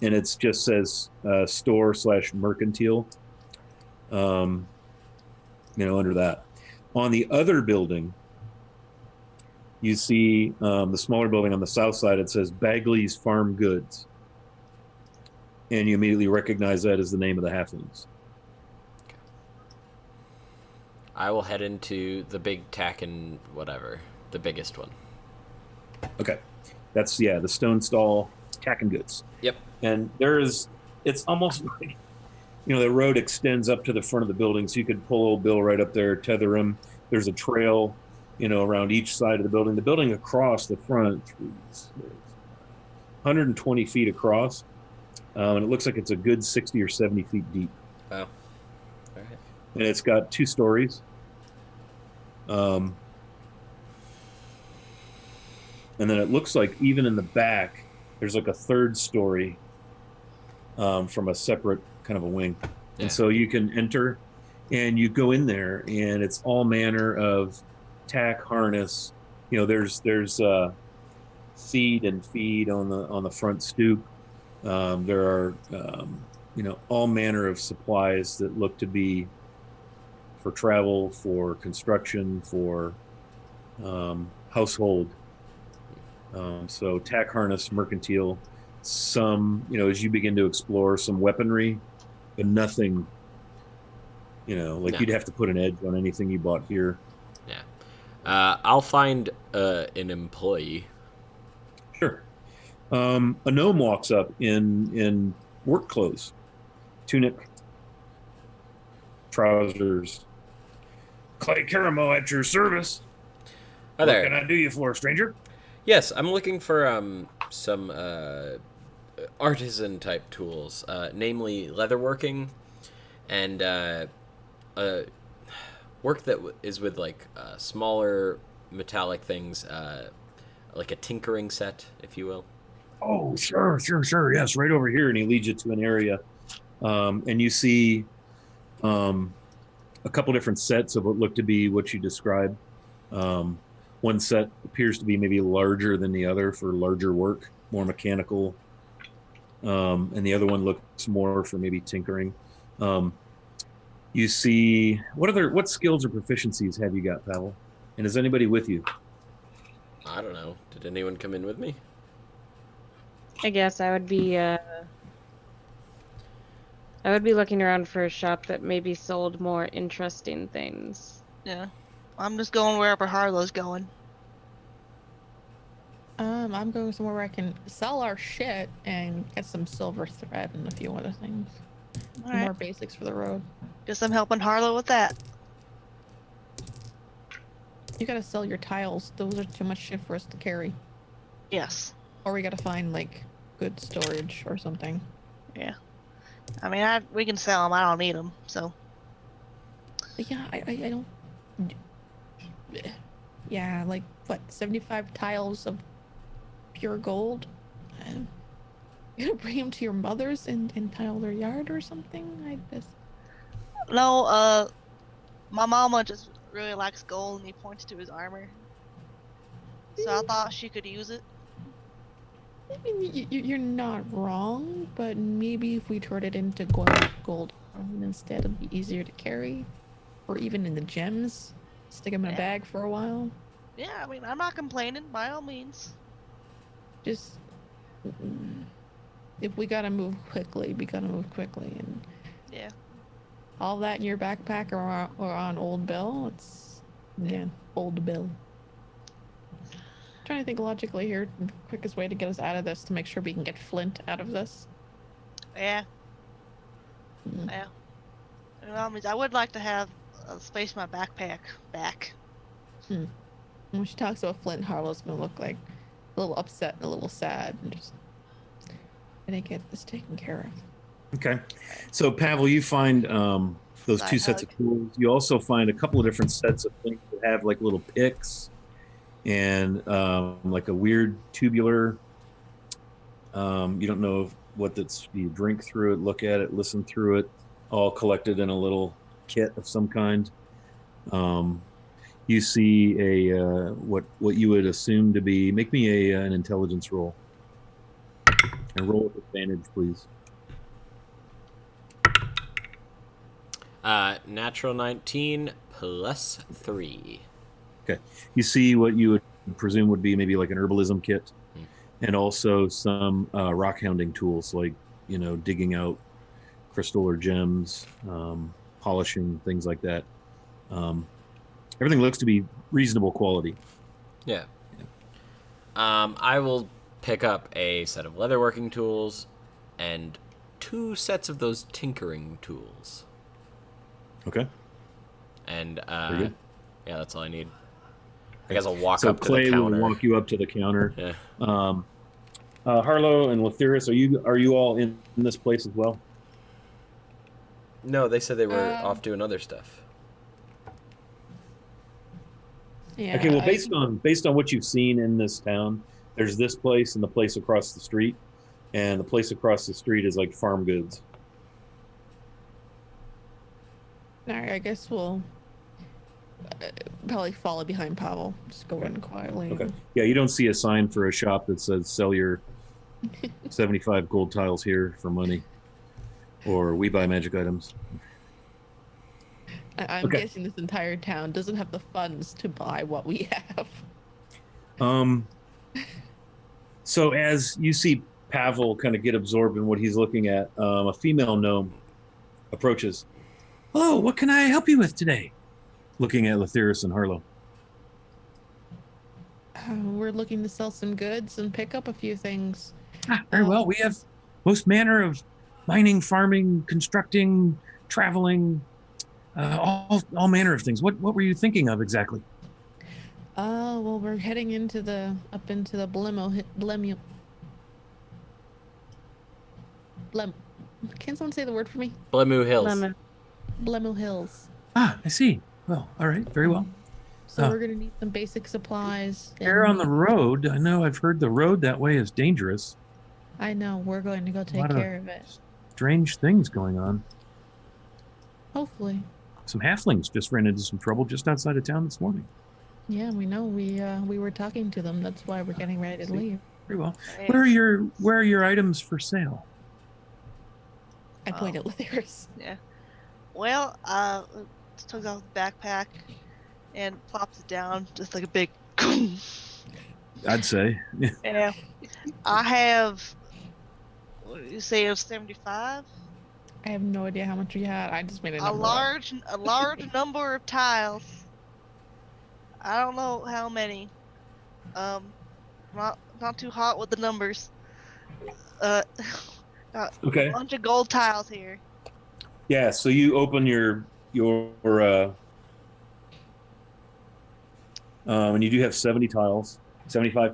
it just says store/mercantile, under that. On the other building, you see the smaller building on the south side. It says Bagley's Farm Goods. And you immediately recognize that as the name of the halflings. Okay. I will head into the big tack and whatever, the biggest one. Okay. That's, the Stone Stall, Tack and Goods. Yep. And it's almost like, the road extends up to the front of the building, so you could pull old Bill right up there, tether him. There's a trail, around each side of the building. The building across the front, 120 feet across. And it looks like it's a good 60 or 70 feet deep. Wow. All right. And it's got 2 stories. And then it looks like even in the back, there's like a 3rd story from a separate kind of a wing. Yeah. And so you can enter and you go in there and it's all manner of tack, harness. There's feed on the front stoop. There are, all manner of supplies that look to be for travel, for construction, for household. So tack, harness, mercantile, some, as you begin to explore, some weaponry, but nothing, you'd have to put an edge on anything you bought here. Yeah. I'll find an employee. Sure. A gnome walks up in work clothes, tunic, trousers. Clay Caramel at your service. Hi What there. can I do you for, stranger? Yes, I'm looking for some artisan type tools, namely leatherworking and work that is with like smaller metallic things, like a tinkering set, if you will. Oh, sure. Yes, right over here. And he leads you to an area. And you see a couple different sets of what look to be what you described. One set appears to be maybe larger than the other for larger work, more mechanical. And the other one looks more for maybe tinkering. You see what skills or proficiencies have you got, Pavel? And is anybody with you? I don't know. Did anyone come in with me? I guess I would be looking around for a shop that maybe sold more interesting things. Yeah. I'm just going wherever Harlow's going. I'm going somewhere where I can sell our shit and get some silver thread and a few other things. All Some right. more basics for the road. Guess I'm helping Harlow with that. You gotta sell your tiles. Those are too much shit for us to carry. Yes. Or we gotta find like good storage or something. Yeah. I mean, we can sell them. I don't need them. So. But yeah, I don't. Yeah, like what, 75 tiles of pure gold? You gonna bring them to your mother's and tile their yard or something? I just. No, my mama just really likes gold, and he points to his armor. So I thought she could use it. I mean, you're not wrong, but maybe if we turned it into gold instead, it'd be easier to carry, or even in the gems. Stick them in a bag for a while. Yeah, I mean, I'm not complaining, by all means. Just if we gotta move quickly, we gotta move quickly, and Yeah. all that in your backpack or on Old Bill. It's again Old Bill. Trying to think logically here, the quickest way to get us out of this to make sure we can get Flint out of this. Yeah. Mm. Yeah. By all means, I would like to have space in my backpack back. When she talks about Flint, Harlow's gonna look like a little upset and a little sad, and just I didn't get this taken care of. Okay. So, Pavel, you find those Side two sets hug. of tools. You also find a couple of different sets of things that have like little picks and like a weird tubular. You don't know what that's. You drink through it, look at it, listen through it, all collected in a little kit of some kind. You see a what you would assume to be. Make me an intelligence roll, and roll with advantage, please. Natural 19 plus 3. Okay. You see what you would presume would be maybe like an herbalism kit, and also some rock hounding tools like, digging out crystal or gems, polishing, things like that. Everything looks to be reasonable quality. Yeah. I will pick up a set of leatherworking tools and 2 sets of those tinkering tools. Okay. And Very good. yeah, that's all I need. I guess I'll walk So up to the Clay will counter. walk you up to the counter. Yeah. Harlow and Lethyrus, are you all in this place as well? No, they said they were off doing other stuff. Yeah. Okay. Well, based on what you've seen in this town, there's this place and the place across the street, and the place across the street is like farm goods. All right, I guess we'll probably follow behind Pavel. Just go in quietly. Okay. Yeah, you don't see a sign for a shop that says sell your 75 gold tiles here for money, or we buy magic items. I'm Okay. guessing this entire town doesn't have the funds to buy what we have. So as you see Pavel kind of get absorbed in what he's looking at, a female gnome approaches. Hello, what can I help you with today? Looking at Lethyrus and Harlow. We're looking to sell some goods and pick up a few things. Very well. We have most manner of mining, farming, constructing, traveling. All manner of things. What were you thinking of exactly? Well, we're heading into up into the Blem. Can someone say the word for me? Blemu Hills. Lemon. Blemu Hills. Ah, I see. Well, all right, very well. So we're gonna need some basic supplies. Care on the road. I know. I've heard the road that way is dangerous. I know. We're going to go take care of it. Strange things going on. Hopefully. Some halflings just ran into some trouble just outside of town this morning. Yeah, we know. We were talking to them. That's why we're getting ready to leave. Very well. Nice. Where are your items for sale? I point at Lythirus. Yeah. Well, took off the backpack and plops it down, just like a big. I'd say. Yeah. I have. What did you say? It was 75. I have no idea how much you had. I just made a A number up. large number of tiles. I don't know how many. Not too hot with the numbers. Got Okay. a bunch of gold tiles here. Yeah. So you open your and you do have 75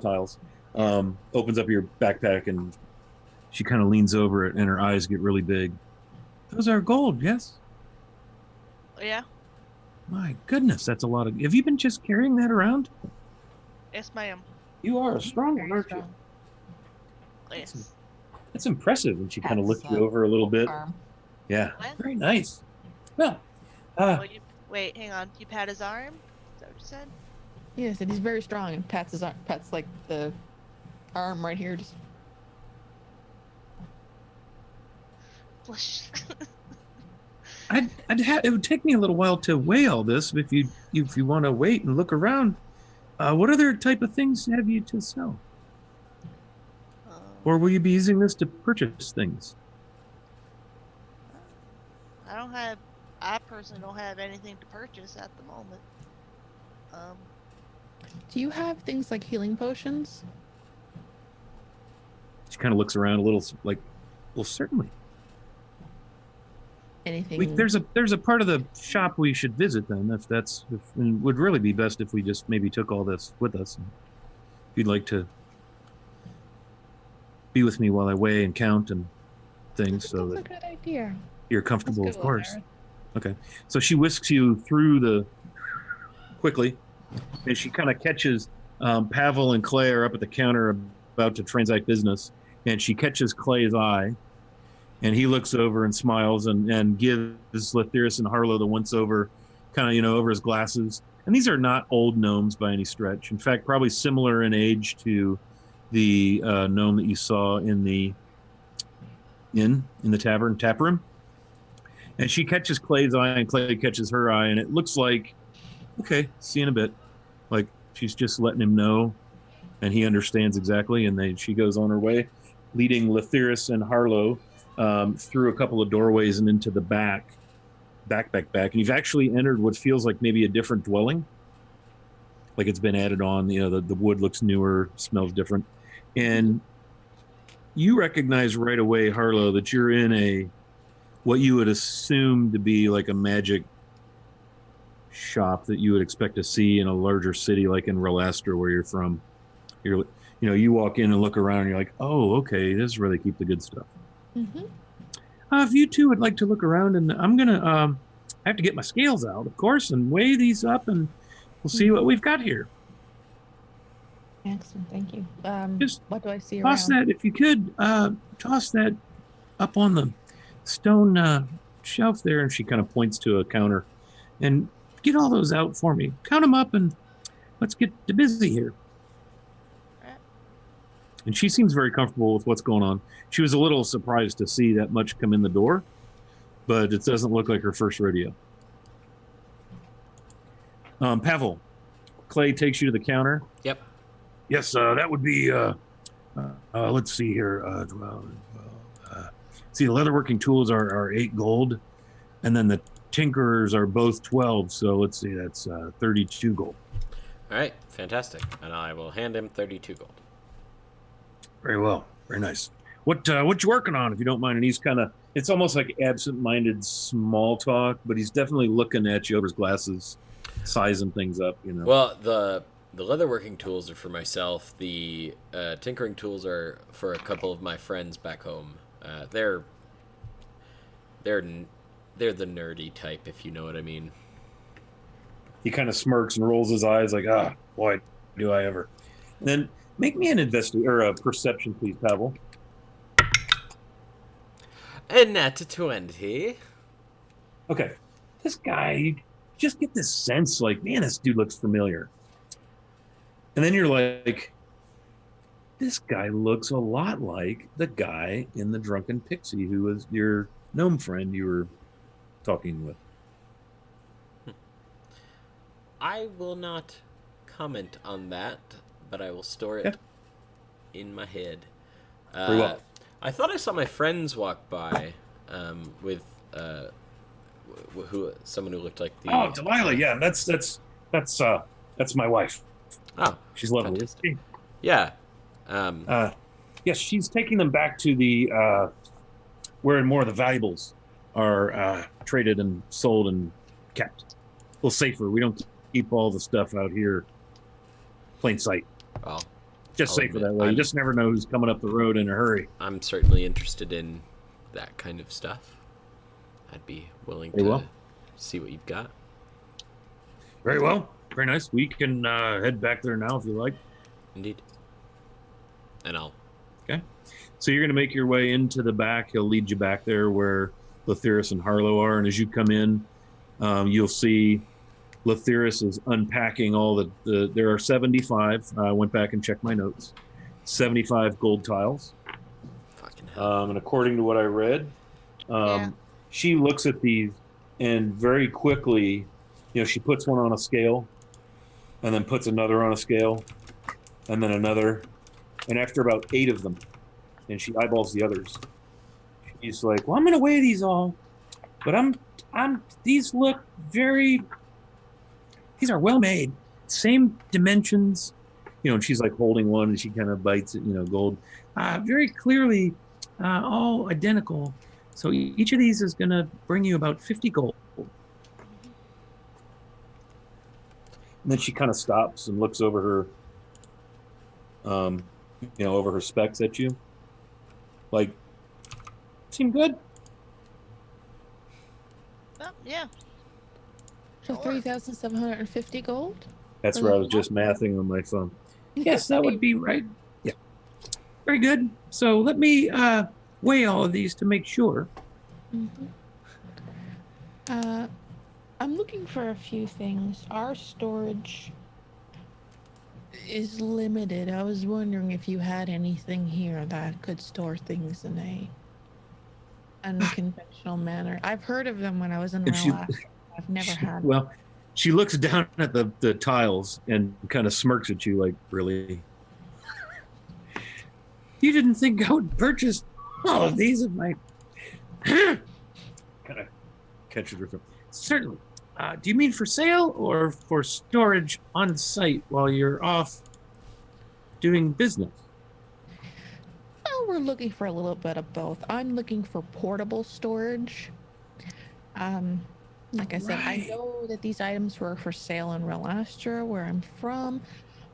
tiles. Opens up your backpack and she kind of leans over it and her eyes get really big. Those are gold, yes? Yeah. My goodness, that's a lot of. Have you been just carrying that around? Yes, ma'am. You are a strong one, Very aren't you? strong. Yes. That's impressive. And she kind of That's, looked you over a little bit. Farm. Yeah, What? very nice. Well, Wait, hang on. You pat his arm? Is that what you said? Yes, and he's very strong and pats his arm, pats like the arm right here. Just Flush. it would take me a little while to weigh all this. If you want to wait and look around, what other type of things have you to sell, or will you be using this to purchase things? I personally don't have anything to purchase at the moment. do you have things like healing potions? She kind of looks around a little, like, well, certainly. Anything? There's a part of the shop we should visit then. It would really be best if we just maybe took all this with us. If you'd like to be with me while I weigh and count and things, so That's a that good idea. you're Let's comfortable, go, of course. Lythirus. Okay. So she whisks you through quickly, and she kind of catches Pavel and Clay are up at the counter about to transact business, and she catches Clay's eye, and he looks over and smiles and gives Lythirus and Harlow the once over, kind of, over his glasses. And these are not old gnomes by any stretch. In fact, probably similar in age to the gnome that you saw in the tavern tap room. And she catches Clay's eye, and Clay catches her eye, and it looks like, okay, see you in a bit. Like she's just letting him know, and he understands exactly. And she goes on her way, leading Lythirus and Harlow through a couple of doorways and into the back. And you've actually entered what feels like maybe a different dwelling. Like it's been added on. The wood looks newer, smells different, and you recognize right away, Harlow, that you're in what you would assume to be like a magic shop that you would expect to see in a larger city like in Relester, where you're from. You walk in and look around and you're like, oh, okay, this is where they keep the good stuff. Mm-hmm. If you two would like to look around, and I'm gonna I have to get my scales out, of course, and weigh these up, and we'll see what we've got here. Excellent, thank you. Just what do I see Toss around? that, if you could, toss that up on the stone shelf there. And she kind of points to a counter, and get all those out for me. Count them up, and let's get busy here. And she seems very comfortable with what's going on. She was a little surprised to see that much come in the door, but it doesn't look like her first rodeo. Pavel, Clay takes you to the counter. Yep. Yes, that would be, let's see here. See, the leatherworking tools are 8 gold, and then the tinkerers are both 12. So let's see, that's 32 gold. All right, fantastic. And I will hand him 32 gold. Very well. Very nice. what you working on, if you don't mind? And he's kind of, it's almost like absent-minded small talk, but he's definitely looking at you over his glasses, sizing things up, you know. Well, the leatherworking tools are for myself. The tinkering tools are for a couple of my friends back home. They're the nerdy type, if you know what I mean. He kind of smirks and rolls his eyes like, ah, boy, do I ever. And then make me an a perception, please, Pavel. And nat to 20. Okay. This guy, you just get this sense like, man, this dude looks familiar. And then you're like, this guy looks a lot like the guy in the Drunken Pixie who was your gnome friend you were talking with. I will not comment on that, but I will store it in my head. Very well. I thought I saw my friends walk by with someone who looked like the. Oh, Delilah, yeah, that's my wife. Oh, she's lovely. Fantastic. Yeah. Yes, she's taking them back to the where more of the valuables are traded and sold and kept. A little safer. We don't keep all the stuff out here plain sight. Well, just safer that way. You just never know who's coming up the road in a hurry. I'm certainly interested in that kind of stuff. I'd be willing to see what you've got. Very well. Very nice. We can head back there now if you like. Indeed. And I'll. Okay. So you're going to make your way into the back. He'll lead you back there where Lathyrus and Harlow are. And as you come in, you'll see Lathyrus is unpacking all the there are 75. I went back and checked my notes. 75 gold tiles. Fucking hell. And according to what I read, she looks at these and very quickly, she puts one on a scale and then puts another on a scale and then another. And after about 8 of them, and she eyeballs the others, she's like, well, I'm going to weigh these all, but these look these are well made, same dimensions, and she's like holding one and she kind of bites it, gold, very clearly, all identical. So each of these is going to bring you about 50 gold. And then she kind of stops and looks over her, over her specs at you. Like, seem good? Yeah. So 3,750 gold? That's where I was just mathing on my phone. Yes, that would be right. Yeah. Very good. So let me weigh all of these to make sure. Mm-hmm. I'm looking for a few things. Our storage is limited. I was wondering if you had anything here that could store things in a unconventional manner. I've heard of them when I was in Alaska. I've never had. Well, she looks down at the tiles and kind of smirks at you like, really? You didn't think I would purchase all of these of my... kind of catches her. Certainly. Do you mean for sale or for storage on site while you're off doing business? Well, we're looking for a little bit of both. I'm looking for portable storage. Like I said, I know that these items were for sale in Relastra, where I'm from.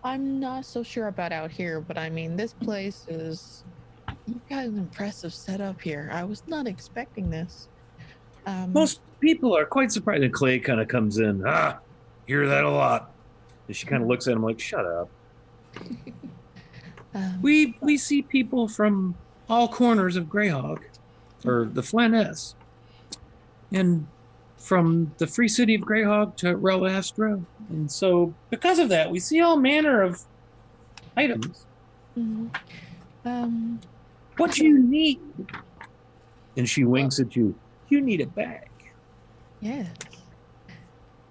I'm not so sure about out here, but I mean, this place is... You've got an impressive setup here. I was not expecting this. Most people are quite surprised. And Clay kind of comes in. Hear that a lot. And she kind of looks at him like, shut up. We see people from all corners of Greyhawk, or the Flaness, and from the free city of Greyhawk to Relastra. And so, because of that, we see all manner of items. Mm-hmm. What you need? And she winks at you. You need a bag. Yes.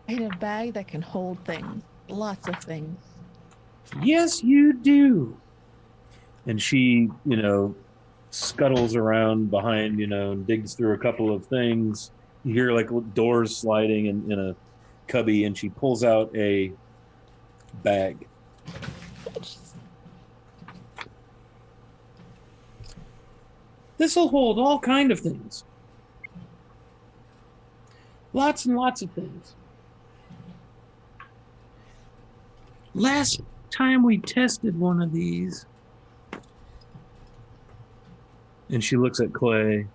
I need a bag that can hold things. Lots of things. Yes, you do. And she, scuttles around behind, and digs through a couple of things. You hear like doors sliding in a cubby, and she pulls out a bag. This'll hold all kind of things. Lots and lots of things. Last time we tested one of these, and she looks at Clay.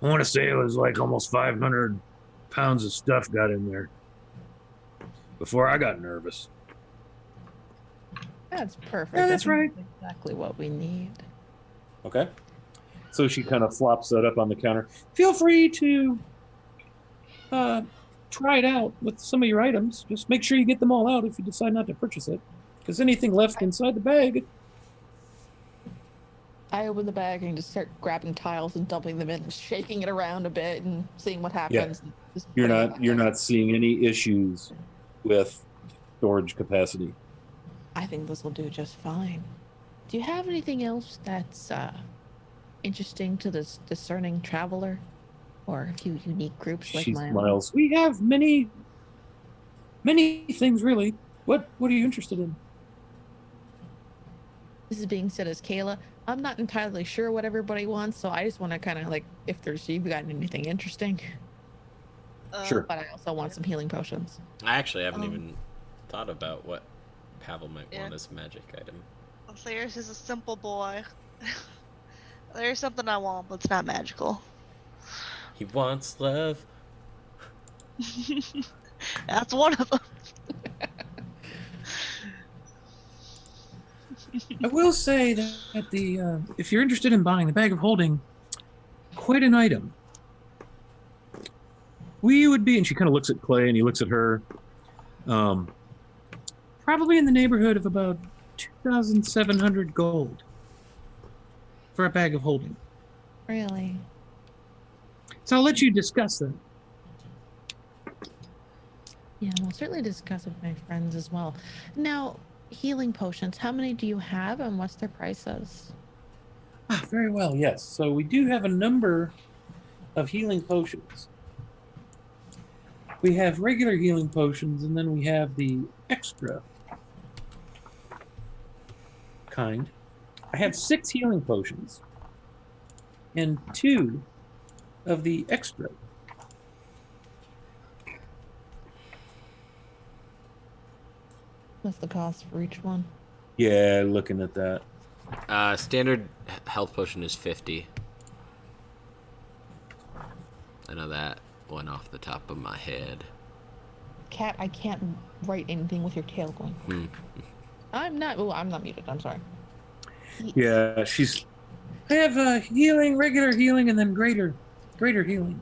I want to say it was like almost 500 pounds of stuff got in there before I got nervous. That's perfect. Yeah, that's right. Exactly what we need. Okay. So she kind of flops that up on the counter. Feel free to try it out with some of your items. Just make sure you get them all out if you decide not to purchase it. Because anything left inside the bag. I open the bag and just start grabbing tiles and dumping them in, shaking it around a bit and seeing what happens. Yeah. You're not seeing any issues with storage capacity. I think this will do just fine. Do you have anything else that's interesting to this discerning traveler? Or a few unique groups like she my smiles. We have many things, really. What are you interested in? This is being said as Kayla. I'm not entirely sure what everybody wants, so I just want to kind of like, if you've got anything interesting. Sure. But I also want some healing potions. I actually haven't even thought about what Pavel might want as a magic item. There's is a simple boy. There's something I want, but it's not magical. He wants love. That's one of them. I will say that the if you're interested in buying the bag of holding, quite an item. We would be, and she kind of looks at Clay and he looks at her. Probably in the neighborhood of about 2,700 gold for a bag of holding. Really? So I'll let you discuss that. Yeah, we'll certainly discuss it with my friends as well. Now, healing potions, how many do you have and what's their prices? Ah, very well, yes. So we do have a number of healing potions. We have regular healing potions, and then we have the extra kind. I have 6 healing potions and 2 of the extra. What's the cost for each one? Yeah, looking at that. Standard health potion is 50. I know that one off the top of my head. Cat, I can't write anything with your tail going. I'm not muted. I'm sorry. Yeah, I have healing, regular healing, and then greater healing.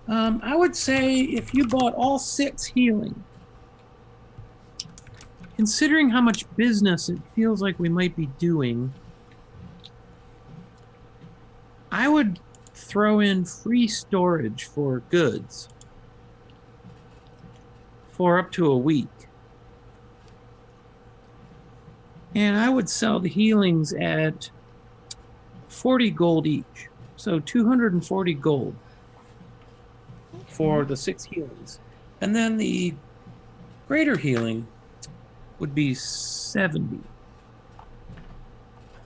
I would say if you bought all 6 healing, considering how much business it feels like we might be doing, I would throw in free storage for goods for up to a week. And I would sell the healings at 40 gold each. So 240 gold for the 6 healings. And then the greater healing would be 70.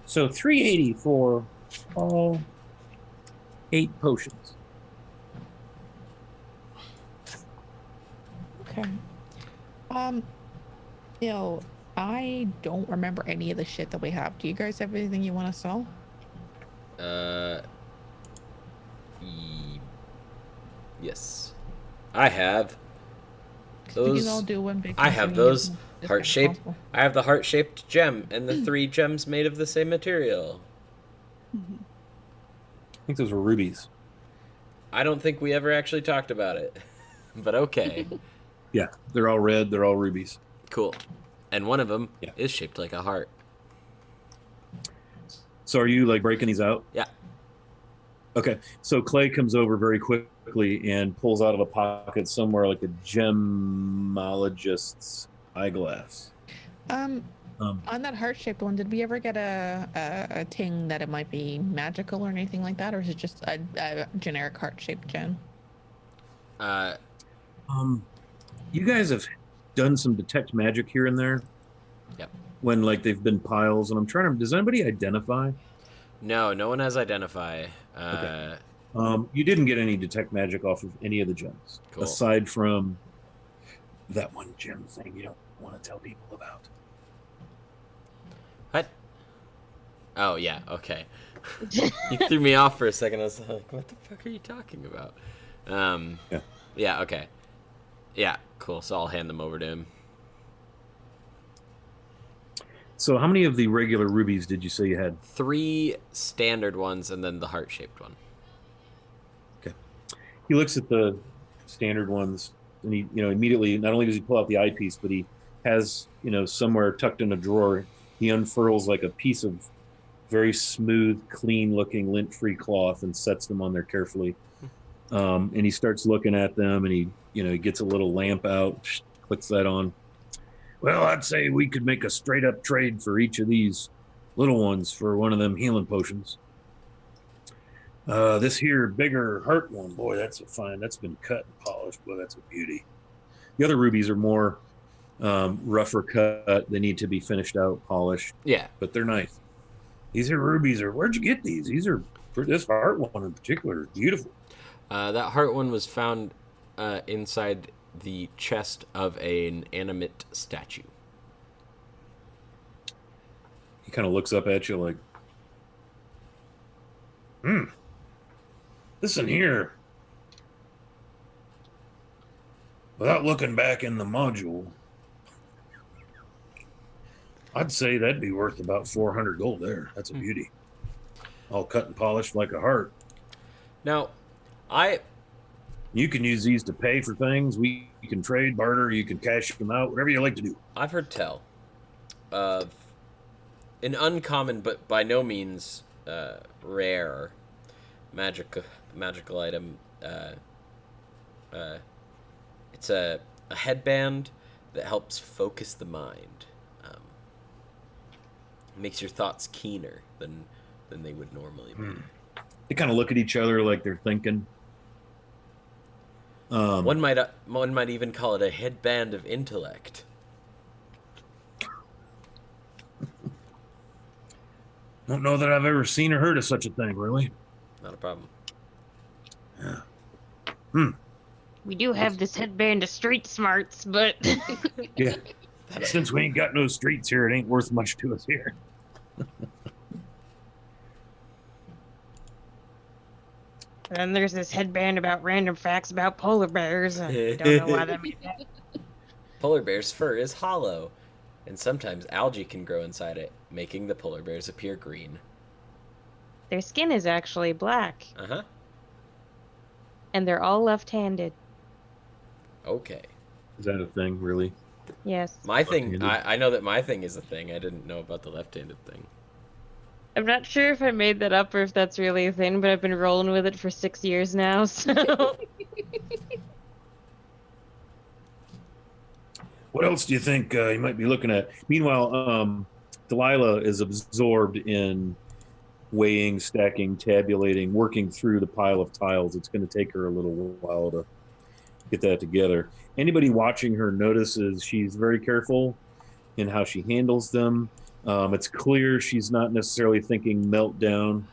So 380 for all 8 potions. Okay. I don't remember any of the shit that we have. Do you guys have anything you want to sell? Yes. I have those. We can all do one big I have thing those as heart-shaped. possible. I have the heart-shaped gem and the 3 gems made of the same material. I think those were rubies. I don't think we ever actually talked about it, but okay. Yeah, they're all red. They're all rubies. Cool. And one of them is shaped like a heart. So are you like breaking these out? Yeah. Okay. So Clay comes over very quickly and pulls out of a pocket somewhere like a gemologist's eyeglass. On that heart-shaped one, did we ever get a ting that it might be magical or anything like that, or is it just a generic heart-shaped gem? You guys have done some detect magic here and there. Yep. When like they've been piles, and I'm trying to. Does anybody identify? No one has identify. Okay. You didn't get any detect magic off of any of the gems, Cool. aside from that one gem thing you don't want to tell people about. What? Oh yeah, okay. You threw me off for a second. I was like, "What the fuck are you talking about?" Yeah. Yeah. Okay. Yeah. Cool. So I'll hand them over to him. So, how many of the regular rubies did you say you had? 3 standard ones, and then the heart-shaped one. He looks at the standard ones, and he, immediately, not only does he pull out the eyepiece, but he has, somewhere tucked in a drawer, he unfurls like a piece of very smooth, clean-looking, lint-free cloth and sets them on there carefully. And he starts looking at them, and he gets a little lamp out, clicks that on. Well, I'd say we could make a straight-up trade for each of these little ones for one of them healing potions. This here bigger heart one, boy, that's been cut and polished. Boy, that's a beauty. The other rubies are more rougher cut. They need to be finished out, polished. Yeah. But they're nice. These here rubies where'd you get these? These are, for this heart one in particular, is beautiful. That heart one was found inside the chest of an animate statue. He kind of looks up at you like, listen here. Without looking back in the module, I'd say that'd be worth about 400 gold there. That's a beauty. All cut and polished like a heart. Now, You can use these to pay for things. You can trade, barter, you can cash them out, whatever you like to do. I've heard tell of an uncommon but by no means rare magical item. It's a headband that helps focus the mind. Makes your thoughts keener than they would normally be. They kind of look at each other like they're thinking. One might even call it a headband of intellect. Don't know that I've ever seen or heard of such a thing, really. Not a problem. Yeah. We do have this headband of street smarts, but Yeah. Since we ain't got no streets here, it ain't worth much to us here. And then there's this headband about random facts about polar bears. I don't know why that made that. Polar bear's fur is hollow, and sometimes algae can grow inside it, making the polar bears appear green. Their skin is actually black, Uh-huh. and they're all left-handed. Okay. Is that a thing, really? Yes. My thing, Left-handed. I know that my thing is a thing. I didn't know about the left-handed thing. I'm not sure if I made that up or if that's really a thing, but I've been rolling with it for 6 years now, so... What else do you think you might be looking at? Meanwhile, Delilah is absorbed in weighing, stacking, tabulating, working through the pile of tiles. It's going to take her a little while to get that together. Anybody watching her notices she's very careful in how she handles them. It's clear she's not necessarily thinking meltdown.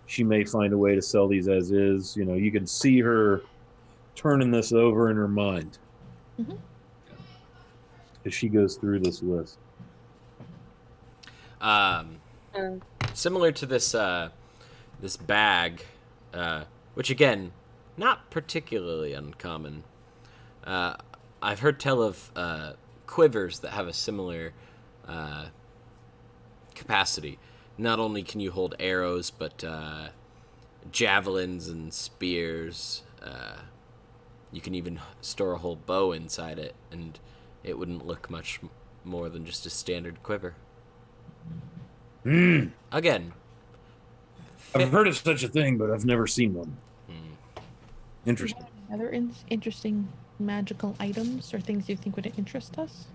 She may find a way to sell these as is. You can see her turning this over in her mind as she goes through this list. Similar to this this bag, which again, not particularly uncommon. I've heard tell of quivers that have a similar capacity. Not only can you hold arrows, but javelins and spears. You can even store a whole bow inside it, and it wouldn't look much more than just a standard quiver. Again, I've heard of such a thing, but I've never seen one. Interesting. Other interesting magical items or things you think would interest us?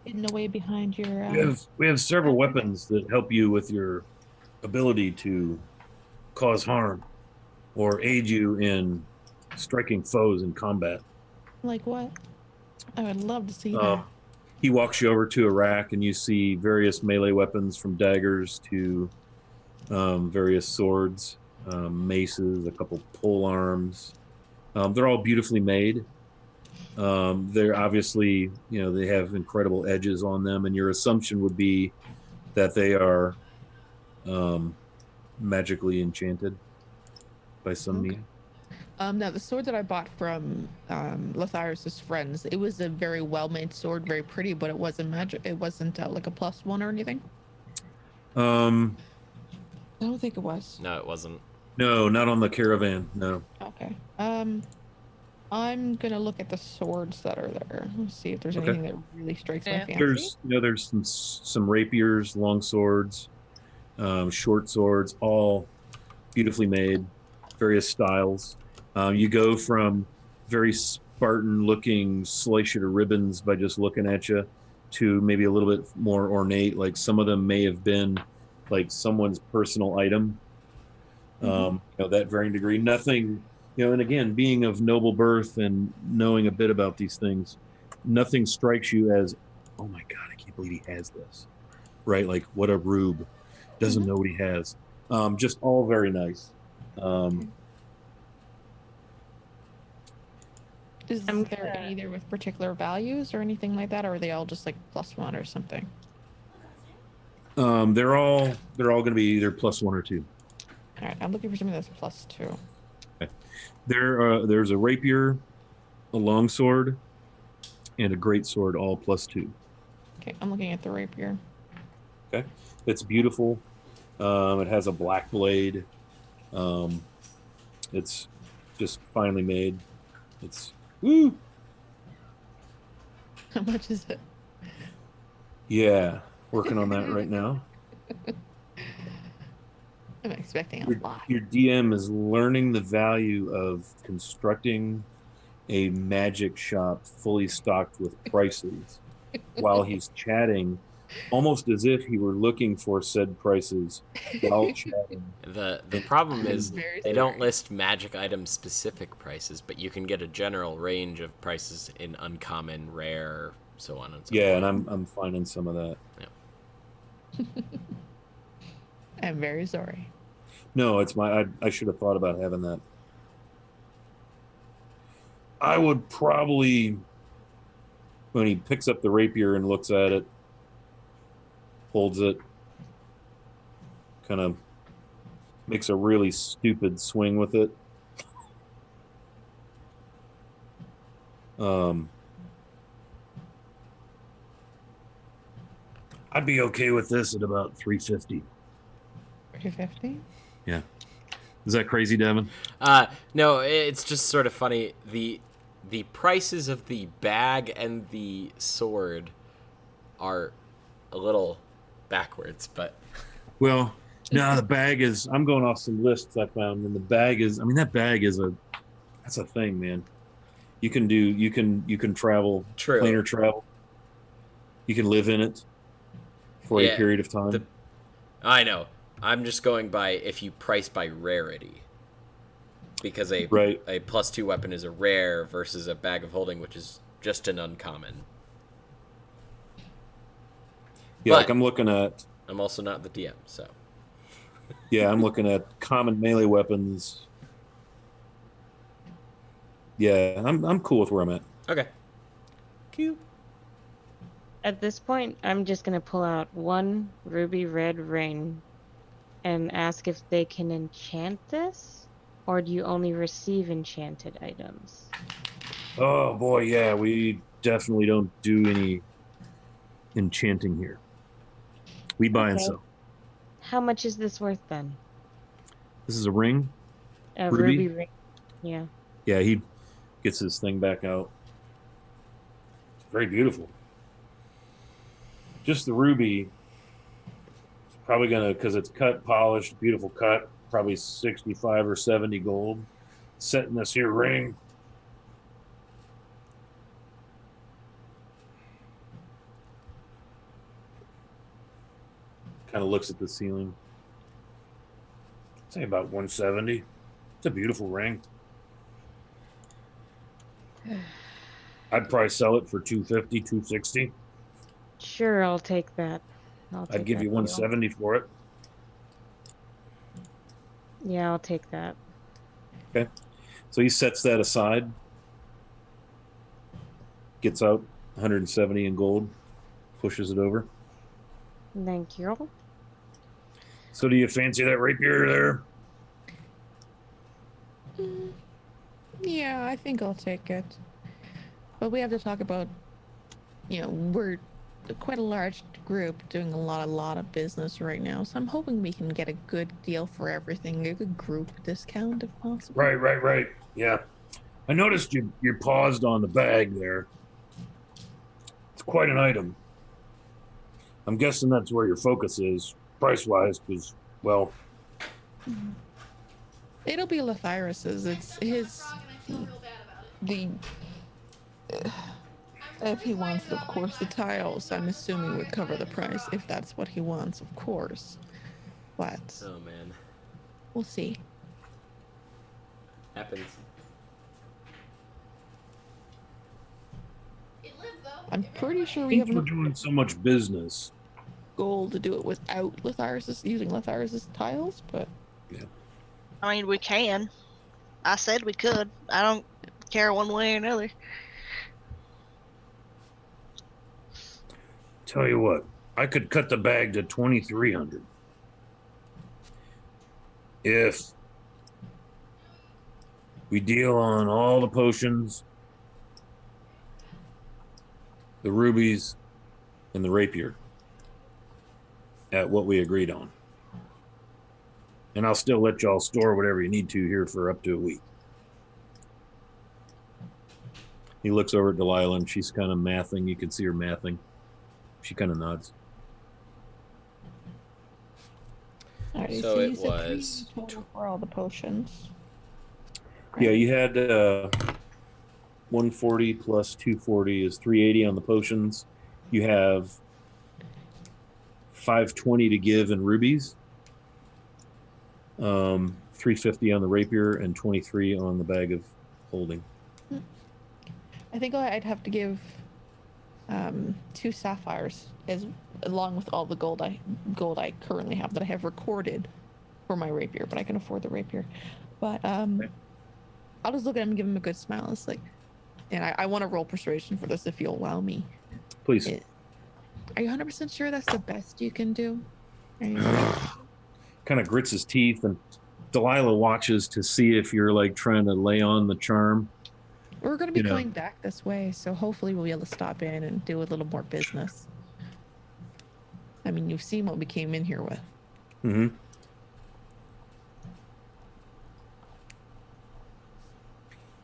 Hidden away behind your. We have several weapons that help you with your ability to cause harm or aid you in striking foes in combat. Like what? I would love to see that. He walks you over to a rack, and you see various melee weapons from daggers to various swords, maces, a couple pole arms. They're all beautifully made. They're obviously, they have incredible edges on them, and your assumption would be that they are um, magically enchanted by some Okay. means. Now the sword that I bought from Lathyris's friends, it was a very well-made sword, very pretty, but it wasn't magic. It wasn't like a +1 or anything. Um, I don't think it was. No, it wasn't. no, not on the caravan. No. Okay. I'm gonna look at the swords that are there. Let's see if there's Okay. anything that really strikes my Yeah. fancy. There's some rapiers, long swords, short swords, all beautifully made, various styles. You go from very Spartan-looking slice you to ribbons by just looking at you, to maybe a little bit more ornate. Like some of them may have been like someone's personal item. That varying degree. Nothing, and again, being of noble birth and knowing a bit about these things, nothing strikes you as, oh my God, I can't believe he has this. Right? Like, what a rube. Doesn't know what he has. Just all very nice. Is I'm there gonna- any there with particular values or anything like that, or are they all just like +1 or something? They're all going to be either +1 or 2. All right, I'm looking for something that's +2. There's a rapier, a longsword, and a great sword, all +2. Okay, I'm looking at the rapier. Okay, it's beautiful. It has a black blade. It's just finely made. It's woo. How much is it? Yeah, working on that right now. I'm expecting a lot. Your DM is learning the value of constructing a magic shop fully stocked with prices while he's chatting, almost as if he were looking for said prices while chatting. The problem is Very they don't sorry. list magic item specific prices, but you can get a general range of prices in uncommon, rare, so on and so Yeah, forth. and I'm finding some of that. I'm very sorry. No, it's I should have thought about having that. I would probably, when he picks up the rapier and looks at it, holds it, kind of makes a really stupid swing with it. I'd be okay with this at about 350. 350? Yeah. Is that crazy, Devin? No, it's just sort of funny. The prices of the bag and the sword are a little backwards, but Well, no, the bag is. I'm going off some lists I found, and the bag is. I mean, that bag is that's a thing, man. You can travel, True. planar travel. You can live in it for Yeah, a period of time. I know. I'm just going by if you price by rarity. Because a Right. a +2 weapon is a rare versus a bag of holding, which is just an uncommon. Yeah, but- like I'm looking at. I'm also not the DM, so. Yeah, I'm looking at common melee weapons. Yeah, I'm cool with where I'm at. Okay. Cute. At this point, I'm just gonna pull out one ruby red ring and ask if they can enchant this, or do you only receive enchanted items? Oh boy, yeah, we definitely don't do any enchanting here. We buy and Okay. sell. How much is this worth then? This is a ring. A Ruby? ruby ring. Yeah. Yeah, he gets his thing back out. It's very beautiful. Just the ruby. It's probably gonna, because it's cut, polished, beautiful cut. Probably 65 or 70 gold. Set in this here ring. Kind of looks at the ceiling. Say about 170. It's a beautiful ring. I'd probably sell it for 250, 260. Sure, I'll take that. I'd give you that deal. 170 for it. Yeah, I'll take that. Okay. So he sets that aside, gets out 170 in gold, pushes it over. Thank you. So do you fancy that rapier there? Yeah, I think I'll take it. But we have to talk about, we're quite a large group doing a lot of business right now. So I'm hoping we can get a good deal for everything, a good group discount if possible. Right. Yeah. I noticed you paused on the bag there. It's quite an item. I'm guessing that's where your focus is, price-wise, because, well, It'll be Lathyrus's. It's his. The. If he wants it, of course, the tiles, I'm assuming, would cover the price if that's what he wants, of course. But Oh man, we'll see. happens. I'm pretty sure we since have we're enough doing so much business, gold to do it without Lathyrus's, using Lathyrus's tiles, but I mean, we can. I said we could. I don't care one way or another. tell you what, I could cut the bag to 2,300 if we deal on all the potions, the rubies, and the rapier at what we agreed on. And I'll still let y'all store whatever you need to here for up to a week. He looks over at Delilah and she's kind of mathing. You can see her mathing. She kind of nods. alright, So you it said was 3 total for all the potions. Yeah, you had 140 plus 240 is 380 on the potions. You have 520 to give in rubies, 350 on the rapier, and 23 on the bag of holding. I think I'd have to give 2 sapphires along with all the gold I currently have that I have recorded for my rapier, but I can afford the rapier. But Okay. I'll just look at him and give him a good smile. It's like, and I want to roll persuasion for this if you'll allow me. Please. Are you 100% sure that's the best you can do? Kind of grits his teeth, and Delilah watches to see if you're like trying to lay on the charm. We're going to be coming back this way, so hopefully we'll be able to stop in and do a little more business. I mean, you've seen what we came in here with. Mm-hmm.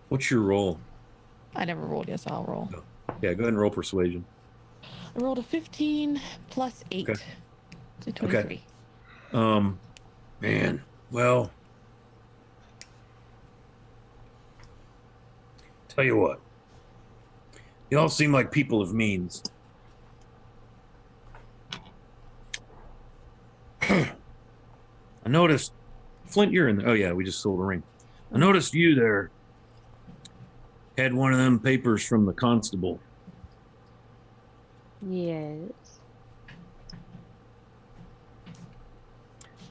What's your roll? I never rolled yet, so I'll roll. No. Yeah, go ahead and roll persuasion. I rolled a 15 plus 8. Okay. So 23. Okay. Man, well, tell you what, you all seem like people of means. I noticed, Flint, you're in there. Oh yeah, we just sold a ring. I noticed you there had one of them papers from the constable. Yes.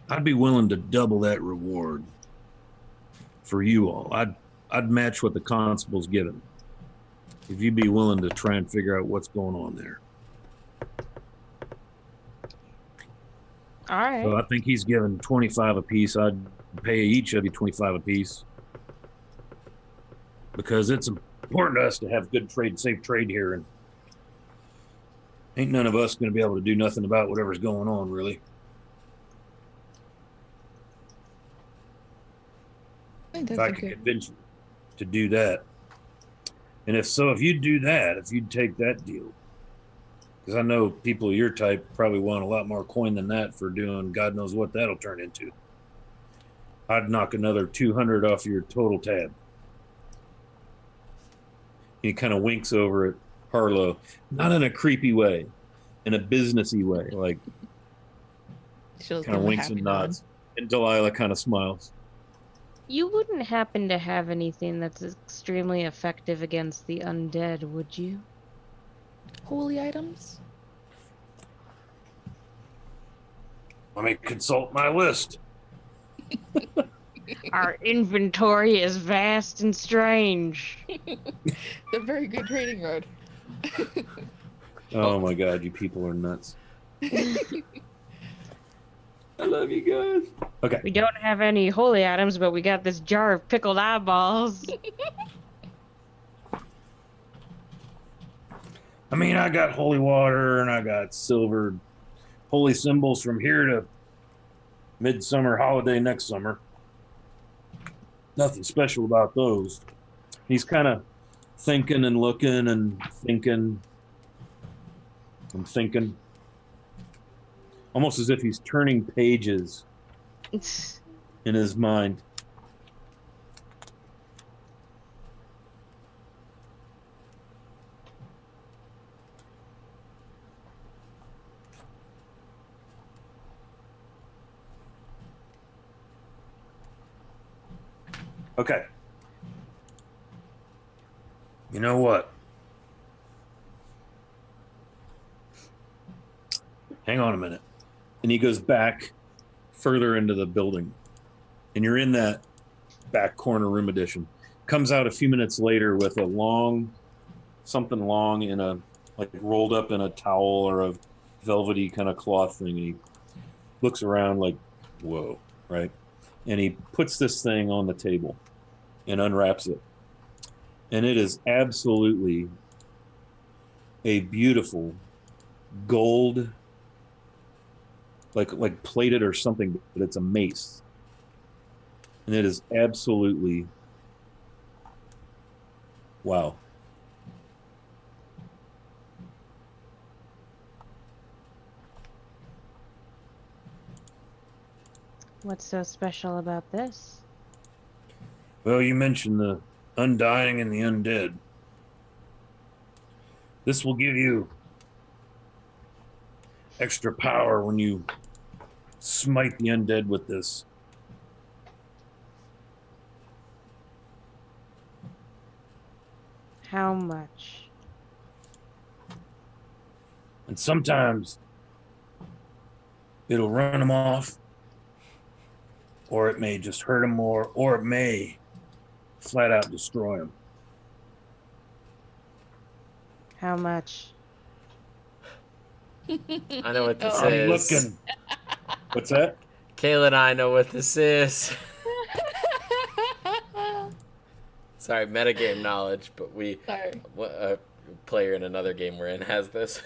I'd be willing to double that reward for you all. I'd match what the constable's given. If you'd be willing to try and figure out what's going on there. All right. So I think he's given 25 apiece. I'd pay each of you 25 apiece. Because it's important to us to have good trade, safe trade here, and ain't none of us going to be able to do nothing about whatever's going on, really. If I could convince you to do that. And if you'd do that, if you'd take that deal, because I know people of your type probably want a lot more coin than that for doing God knows what that'll turn into. I'd knock another 200 off your total tab. He kind of winks over at Harlow, not in a creepy way, in a businessy way, like kind of winks and nods. And Delilah kind of smiles. You wouldn't happen to have anything that's extremely effective against the undead, would you? Holy items? Let me consult my list. Our inventory is vast and strange. A very good trading road. Oh my god, you people are nuts. I love you guys. Okay. We don't have any holy items, but we got this jar of pickled eyeballs. I mean, I got holy water and I got silver holy symbols from here to midsummer holiday next summer. Nothing special about those. He's kind of thinking and looking and thinking and thinking. Almost as if he's turning pages in his mind. Okay. You know what? Hang on a minute. And he goes back further into the building. And you're in that back corner room edition. Comes out a few minutes later with a long, something long in a, like rolled up in a towel or a velvety kind of cloth thing. And he looks around like, whoa, right? And he puts this thing on the table and unwraps it. And it is absolutely a beautiful gold, like plated or something, but it's a mace. And it is absolutely wow. What's so special about this? Well, you mentioned the undying and the undead. This will give you extra power when you smite the undead with this. How much? And sometimes it'll run them off, or it may just hurt them more, or it may flat out destroy them. How much? I know what this I'm is. looking. What's that? Kayla and I know what this is. Sorry, metagame knowledge, but Sorry. a player in another game we're in has this.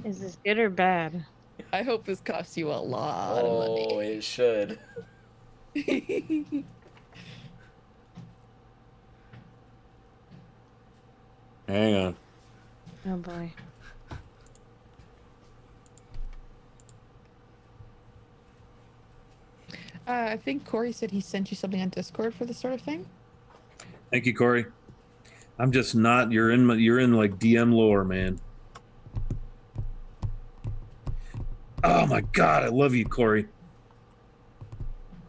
Is this good or bad? I hope this costs you a lot of Oh, money. it should. Hang on. Oh boy. I think Corey said he sent you something on Discord for this sort of thing. Thank you, Corey. I'm just not. You're in like DM lore, man. Oh my god, I love you, Corey.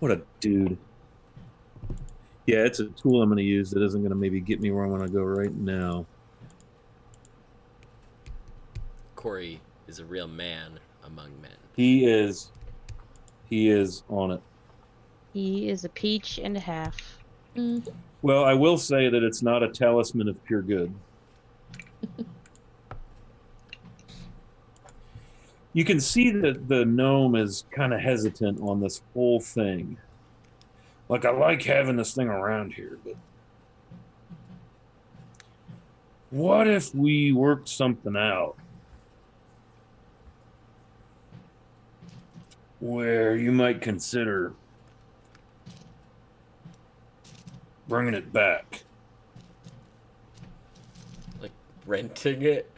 What a dude. Yeah, it's a tool I'm going to use that isn't going to maybe get me where I want to go right now. Corey is a real man among men. He is on it. He is a peach and a half. Mm. Well, I will say that it's not a talisman of pure good. You can see that the gnome is kind of hesitant on this whole thing. Like, I like having this thing around here, but what if we worked something out where you might consider bringing it back? Like renting it?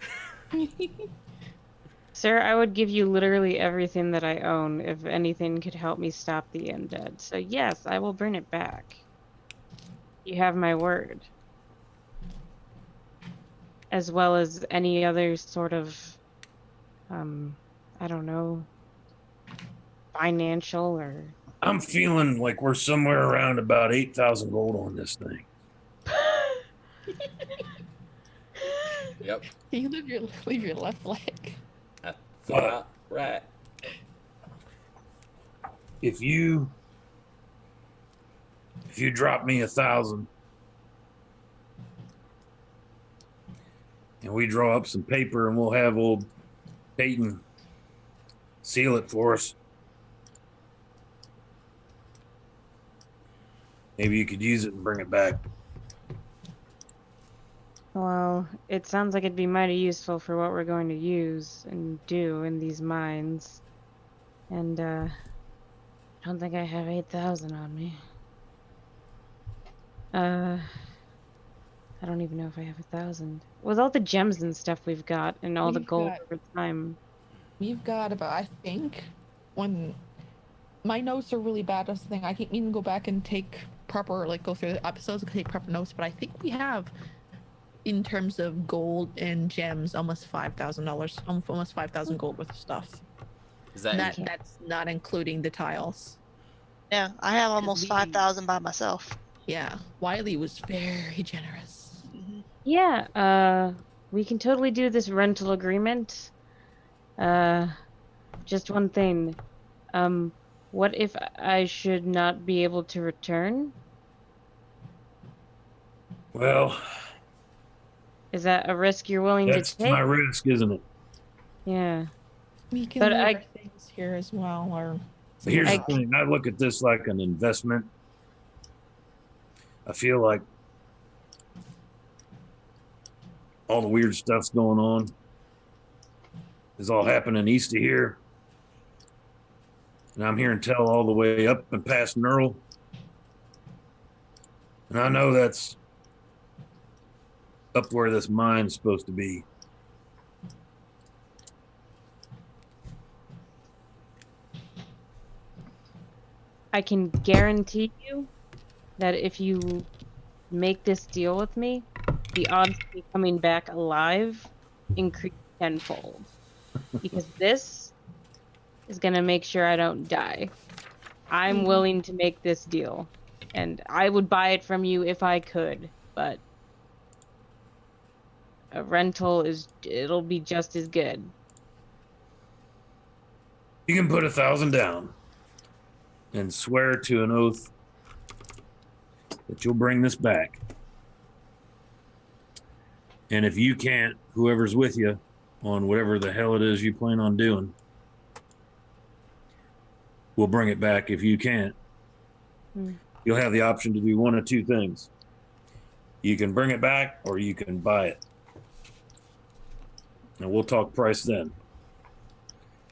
Sir, I would give you literally everything that I own if anything could help me stop the undead. So yes, I will bring it back. You have my word. As well as any other sort of, I don't know, financial or... I'm feeling like we're somewhere around about 8,000 gold on this thing. Yep. You leave your left leg. That's about right. if you drop me 1,000 and we draw up some paper and we'll have old Peyton seal it for us. Maybe you could use it and bring it back. Well, it sounds like it'd be mighty useful for what we're going to use and do in these mines. And, I don't think I have 8,000 on me. I don't even know if I have 1,000. With all the gems and stuff we've got and all the We've gold got- over time. We've got about, I think, when my notes are really bad, that's the thing. I can't even go back and take proper, like, go through the episodes and take proper notes, but I think we have, in terms of gold and gems, almost $5,000, almost 5,000 gold worth of stuff. Is that And that's not including the tiles. Yeah, I have almost we- 5,000 by myself. Yeah, Wiley was very generous. Hmm. Yeah, we can totally do this rental agreement. Just one thing. What if I should not be able to return? Well, Is that a risk you're willing to that's take? my risk, isn't it? Yeah. We can But move I- our things here as well, or But here's I- the thing. I look at this like an investment. I feel like all the weird stuff's going on is all happening east of here. And I'm hearing tell all the way up and past Neural. And I know that's up where this mine's supposed to be. I can guarantee you that if you make this deal with me, the odds of me coming back alive increase tenfold. Because this is gonna make sure I don't die. I'm willing to make this deal. And I would buy it from you if I could, but a rental it'll be just as good. You can put 1,000 down and swear to an oath that you'll bring this back. And if you can't, whoever's with you on whatever the hell it is you plan on doing, we'll bring it back. If you can't, you'll have the option to do one of two things. You can bring it back or you can buy it. And we'll talk price then.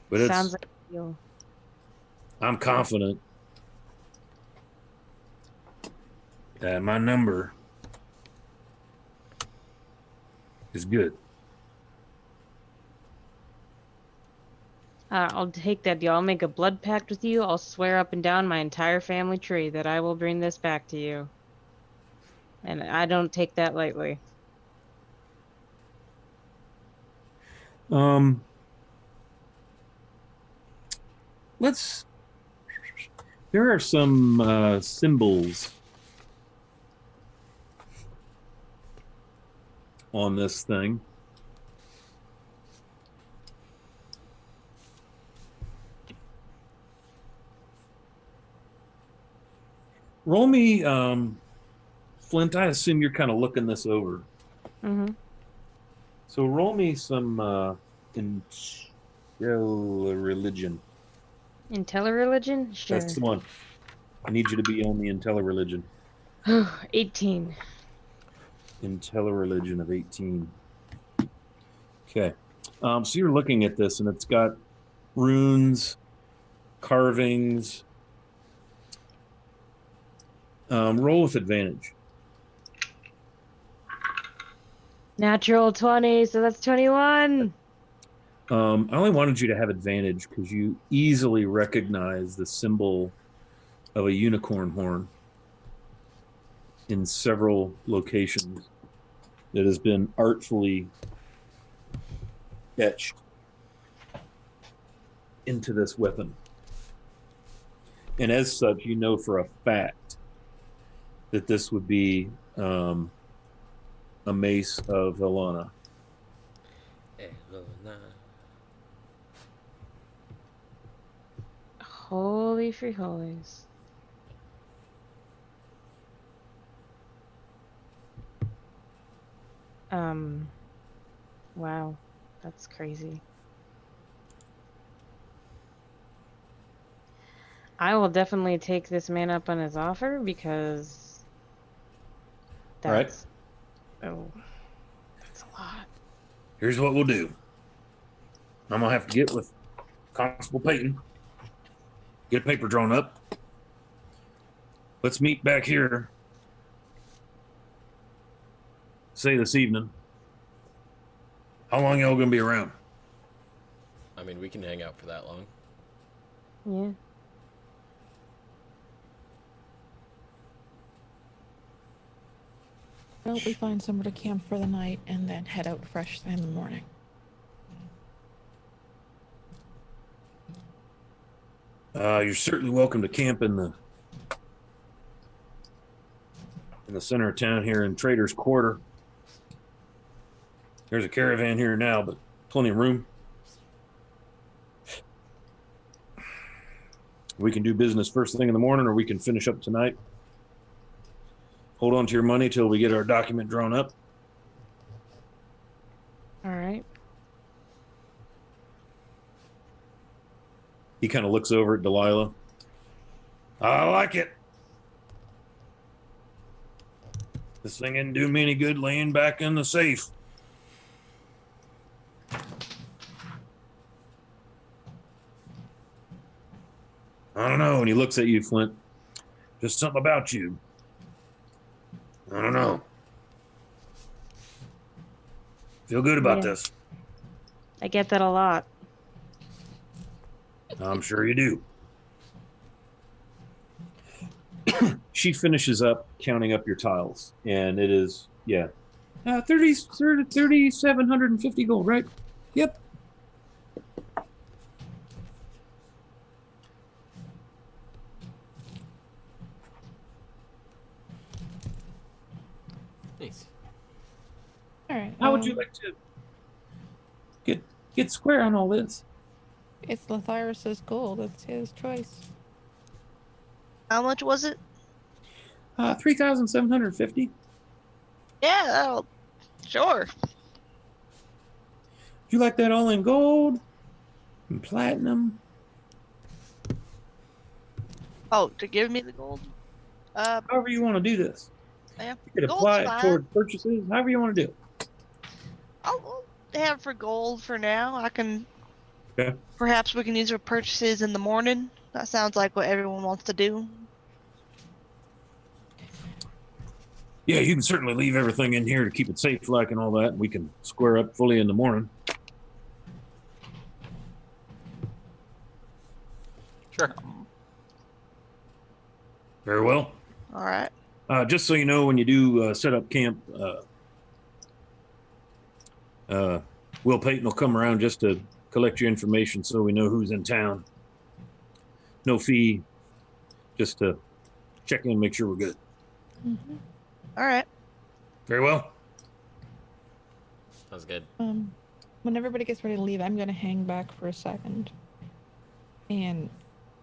But Sounds like a deal. I'm confident that my number is good. I'll take that deal. I'll make a blood pact with you. I'll swear up and down my entire family tree that I will bring this back to you. And I don't take that lightly. Let's. There are some symbols on this thing. Roll me, Flint. I assume you're kind of looking this over. Mm-hmm. So roll me some intelli-religion. Intelli-religion? Sure. That's the one. I need you to be on the intelli-religion. 18. Intelli-religion of 18. Okay. So you're looking at this, and it's got runes, carvings. Roll with advantage. Natural 20, so that's 21. I only wanted you to have advantage because you easily recognize the symbol of a unicorn horn in several locations that has been artfully etched into this weapon. And as such, you know for a fact that this would be a mace of Elana. Holy frijoles. Wow. That's crazy. I will definitely take this man up on his offer because All right. that's oh, that's a lot. Here's what we'll do. I'm gonna have to get with Constable Peyton, get a paper drawn up. Let's meet back here, say this evening. How long y'all gonna be around? I mean, we can hang out for that long. Yeah. Well, we find somewhere to camp for the night and then head out fresh in the morning. You're certainly welcome to camp in the center of town here in Trader's Quarter. There's a caravan here now, but plenty of room. We can do business first thing in the morning, or we can finish up tonight. Hold on to your money till we get our document drawn up. All right. He kind of looks over at Delilah. I like it. This thing didn't do me any good laying back in the safe. I don't know. And he looks at you, Flint. Just something about you. I don't know. Feel good about Yeah. this. I get that a lot. I'm sure you do. She finishes up counting up your tiles, and it is, 3,750 gold, right? Yep. Nice. All right. How would you like to get square on all this? It's Lathyrus's gold. It's his choice. How much was it? 3,750. Yeah, sure. Do you like that all in gold and platinum? Oh, to give me the gold? However you want to do this. Yeah. You could Gold's apply it fine. toward purchases, however you want to do it. I'll have for gold for now. I can. Okay. Perhaps we can use for purchases in the morning. That sounds like what everyone wants to do. Yeah, you can certainly leave everything in here to keep it safe, like, and all that. And we can square up fully in the morning. Sure. Very well. All right. Just so you know, when you do set up camp, Will Peyton will come around just to collect your information so we know who's in town. No fee, just to check in and make sure we're good. Mm-hmm. All right. Very well. Sounds good. When everybody gets ready to leave, I'm gonna hang back for a second. And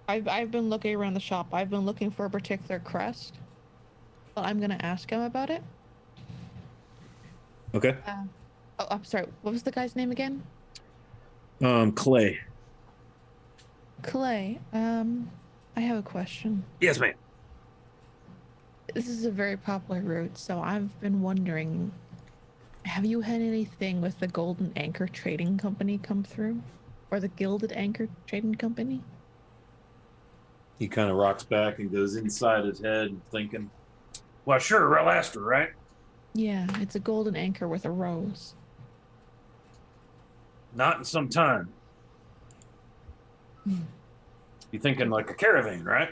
I've been looking around the shop. I've been looking for a particular crest. But I'm gonna ask him about it. Okay. Oh, I'm sorry. What was the guy's name again? Clay. Clay. I have a question. Yes, ma'am. This is a very popular route, so I've been wondering, have you had anything with the Golden Anchor Trading Company come through? Or the Gilded Anchor Trading Company? He kind of rocks back and goes inside his head thinking, well, sure, Relaster, right? Yeah, it's a golden anchor with a rose. Not in some time. You thinking like a caravan, right?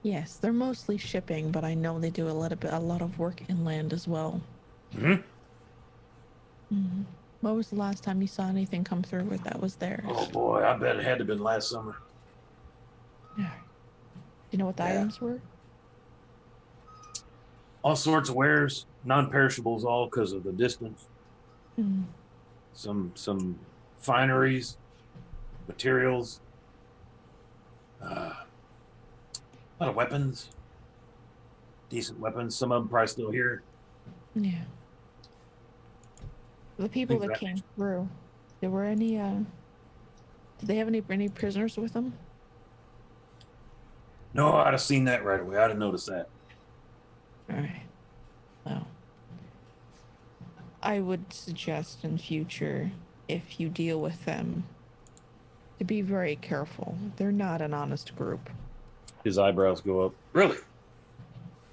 Yes, they're mostly shipping, but I know they do a lot of work inland as well. Mm-hmm. Mm-hmm. When was the last time you saw anything come through with that was theirs? Oh boy, I bet it had to have been last summer. Yeah. Do you know what the Yeah. items were? All sorts of wares, non-perishables, all because of the distance. Mm. Some fineries, materials. A lot of weapons, decent weapons. Some of them probably still here. Yeah. The people Think that that- came through, there were any, did they have any prisoners with them? No, I'd have seen that right away. I'd have noticed that. All right. Well, I would suggest in future, if you deal with them, to be very careful. They're not an honest group. His eyebrows go up. Really? I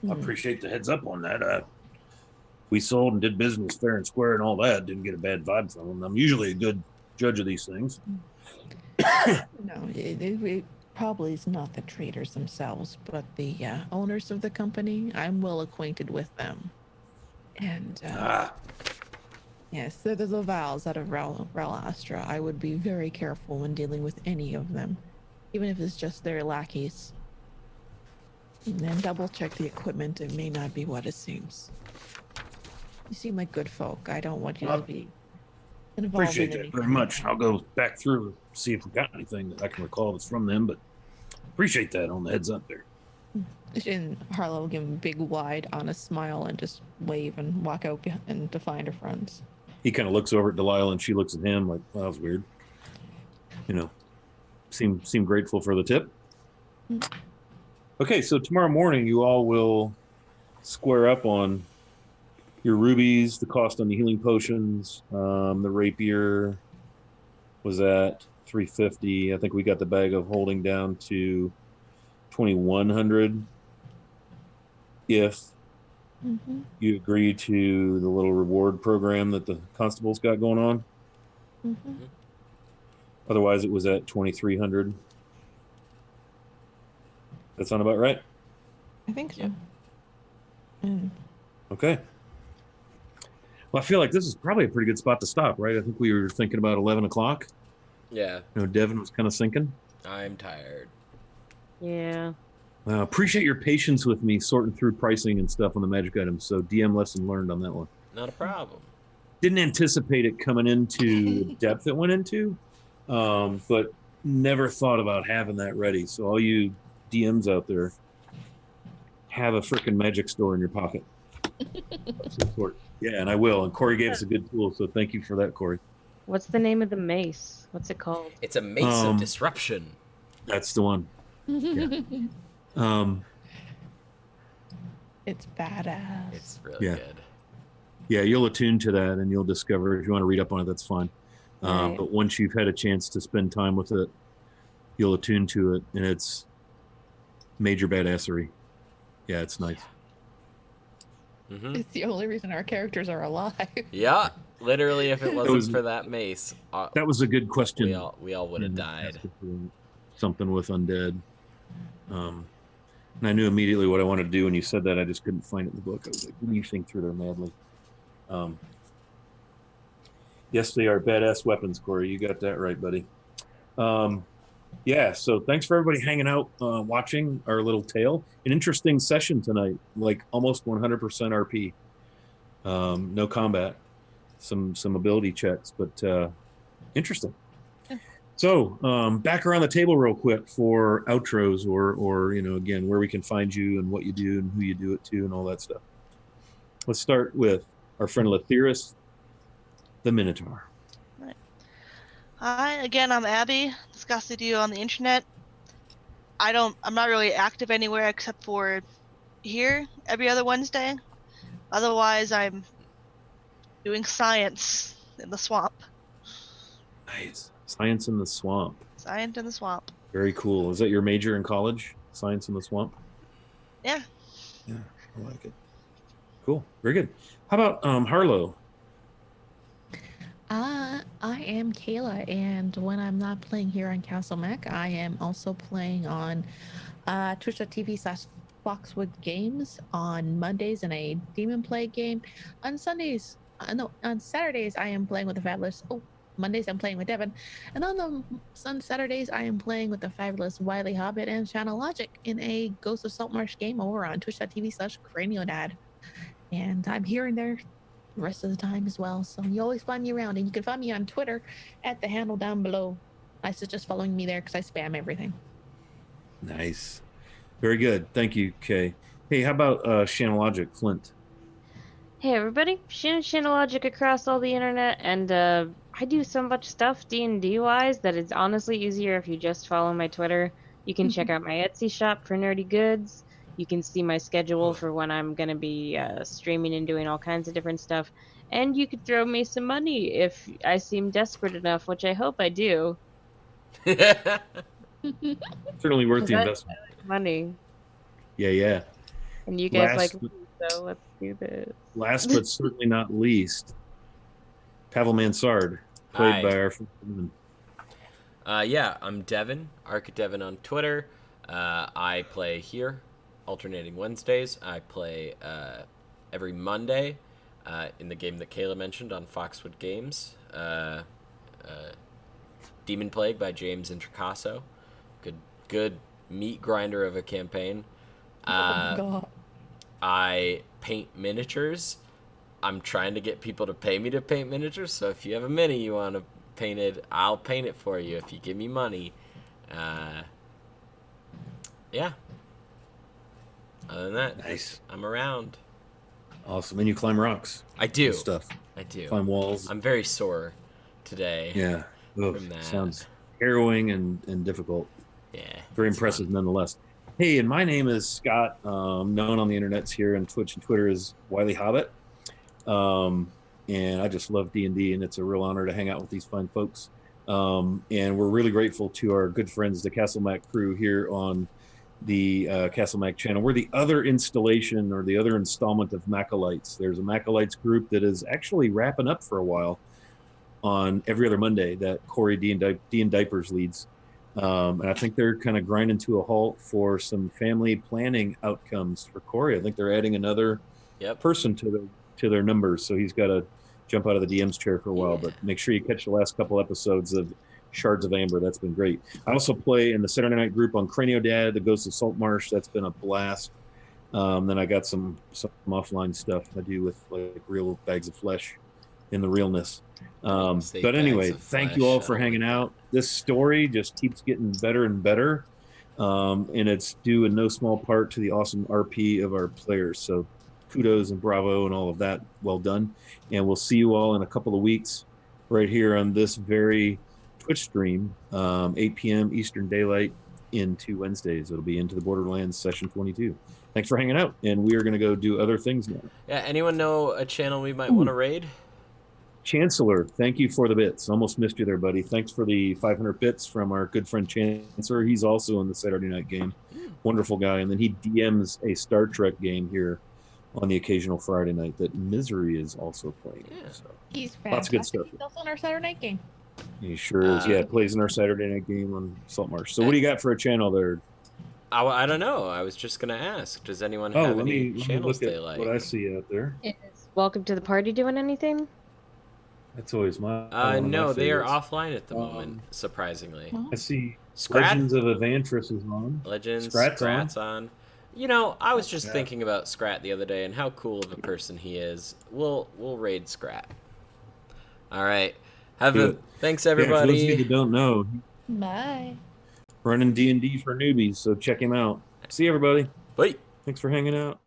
Hmm. appreciate the heads up on that. We sold and did business fair and square and all that. Didn't get a bad vibe from them. I'm usually a good judge of these things. No, it probably is not the traders themselves, but the owners of the company. I'm well acquainted with them. And yes, they're the Lavals out of Rel Astra. I would be very careful when dealing with any of them, even if it's just their lackeys. And then double check the equipment. It may not be what it seems. You seem like good folk. I don't want you to be involved Appreciate in that anything. very much. I'll go back through, see if we got anything that I can recall that's from them, but appreciate that on the heads up there. And Harlow will give him a big, wide, honest smile and just wave and walk out and to find her friends. He kind of looks over at Delilah and she looks at him like, well, that was weird. You know, seem grateful for the tip. Okay, so tomorrow morning you all will square up on your rubies, the cost on the healing potions, the rapier was at 350. I think we got the bag of holding down to 2100 if you agree to the little reward program that the constables got going on. Otherwise it was at 2300. That sound about right? I think so. Yep. Okay. Well, I feel like this is probably a pretty good spot to stop, right? I think we were thinking about 11 o'clock. Yeah, You know, Devin was kind of sinking. I'm tired. Yeah. Appreciate your patience with me sorting through pricing and stuff on the magic items. So DM lesson learned on that one. Not a problem. Didn't anticipate it coming into the depth it went into, but never thought about having that ready. So all you DMs out there, have a freaking magic store in your pocket. Of some sort. Yeah, and I will. And Corey gave us a good tool, so thank you for that, Corey. What's the name of the mace? What's it called? It's a mace of disruption. That's the one. It's badass. It's really Yeah. good. Yeah, you'll attune to that and you'll discover if you want to read up on it, that's fine. Right. But once you've had a chance to spend time with it, you'll attune to it, and it's major badassery. Yeah, it's nice. Hmm. It's the only reason our characters are alive. Yeah, literally, if it wasn't was- for that mace, That was a good question. we all would have Yeah, died. something with undead. And I knew immediately what I wanted to do when you said that. I just couldn't find it in the book. I was like leafing through there madly. Yes, they are badass weapons, Corey. You got that right, buddy. Yeah, so thanks for everybody hanging out, watching our little tale. An interesting session tonight, like almost 100% RP. No combat, some ability checks, but interesting. So back around the table real quick for outros or again, where we can find you and what you do and who you do it to and all that stuff. Let's start with our friend Latheris, the Minotaur. Hi, again, I'm Abby. Discussing to you on the internet. I'm not really active anywhere except for here every other Wednesday. Otherwise, I'm doing science in the swamp. Nice. Science in the Swamp. Science in the swamp. Very cool. Is that your major in college? Science in the Swamp? Yeah. Yeah, I like it. Cool. Very good. How about Harlow? I am Kayla, and when I'm not playing here on Castle Mech, I am also playing on twitch.tv/Foxwood Games on Mondays in a Demon Play game. On Sundays, on Saturdays, I am playing with the Fabulous. Mondays I'm playing with Devin, and on Saturdays I am playing with the fabulous Wiley Hobbit and Channel Logic in a Ghost of Saltmarsh game over on twitch.tv/CranioDad. And I'm here and there the rest of the time as well, so you always find me around, and you can find me on Twitter at the handle down below. I suggest following me there because I spam everything. Nice. Very good. Thank you, Kay. Hey, how about Logic Flint? Hey everybody, Shannon Logic across all the internet, and I do so much stuff D&D wise that it's honestly easier if you just follow my Twitter. You can check out my Etsy shop for nerdy goods. You can see my schedule for when I'm gonna be streaming and doing all kinds of different stuff. And you could throw me some money if I seem desperate enough, which I hope I do, Certainly worth because the I investment. like money, Yeah, yeah. and you guys like Last, me, so let's do this. last but certainly not least, Pavel Mansard, played Hi. by our friend. Yeah, I'm Devin, ArcDevin on Twitter. I play here, alternating Wednesdays. I play every Monday in the game that Kayla mentioned on Foxwood Games. Demon Plague by James Intricasso. Good meat grinder of a campaign. Oh God. I paint miniatures. I'm trying to get people to pay me to paint miniatures, so if you have a mini you want to paint it, I'll paint it for you if you give me money. Yeah. Other than that, Nice. I'm around. Awesome. And you climb rocks. I do. Good stuff. I do. Climb walls. I'm very sore today. Yeah. Ugh, From that. sounds harrowing and difficult. Yeah. Very it's impressive fun. nonetheless. Hey, and my name is Scott, known on the internets here on Twitch and Twitter as Wiley Hobbit. And I just love D&D, and it's a real honor to hang out with these fine folks. And we're really grateful to our good friends, the Castle Mac crew here on the Castle Mac channel. We're the other installation or the other installment of Macolites. There's a Macolites group that is actually wrapping up for a while on every other Monday that Corey D and Diapers leads. And I think they're kind of grinding to a halt for some family planning outcomes for Corey. I think they're adding another person to their numbers, so he's got to jump out of the DM's chair for a while. Yeah. But make sure you catch the last couple episodes of Shards of Amber. That's been great. I also play in the Saturday night group on Cranio Dad, the Ghost of Saltmarsh. That's been a blast. Then I got some offline stuff I do with like real bags of flesh in the realness. But anyway, thank you all for hanging out. This story just keeps getting better and better. And it's due in no small part to the awesome RP of our players. So kudos and bravo and all of that. Well done. And we'll see you all in a couple of weeks right here on this very Twitch stream, 8 p.m. Eastern Daylight into Wednesdays. It'll be Into the Borderlands session 22. Thanks for hanging out. And we are going to go do other things now. Yeah, anyone know a channel we might want to raid? Chancellor, thank you for the bits. Almost missed you there, buddy. Thanks for the 500 bits from our good friend Chancellor. He's also in the Saturday night game. Wonderful guy. And then he DMs a Star Trek game here on the occasional Friday night that Misery is also playing. Yeah. So He's fantastic. lots of good stuff. He's also on our Saturday night game. He sure is. Yeah, plays in our Saturday night game on Saltmarsh. So what do you got for a channel there? I don't know. I was just gonna ask. Does anyone have any channels look they at like? what I see out there. Is Welcome to the Party doing anything? That's always my no, they are favorites. offline at the moment, surprisingly. Well, I see Scrat? Legends of Evantris is on. Legends, Scrat's on. You know, I was just Yeah. thinking about Scrat the other day and how cool of a person he is. We'll raid Scrat. All right. Thanks Yeah, for those of you everybody. that don't know, bye. running D&D for newbies, so check him out. See you, everybody. Bye. Thanks for hanging out.